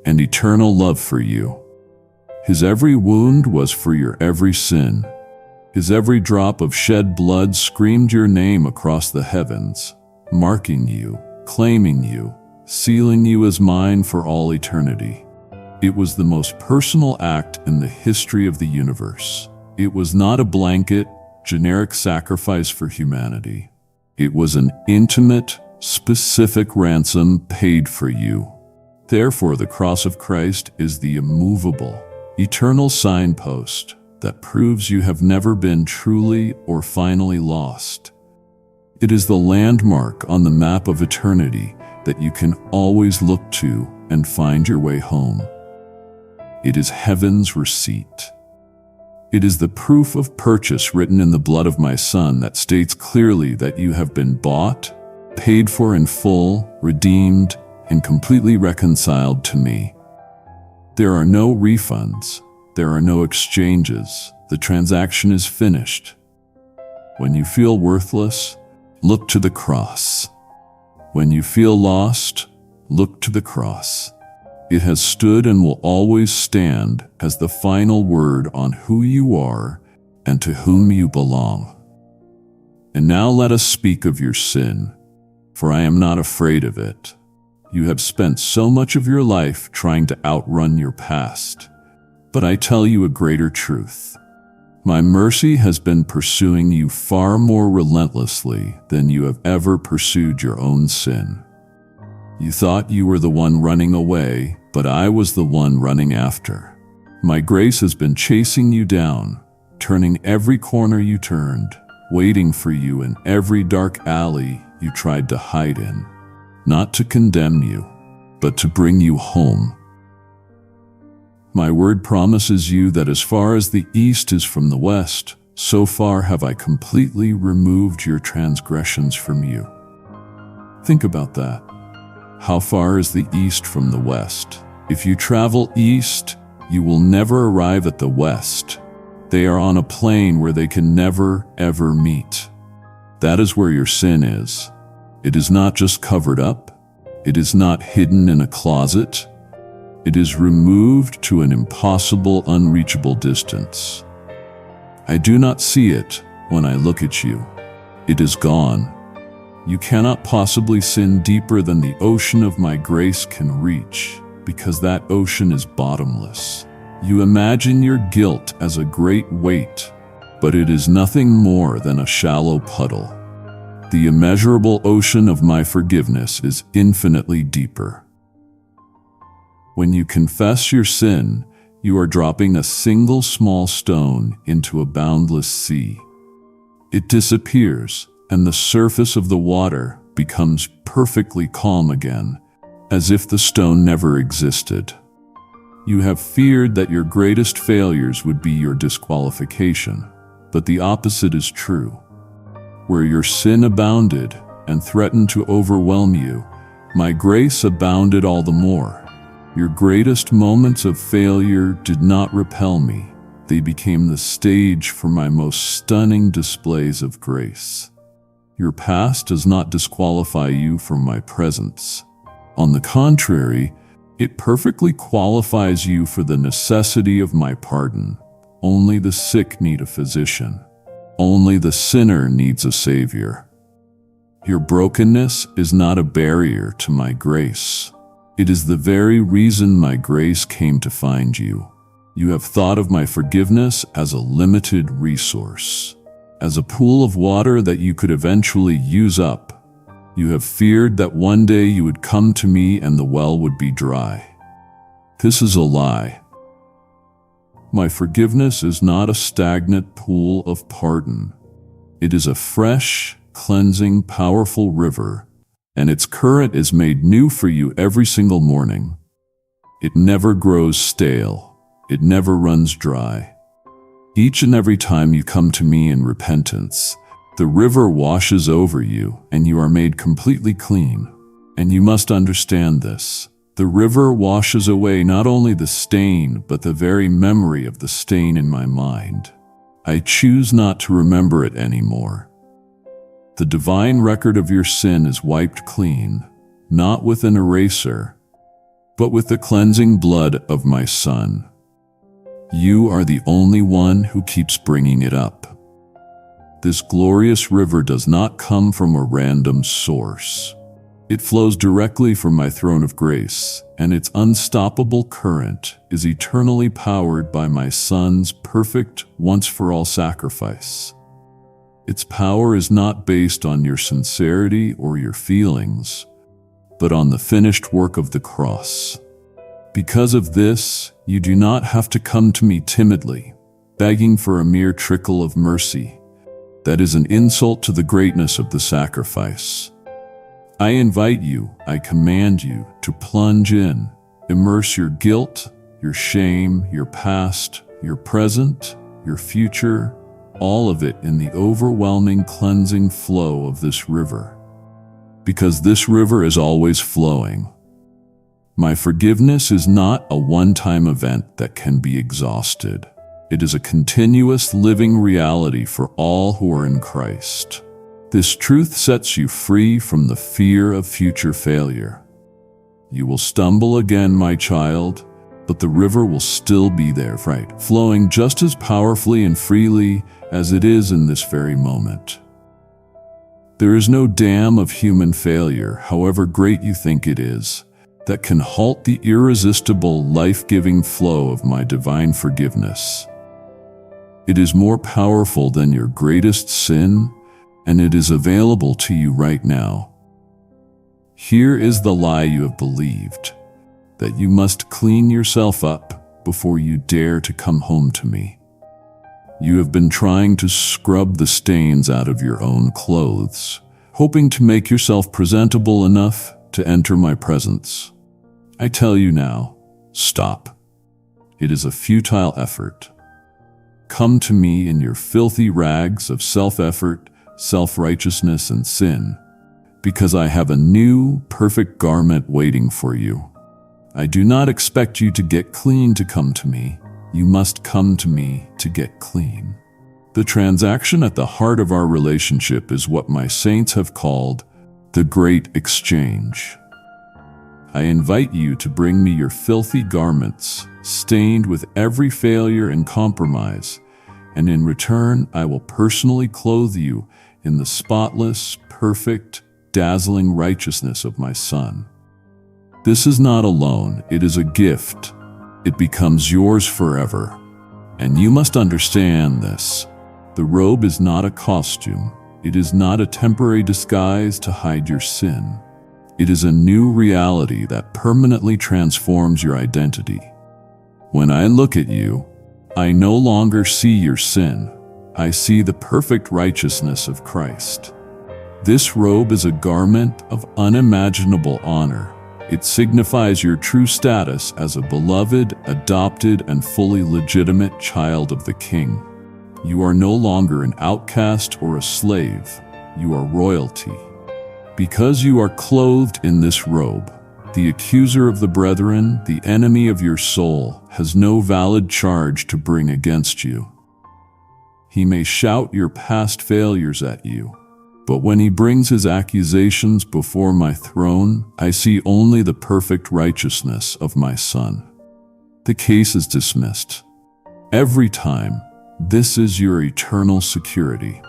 S1: and eternal love for you. His every wound was for your every sin. His every drop of shed blood screamed your name across the heavens, marking you, claiming you, sealing you as mine for all eternity. It was the most personal act in the history of the universe. It was not a blanket, generic sacrifice for humanity. It was an intimate, specific ransom paid for you. Therefore, the cross of Christ is the immovable, eternal signpost that proves you have never been truly or finally lost. It is the landmark on the map of eternity that you can always look to and find your way home. It is heaven's receipt. It is the proof of purchase written in the blood of my Son that states clearly that you have been bought, paid for in full, redeemed, and completely reconciled to me. There are no refunds. There are no exchanges. The transaction is finished. When you feel worthless, look to the cross. When you feel lost, look to the cross. It has stood and will always stand as the final word on who you are and to whom you belong. And now let us speak of your sin, for I am not afraid of it. You have spent so much of your life trying to outrun your past. But I tell you a greater truth. My mercy has been pursuing you far more relentlessly than you have ever pursued your own sin. You thought you were the one running away, but I was the one running after. My grace has been chasing you down, turning every corner you turned, waiting for you in every dark alley you tried to hide in, not to condemn you, but to bring you home. My word promises you that as far as the east is from the west, so far have I completely removed your transgressions from you. Think about that. How far is the east from the west? If you travel east, you will never arrive at the west. They are on a plane where they can never, ever meet. That is where your sin is. It is not just covered up. It is not hidden in a closet. It is removed to an impossible, unreachable distance. I do not see it when I look at you. It is gone. You cannot possibly sin deeper than the ocean of my grace can reach, because that ocean is bottomless. You imagine your guilt as a great weight, but it is nothing more than a shallow puddle. The immeasurable ocean of my forgiveness is infinitely deeper. When you confess your sin, you are dropping a single small stone into a boundless sea. It disappears, and the surface of the water becomes perfectly calm again, as if the stone never existed. You have feared that your greatest failures would be your disqualification, but the opposite is true. Where your sin abounded and threatened to overwhelm you, my grace abounded all the more. Your greatest moments of failure did not repel me. They became the stage for my most stunning displays of grace. Your past does not disqualify you from my presence. On the contrary, it perfectly qualifies you for the necessity of my pardon. Only the sick need a physician. Only the sinner needs a savior. Your brokenness is not a barrier to my grace. It is the very reason my grace came to find you. You have thought of my forgiveness as a limited resource, as a pool of water that you could eventually use up. You have feared that one day you would come to me and the well would be dry. This is a lie. My forgiveness is not a stagnant pool of pardon. It is a fresh, cleansing, powerful river, and its current is made new for you every single morning. It never grows stale. It never runs dry. Each and every time you come to me in repentance, the river washes over you and you are made completely clean. And you must understand this. The river washes away not only the stain, but the very memory of the stain in my mind. I choose not to remember it anymore. The divine record of your sin is wiped clean, not with an eraser, but with the cleansing blood of my Son. You are the only one who keeps bringing it up. This glorious river does not come from a random source. It flows directly from my throne of grace, and its unstoppable current is eternally powered by my Son's perfect, once-for-all sacrifice. Its power is not based on your sincerity or your feelings, but on the finished work of the cross. Because of this, you do not have to come to me timidly, begging for a mere trickle of mercy. That is an insult to the greatness of the sacrifice. I invite you, I command you to plunge in, immerse your guilt, your shame, your past, your present, your future, all of it in the overwhelming cleansing flow of this river. Because this river is always flowing. My forgiveness is not a one-time event that can be exhausted. It is a continuous living reality for all who are in Christ. This truth sets you free from the fear of future failure. You will stumble again, my child, but the river will still be there, right, flowing just as powerfully and freely as it is in this very moment. There is no dam of human failure, however great you think it is, that can halt the irresistible, life-giving flow of my divine forgiveness. It is more powerful than your greatest sin, and it is available to you right now. Here is the lie you have believed, that you must clean yourself up before you dare to come home to me. You have been trying to scrub the stains out of your own clothes, hoping to make yourself presentable enough to enter my presence. I tell you now, stop. It is a futile effort. Come to me in your filthy rags of self-effort, self-righteousness, and sin, because I have a new, perfect garment waiting for you. I do not expect you to get clean to come to me. You must come to me to get clean. The transaction at the heart of our relationship is what my saints have called the Great Exchange. I invite you to bring me your filthy garments, stained with every failure and compromise, and in return I will personally clothe you in the spotless, perfect, dazzling righteousness of my Son. This is not a loan, it is a gift. It becomes yours forever. And you must understand this. The robe is not a costume. It is not a temporary disguise to hide your sin. It is a new reality that permanently transforms your identity. When I look at you, I no longer see your sin. I see the perfect righteousness of Christ. This robe is a garment of unimaginable honor. It signifies your true status as a beloved, adopted, and fully legitimate child of the King. You are no longer an outcast or a slave. You are royalty. Because you are clothed in this robe, the accuser of the brethren, the enemy of your soul, has no valid charge to bring against you. He may shout your past failures at you, but when he brings his accusations before my throne, I see only the perfect righteousness of my Son. The case is dismissed. Every time, this is your eternal security.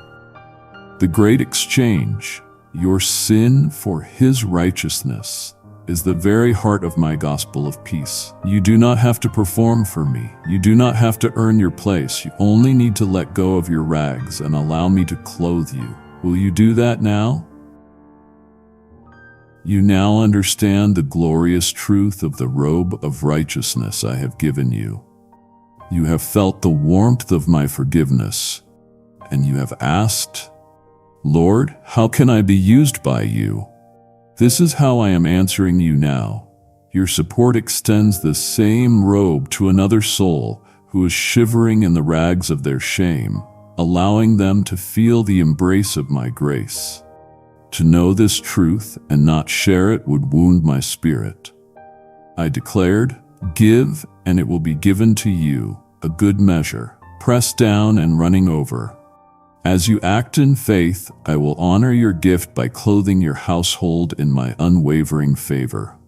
S1: The great exchange, your sin for his righteousness, is the very heart of my gospel of peace. You do not have to perform for me. You do not have to earn your place. You only need to let go of your rags and allow me to clothe you. Will you do that now? You now understand the glorious truth of the robe of righteousness I have given you. You have felt the warmth of my forgiveness, and you have asked, Lord, how can I be used by you? This is how I am answering you now. Your support extends the same robe to another soul who is shivering in the rags of their shame, allowing them to feel the embrace of my grace. To know this truth and not share it would wound my spirit. I declared, give, and it will be given to you, a good measure, pressed down and running over. As you act in faith, I will honor your gift by clothing your household in my unwavering favor.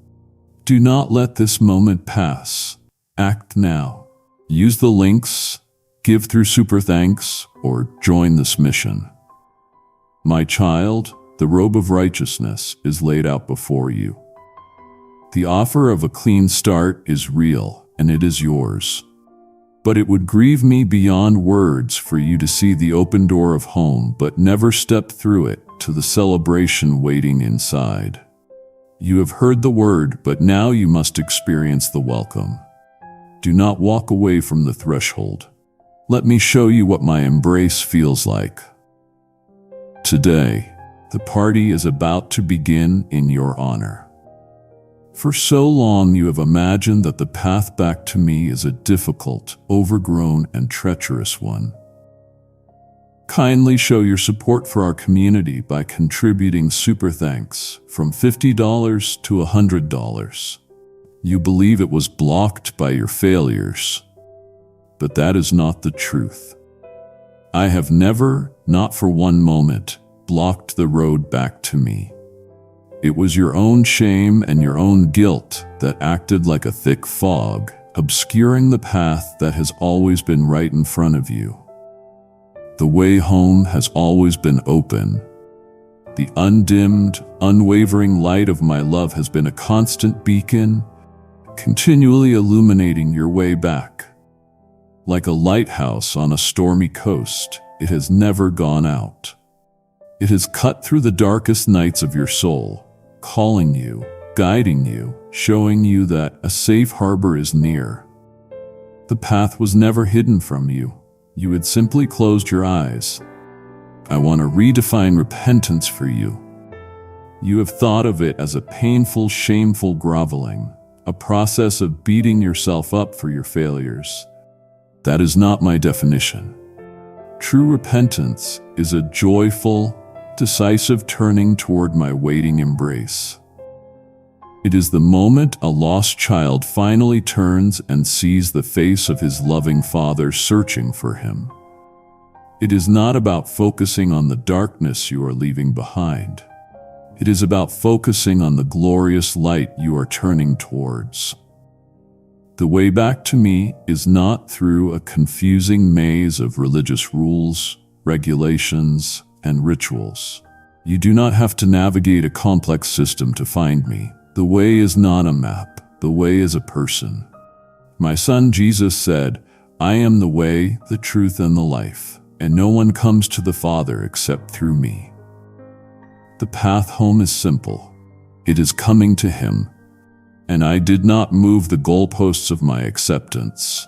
S1: Do not let this moment pass. Act now. Use the links, give through Super Thanks, or join this mission. My child, the robe of righteousness is laid out before you. The offer of a clean start is real, and it is yours. But it would grieve me beyond words for you to see the open door of home but never step through it to the celebration waiting inside. You have heard the word, but now you must experience the welcome. Do not walk away from the threshold. Let me show you what my embrace feels like. Today, the party is about to begin in your honor. For so long you have imagined that the path back to me is a difficult, overgrown, and treacherous one. Kindly show your support for our community by contributing Super Thanks from $50 to $100. You believe it was blocked by your failures, but that is not the truth. I have never, not for one moment, blocked the road back to me. It was your own shame and your own guilt that acted like a thick fog, obscuring the path that has always been right in front of you. The way home has always been open. The undimmed, unwavering light of my love has been a constant beacon, continually illuminating your way back. Like a lighthouse on a stormy coast, it has never gone out. It has cut through the darkest nights of your soul, calling you, guiding you, showing you that a safe harbor is near. The path was never hidden from you. You had simply closed your eyes. I want to redefine repentance for you. You have thought of it as a painful, shameful groveling, a process of beating yourself up for your failures. That is not my definition. True repentance is a joyful, decisive turning toward my waiting embrace. It is the moment a lost child finally turns and sees the face of his loving father searching for him. It is not about focusing on the darkness you are leaving behind. It is about focusing on the glorious light you are turning towards. The way back to me is not through a confusing maze of religious rules, regulations, and rituals. You do not have to navigate a complex system to find me. The way is not a map. The way is a person. My son Jesus said, I am the way, the truth, and the life, and no one comes to the Father except through me. The path home is simple. It is coming to Him, and I did not move the goalposts of my acceptance.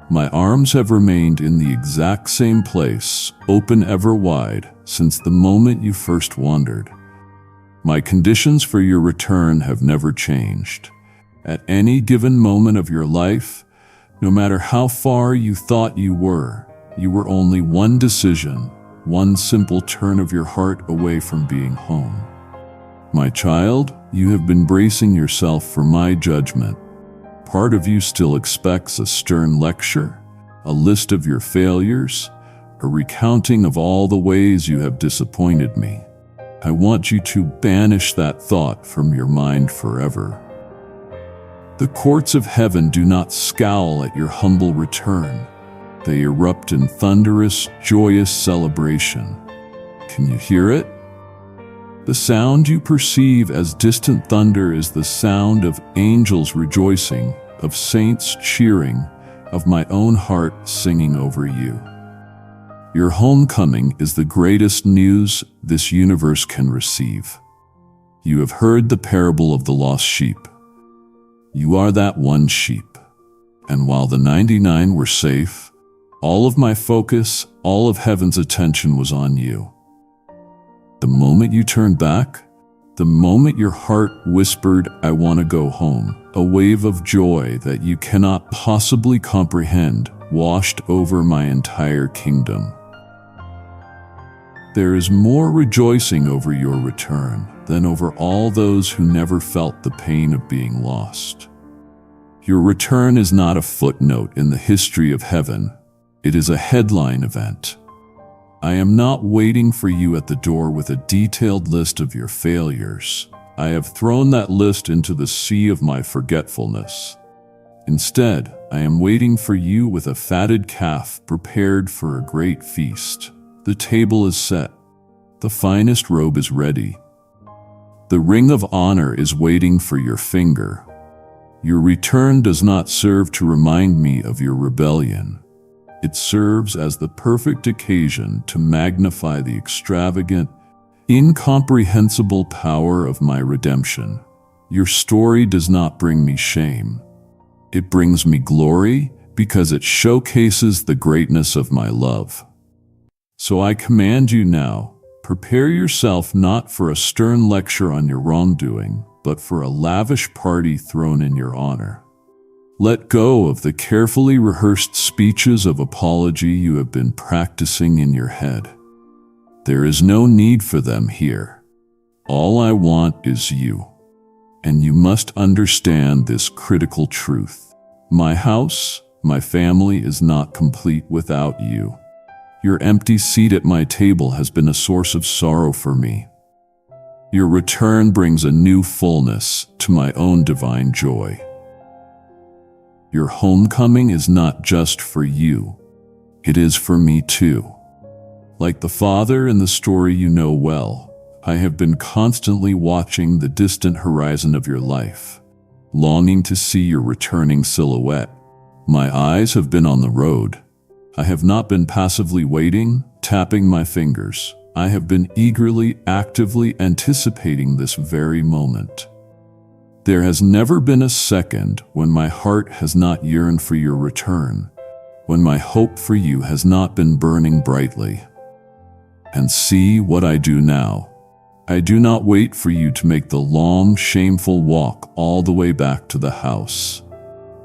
S1: My arms have remained in the exact same place, open ever wide, since the moment you first wandered. My conditions for your return have never changed. At any given moment of your life, no matter how far you thought you were only one decision, one simple turn of your heart away from being home. My child, you have been bracing yourself for my judgment. Part of you still expects a stern lecture, a list of your failures, a recounting of all the ways you have disappointed me. I want you to banish that thought from your mind forever. The courts of heaven do not scowl at your humble return. They erupt in thunderous, joyous celebration. Can you hear it? The sound you perceive as distant thunder is the sound of angels rejoicing, of saints cheering, of my own heart singing over you. Your homecoming is the greatest news this universe can receive. You have heard the parable of the lost sheep. You are that one sheep. And while the 99 were safe, all of my focus, all of heaven's attention was on you. The moment you turned back, the moment your heart whispered, "I want to go home," a wave of joy that you cannot possibly comprehend washed over my entire kingdom. There is more rejoicing over your return than over all those who never felt the pain of being lost. Your return is not a footnote in the history of heaven. It is a headline event. I am not waiting for you at the door with a detailed list of your failures. I have thrown that list into the sea of my forgetfulness. Instead, I am waiting for you with a fatted calf prepared for a great feast. The table is set. The finest robe is ready. The ring of honor is waiting for your finger. Your return does not serve to remind me of your rebellion. It serves as the perfect occasion to magnify the extravagant, incomprehensible power of my redemption. Your story does not bring me shame. It brings me glory because it showcases the greatness of my love. So I command you now, prepare yourself not for a stern lecture on your wrongdoing, but for a lavish party thrown in your honor. Let go of the carefully rehearsed speeches of apology you have been practicing in your head. There is no need for them here. All I want is you. And you must understand this critical truth. My house, my family is not complete without you. Your empty seat at my table has been a source of sorrow for me. Your return brings a new fullness to my own divine joy. Your homecoming is not just for you. It is for me too. Like the father in the story you know well, I have been constantly watching the distant horizon of your life, longing to see your returning silhouette. My eyes have been on the road. I have not been passively waiting, tapping my fingers. I have been eagerly, actively anticipating this very moment. There has never been a second when my heart has not yearned for your return, when my hope for you has not been burning brightly. And see what I do now. I do not wait for you to make the long, shameful walk all the way back to the house.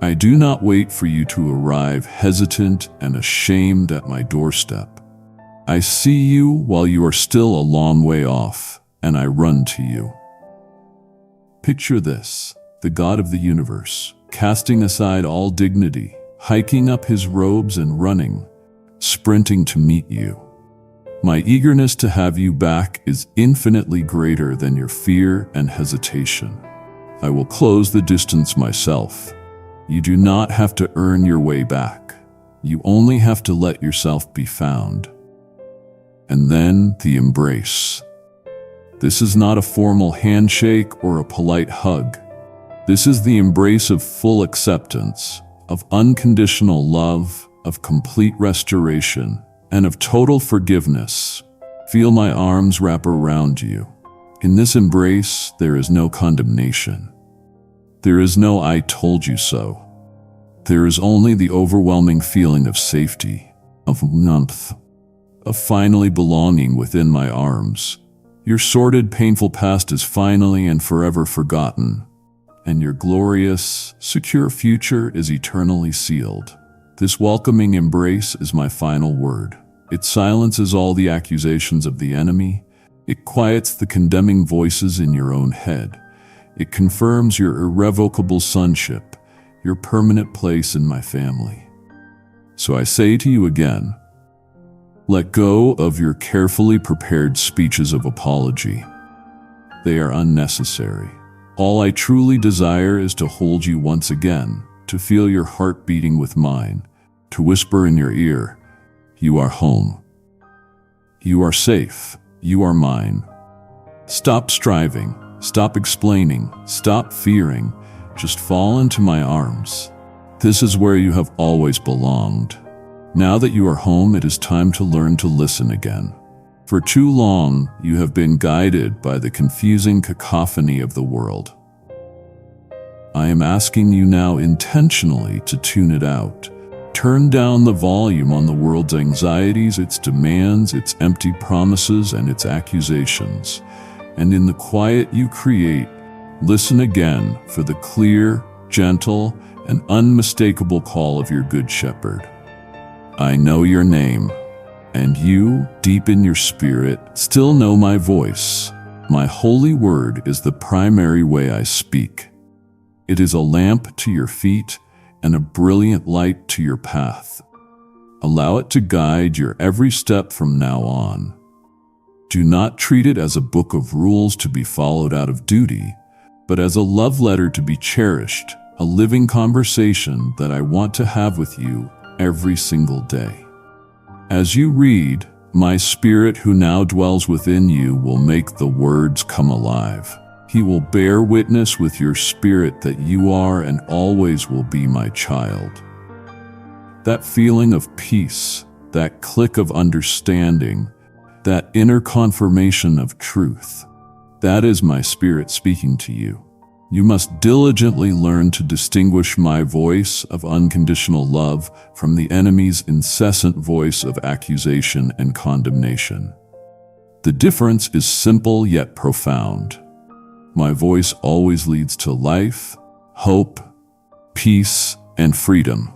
S1: I do not wait for you to arrive hesitant and ashamed at my doorstep. I see you while you are still a long way off, and I run to you. Picture this, the God of the universe, casting aside all dignity, hiking up his robes and running, sprinting to meet you. My eagerness to have you back is infinitely greater than your fear and hesitation. I will close the distance myself. You do not have to earn your way back. You only have to let yourself be found. And then the embrace. This is not a formal handshake or a polite hug. This is the embrace of full acceptance, of unconditional love, of complete restoration, and of total forgiveness. Feel my arms wrap around you. In this embrace, there is no condemnation. There is no "I told you so." There is only the overwhelming feeling of safety, of warmth, of finally belonging within my arms. Your sordid, painful past is finally and forever forgotten, and your glorious, secure future is eternally sealed. This welcoming embrace is my final word. It silences all the accusations of the enemy. It quiets the condemning voices in your own head. It confirms your irrevocable sonship, your permanent place in my family. So I say to you again, let go of your carefully prepared speeches of apology. They are unnecessary. All I truly desire is to hold you once again, to feel your heart beating with mine, to whisper in your ear, "You are home. You are safe. You are mine." Stop striving, stop explaining, stop fearing. Just fall into my arms. This is where you have always belonged. Now that you are home, it is time to learn to listen again. For too long, you have been guided by the confusing cacophony of the world. I am asking you now intentionally to tune it out. Turn down the volume on the world's anxieties, its demands, its empty promises, and its accusations. And in the quiet you create, listen again for the clear, gentle, and unmistakable call of your Good Shepherd. I know your name, and you, deep in your spirit, still know my voice. My holy word is the primary way I speak. It is a lamp to your feet and a brilliant light to your path. Allow it to guide your every step from now on. Do not treat it as a book of rules to be followed out of duty, but as a love letter to be cherished, a living conversation that I want to have with you every single day. As you read, my Spirit who now dwells within you will make the words come alive. He will bear witness with your spirit that you are and always will be my child. That feeling of peace, that click of understanding, that inner confirmation of truth, that is my Spirit speaking to you. You must diligently learn to distinguish my voice of unconditional love from the enemy's incessant voice of accusation and condemnation. The difference is simple yet profound. My voice always leads to life, hope, peace, and freedom.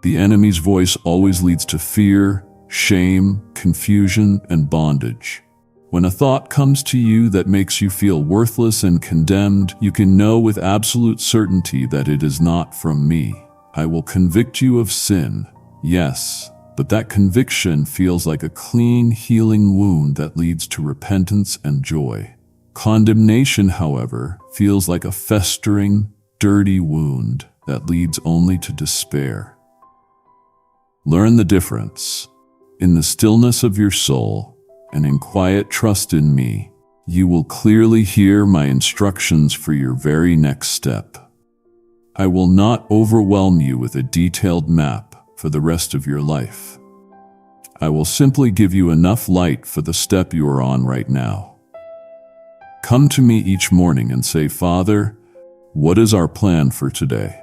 S1: The enemy's voice always leads to fear, shame, confusion, and bondage. When a thought comes to you that makes you feel worthless and condemned, you can know with absolute certainty that it is not from me. I will convict you of sin, yes, but that conviction feels like a clean, healing wound that leads to repentance and joy. Condemnation, however, feels like a festering, dirty wound that leads only to despair. Learn the difference. In the stillness of your soul, and in quiet trust in me, you will clearly hear my instructions for your very next step. I will not overwhelm you with a detailed map for the rest of your life. I will simply give you enough light for the step you are on right now. Come to me each morning and say, Father, what is our plan for today?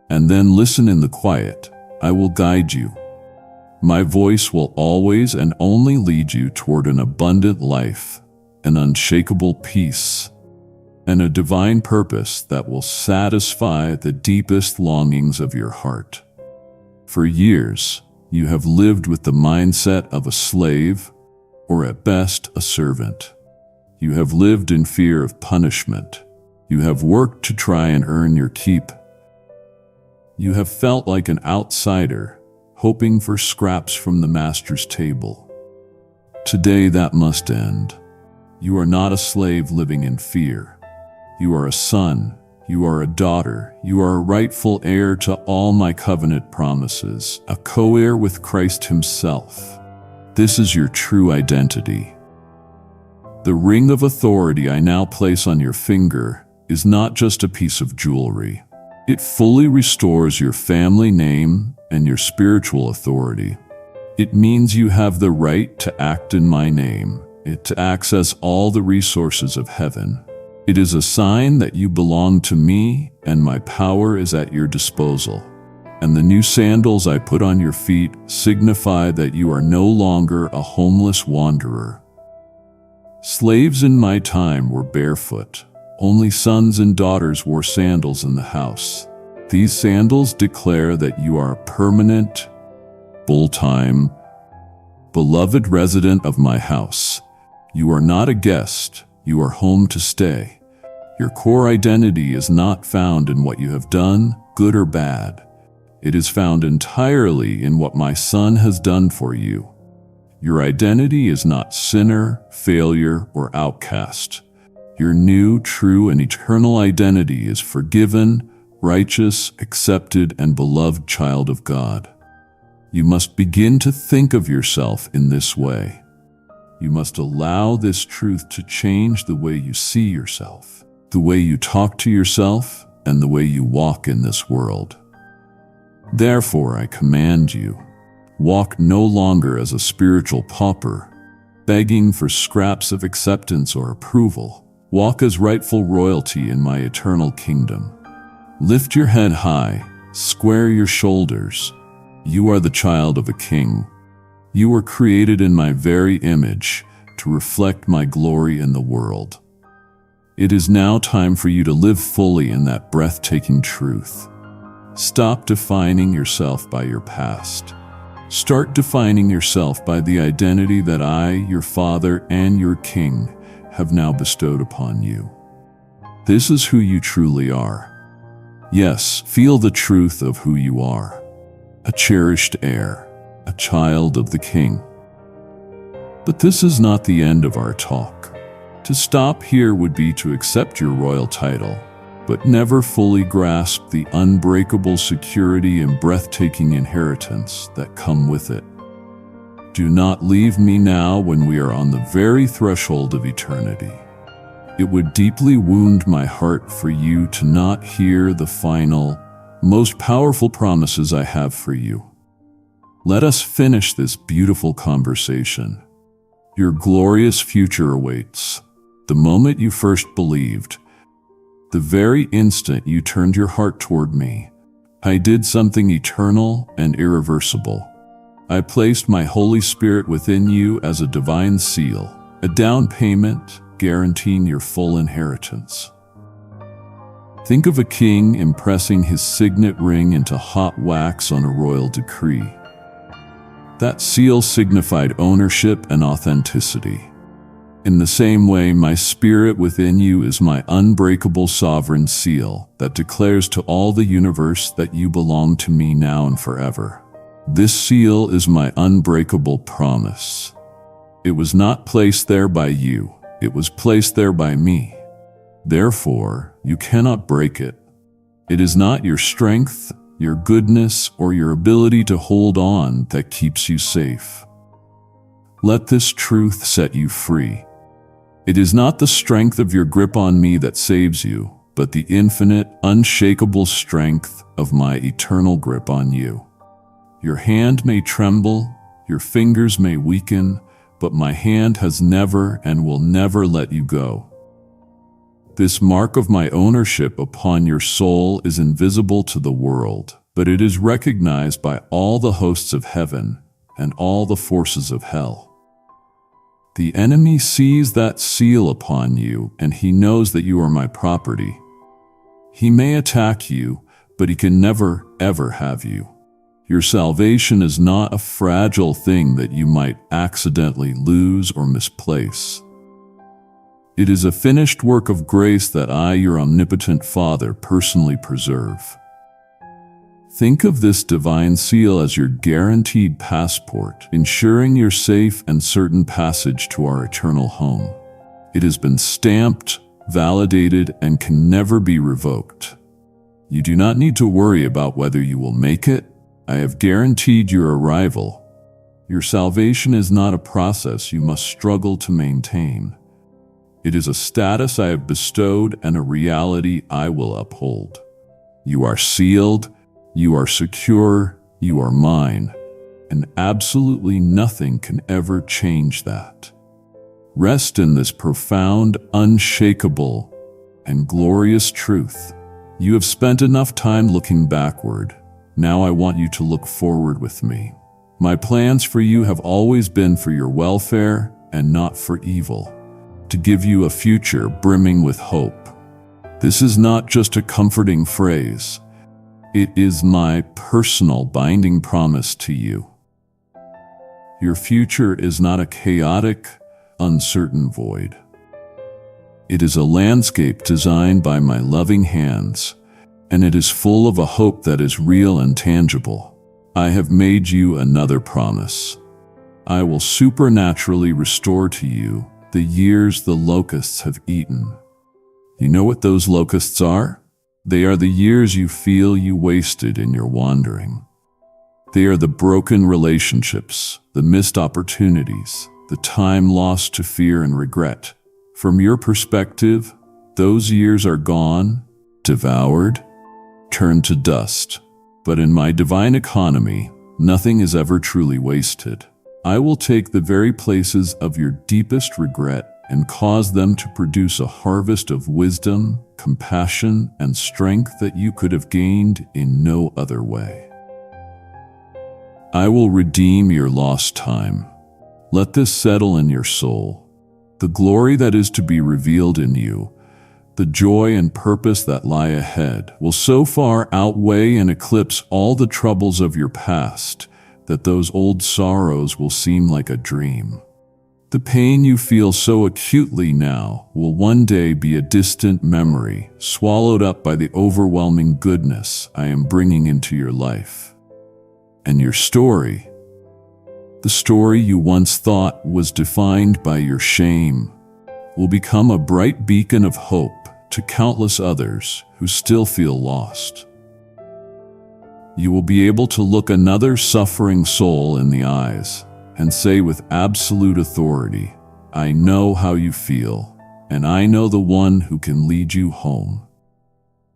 S1: And then listen in the quiet. I will guide you. My voice will always and only lead you toward an abundant life, an unshakable peace, and a divine purpose that will satisfy the deepest longings of your heart. For years, you have lived with the mindset of a slave, or at best, a servant. You have lived in fear of punishment. You have worked to try and earn your keep. You have felt like an outsider, hoping for scraps from the master's table. Today that must end. You are not a slave living in fear. You are a son, you are a daughter, you are a rightful heir to all my covenant promises, a co-heir with Christ himself. This is your true identity. The ring of authority I now place on your finger is not just a piece of jewelry. It fully restores your family name and your spiritual authority. It means you have the right to act in my name, to access all the resources of heaven. It is a sign that you belong to me and my power is at your disposal. And the new sandals I put on your feet signify that you are no longer a homeless wanderer. Slaves in my time were barefoot. Only sons and daughters wore sandals in the house. These sandals declare that you are a permanent, full-time, beloved resident of my house. You are not a guest, you are home to stay. Your core identity is not found in what you have done, good or bad. It is found entirely in what my Son has done for you. Your identity is not sinner, failure, or outcast. Your new, true, and eternal identity is forgiven, righteous, accepted, and beloved child of God. You must begin to think of yourself in this way. You must allow this truth to change the way you see yourself, the way you talk to yourself, and the way you walk in this world. Therefore, I command you, walk no longer as a spiritual pauper, begging for scraps of acceptance or approval. Walk as rightful royalty in my eternal kingdom. Lift your head high, square your shoulders. You are the child of a king. You were created in my very image to reflect my glory in the world. It is now time for you to live fully in that breathtaking truth. Stop defining yourself by your past. Start defining yourself by the identity that I, your Father and your King, have now bestowed upon you. This is who you truly are. Yes, feel the truth of who you are. A cherished heir, a child of the King. But this is not the end of our talk. To stop here would be to accept your royal title, but never fully grasp the unbreakable security and breathtaking inheritance that come with it. Do not leave me now when we are on the very threshold of eternity. It would deeply wound my heart for you to not hear the final, most powerful promises I have for you. Let us finish this beautiful conversation. Your glorious future awaits. The moment you first believed, the very instant you turned your heart toward me, I did something eternal and irreversible. I placed my Holy Spirit within you as a divine seal, a down payment guaranteeing your full inheritance. Think of a king impressing his signet ring into hot wax on a royal decree. That seal signified ownership and authenticity. In the same way, my spirit within you is my unbreakable sovereign seal that declares to all the universe that you belong to me now and forever. This seal is my unbreakable promise. It was not placed there by you, it was placed there by me. Therefore, you cannot break it. It is not your strength, your goodness, or your ability to hold on that keeps you safe. Let this truth set you free. It is not the strength of your grip on me that saves you, but the infinite, unshakable strength of my eternal grip on you. Your hand may tremble, your fingers may weaken, but my hand has never and will never let you go. This mark of my ownership upon your soul is invisible to the world, but it is recognized by all the hosts of heaven and all the forces of hell. The enemy sees that seal upon you, and he knows that you are my property. He may attack you, but he can never, ever have you. Your salvation is not a fragile thing that you might accidentally lose or misplace. It is a finished work of grace that I, your omnipotent Father, personally preserve. Think of this divine seal as your guaranteed passport, ensuring your safe and certain passage to our eternal home. It has been stamped, validated, and can never be revoked. You do not need to worry about whether you will make it. I have guaranteed your arrival. Your salvation is not a process you must struggle to maintain. It is a status I have bestowed and a reality I will uphold. You are sealed, you are secure, you are mine, and absolutely nothing can ever change that. Rest in this profound, unshakable, and glorious truth. You have spent enough time looking backward. Now I want you to look forward with me. My plans for you have always been for your welfare and not for evil, to give you a future brimming with hope. This is not just a comforting phrase. It is my personal binding promise to you. Your future is not a chaotic, uncertain void. It is a landscape designed by my loving hands, and it is full of a hope that is real and tangible. I have made you another promise. I will supernaturally restore to you the years the locusts have eaten. You know what those locusts are? They are the years you feel you wasted in your wandering. They are the broken relationships, the missed opportunities, the time lost to fear and regret. From your perspective, those years are gone, devoured, turned to dust. But in my divine economy, nothing is ever truly wasted. I will take the very places of your deepest regret and cause them to produce a harvest of wisdom, compassion, and strength that you could have gained in no other way. I will redeem your lost time. Let this settle in your soul. The glory that is to be revealed in you, the joy and purpose that lie ahead, will so far outweigh and eclipse all the troubles of your past that those old sorrows will seem like a dream. The pain you feel so acutely now will one day be a distant memory, swallowed up by the overwhelming goodness I am bringing into your life. And your story, the story you once thought was defined by your shame, will become a bright beacon of hope to countless others who still feel lost. You will be able to look another suffering soul in the eyes and say with absolute authority, I know how you feel, and I know the one who can lead you home.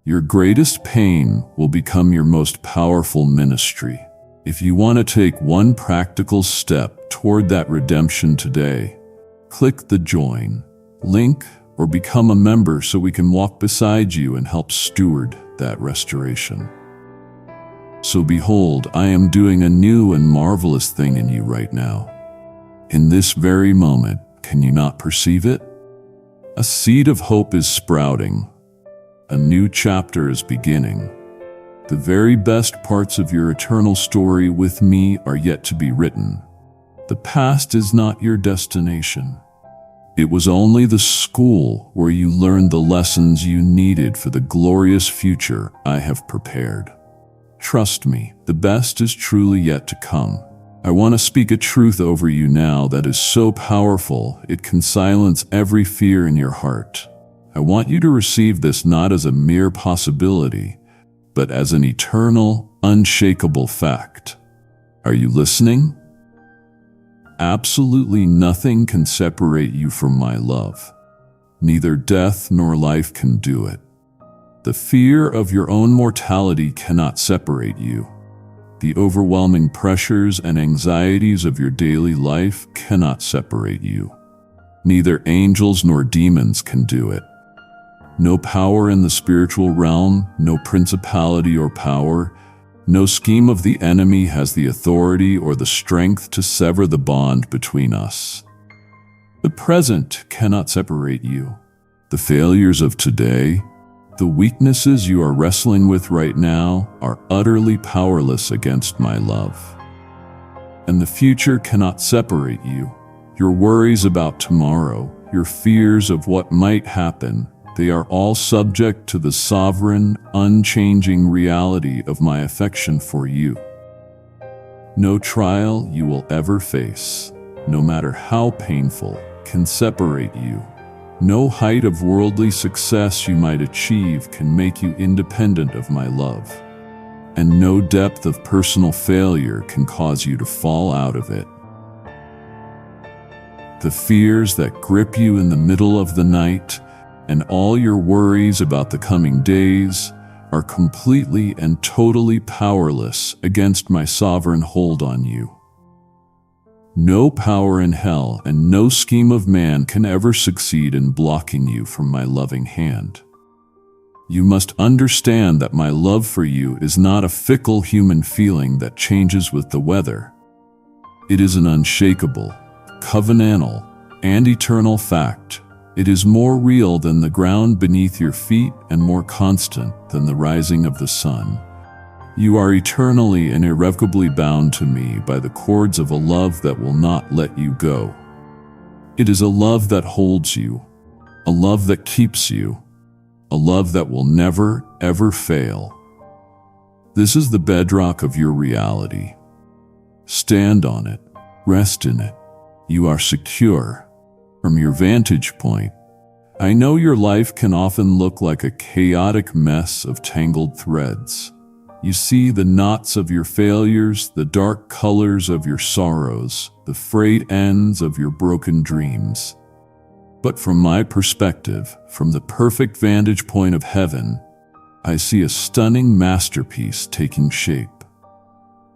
S1: Your greatest pain will become your most powerful ministry. If you want to take one practical step toward that redemption today, click the join link or become a member so we can walk beside you and help steward that restoration. So behold, I am doing a new and marvelous thing in you right now. In this very moment, can you not perceive it? A seed of hope is sprouting. A new chapter is beginning. The very best parts of your eternal story with me are yet to be written. The past is not your destination. It was only the school where you learned the lessons you needed for the glorious future I have prepared. Trust me, the best is truly yet to come. I want to speak a truth over you now that is so powerful it can silence every fear in your heart. I want you to receive this not as a mere possibility, but as an eternal, unshakable fact. Are you listening? Absolutely nothing can separate you from my love. Neither death nor life can do it. The fear of your own mortality cannot separate you. The overwhelming pressures and anxieties of your daily life cannot separate you. Neither angels nor demons can do it. No power in the spiritual realm, no principality or power, no scheme of the enemy has the authority or the strength to sever the bond between us. The present cannot separate you. The failures of today, the weaknesses you are wrestling with right now, are utterly powerless against my love. And the future cannot separate you. Your worries about tomorrow, your fears of what might happen, they are all subject to the sovereign, unchanging reality of my affection for you. No trial you will ever face, no matter how painful, can separate you. No height of worldly success you might achieve can make you independent of my love. And no depth of personal failure can cause you to fall out of it. The fears that grip you in the middle of the night, and all your worries about the coming days, are completely and totally powerless against my sovereign hold on you. No power in hell and no scheme of man can ever succeed in blocking you from my loving hand. You must understand that my love for you is not a fickle human feeling that changes with the weather. It is an unshakable, covenantal, and eternal fact. It is more real than the ground beneath your feet and more constant than the rising of the sun. You are eternally and irrevocably bound to me by the cords of a love that will not let you go. It is a love that holds you, a love that keeps you, a love that will never, ever fail. This is the bedrock of your reality. Stand on it, rest in it. You are secure. From your vantage point, I know your life can often look like a chaotic mess of tangled threads. You see the knots of your failures, the dark colors of your sorrows, the frayed ends of your broken dreams. But from my perspective, from the perfect vantage point of heaven, I see a stunning masterpiece taking shape.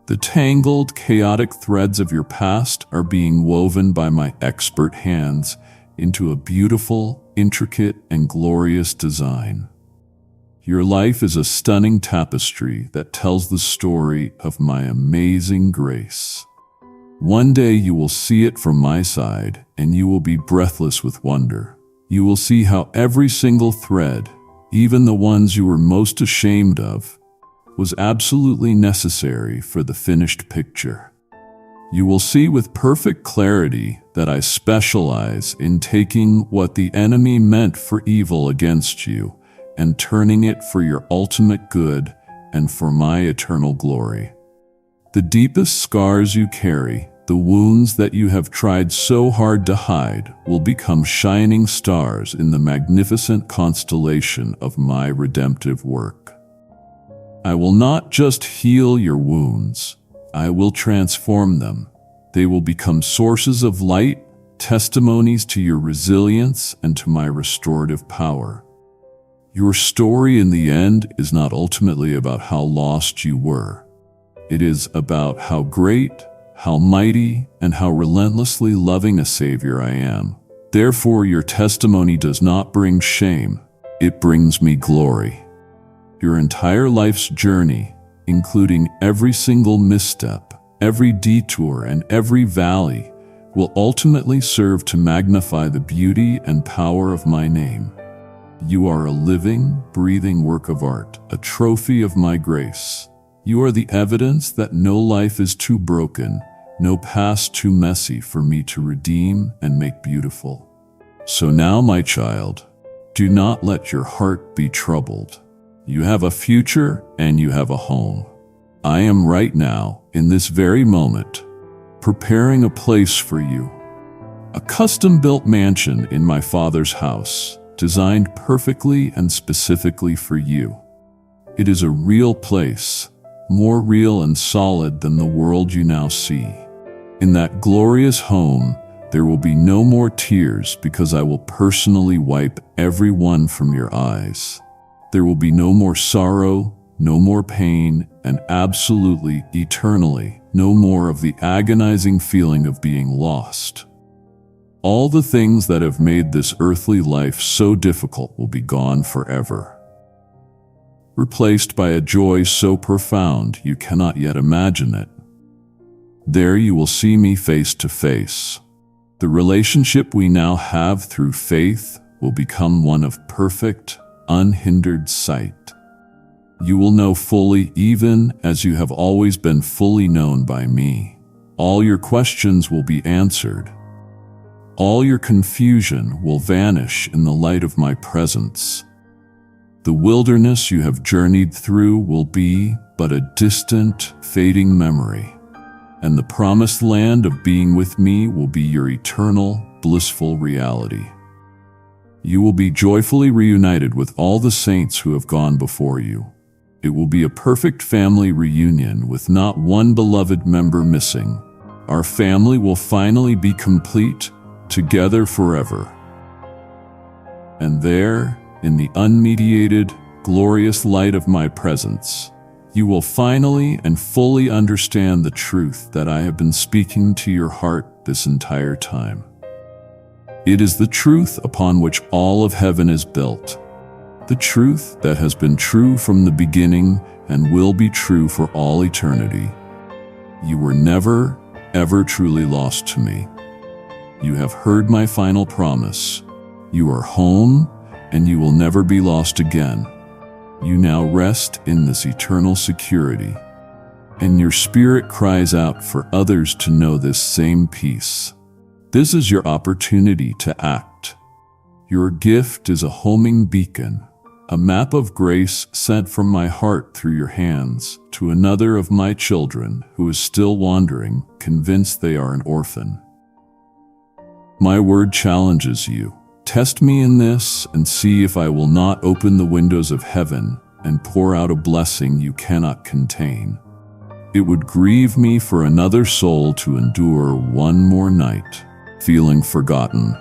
S1: The tangled, chaotic threads of your past are being woven by my expert hands into a beautiful, intricate, and glorious design. Your life is a stunning tapestry that tells the story of my amazing grace. One day you will see it from my side, and you will be breathless with wonder. You will see how every single thread, even the ones you were most ashamed of, was absolutely necessary for the finished picture. You will see with perfect clarity that I specialize in taking what the enemy meant for evil against you and turning it for your ultimate good and for my eternal glory. The deepest scars you carry, the wounds that you have tried so hard to hide, will become shining stars in the magnificent constellation of my redemptive work. I will not just heal your wounds, I will transform them. They will become sources of light, testimonies to your resilience and to my restorative power. Your story in the end is not ultimately about how lost you were. It is about how great, how mighty, and how relentlessly loving a Savior I am. Therefore, your testimony does not bring shame, it brings me glory. Your entire life's journey, including every single misstep, every detour, and every valley, will ultimately serve to magnify the beauty and power of my name. You are a living, breathing work of art, a trophy of my grace. You are the evidence that no life is too broken, no past too messy for me to redeem and make beautiful. So now, my child, do not let your heart be troubled. You have a future and you have a home. I am right now, in this very moment, preparing a place for you. A custom-built mansion in my Father's house, designed perfectly and specifically for you. It is a real place, more real and solid than the world you now see. In that glorious home, there will be no more tears because I will personally wipe every one from your eyes. There will be no more sorrow, no more pain, and absolutely, eternally, no more of the agonizing feeling of being lost. All the things that have made this earthly life so difficult will be gone forever, replaced by a joy so profound you cannot yet imagine it. There you will see me face to face. The relationship we now have through faith will become one of perfect, unhindered sight. You will know fully, even as you have always been fully known by me. All your questions will be answered. All your confusion will vanish in the light of my presence. The wilderness you have journeyed through will be but a distant, fading memory, and the promised land of being with me will be your eternal, blissful reality. You will be joyfully reunited with all the saints who have gone before you. It will be a perfect family reunion with not one beloved member missing. Our family will finally be complete, together forever. And there, in the unmediated, glorious light of my presence, you will finally and fully understand the truth that I have been speaking to your heart this entire time. It is the truth upon which all of heaven is built, the truth that has been true from the beginning and will be true for all eternity. You were never, ever truly lost to me. You have heard my final promise. You are home, and you will never be lost again. You now rest in this eternal security, and your spirit cries out for others to know this same peace. This is your opportunity to act. Your gift is a homing beacon, a map of grace sent from my heart through your hands to another of my children who is still wandering, convinced they are an orphan. My word challenges you. Test me in this and see if I will not open the windows of heaven and pour out a blessing you cannot contain. It would grieve me for another soul to endure one more night, feeling forgotten.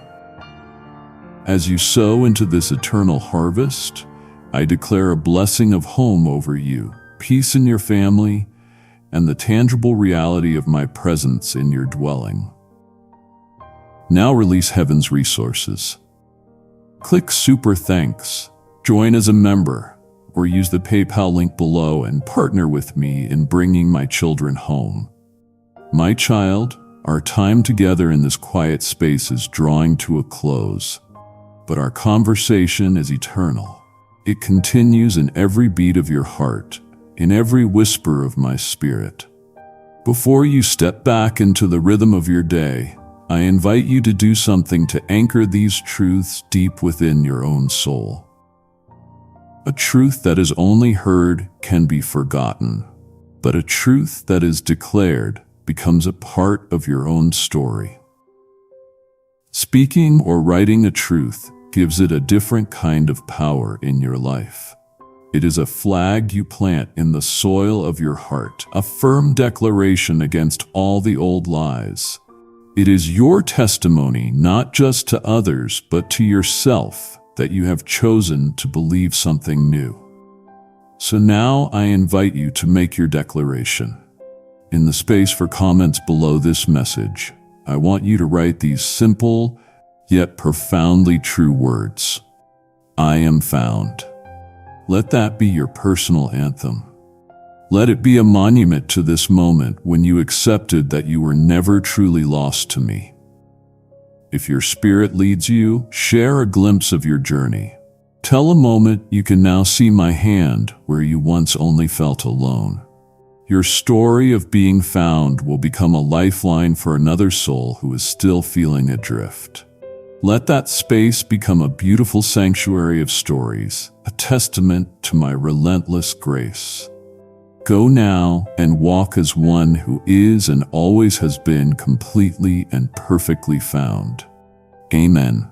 S1: As you sow into this eternal harvest, I declare a blessing of home over you, peace in your family, and the tangible reality of my presence in your dwelling. Now release heaven's resources. Click Super Thanks, join as a member, or use the PayPal link below and partner with me in bringing my children home. My child, our time together in this quiet space is drawing to a close, but our conversation is eternal. It continues in every beat of your heart, in every whisper of my spirit. Before you step back into the rhythm of your day, I invite you to do something to anchor these truths deep within your own soul. A truth that is only heard can be forgotten, but a truth that is declared becomes a part of your own story. Speaking or writing a truth gives it a different kind of power in your life. It is a flag you plant in the soil of your heart, a firm declaration against all the old lies. It is your testimony, not just to others, but to yourself, that you have chosen to believe something new. So now I invite you to make your declaration. In the space for comments below this message, I want you to write these simple yet profoundly true words. I am found. Let that be your personal anthem. Let it be a monument to this moment when you accepted that you were never truly lost to me. If your spirit leads you, share a glimpse of your journey. Tell a moment you can now see my hand where you once only felt alone. Your story of being found will become a lifeline for another soul who is still feeling adrift. Let that space become a beautiful sanctuary of stories, a testament to my relentless grace. Go now and walk as one who is and always has been completely and perfectly found. Amen.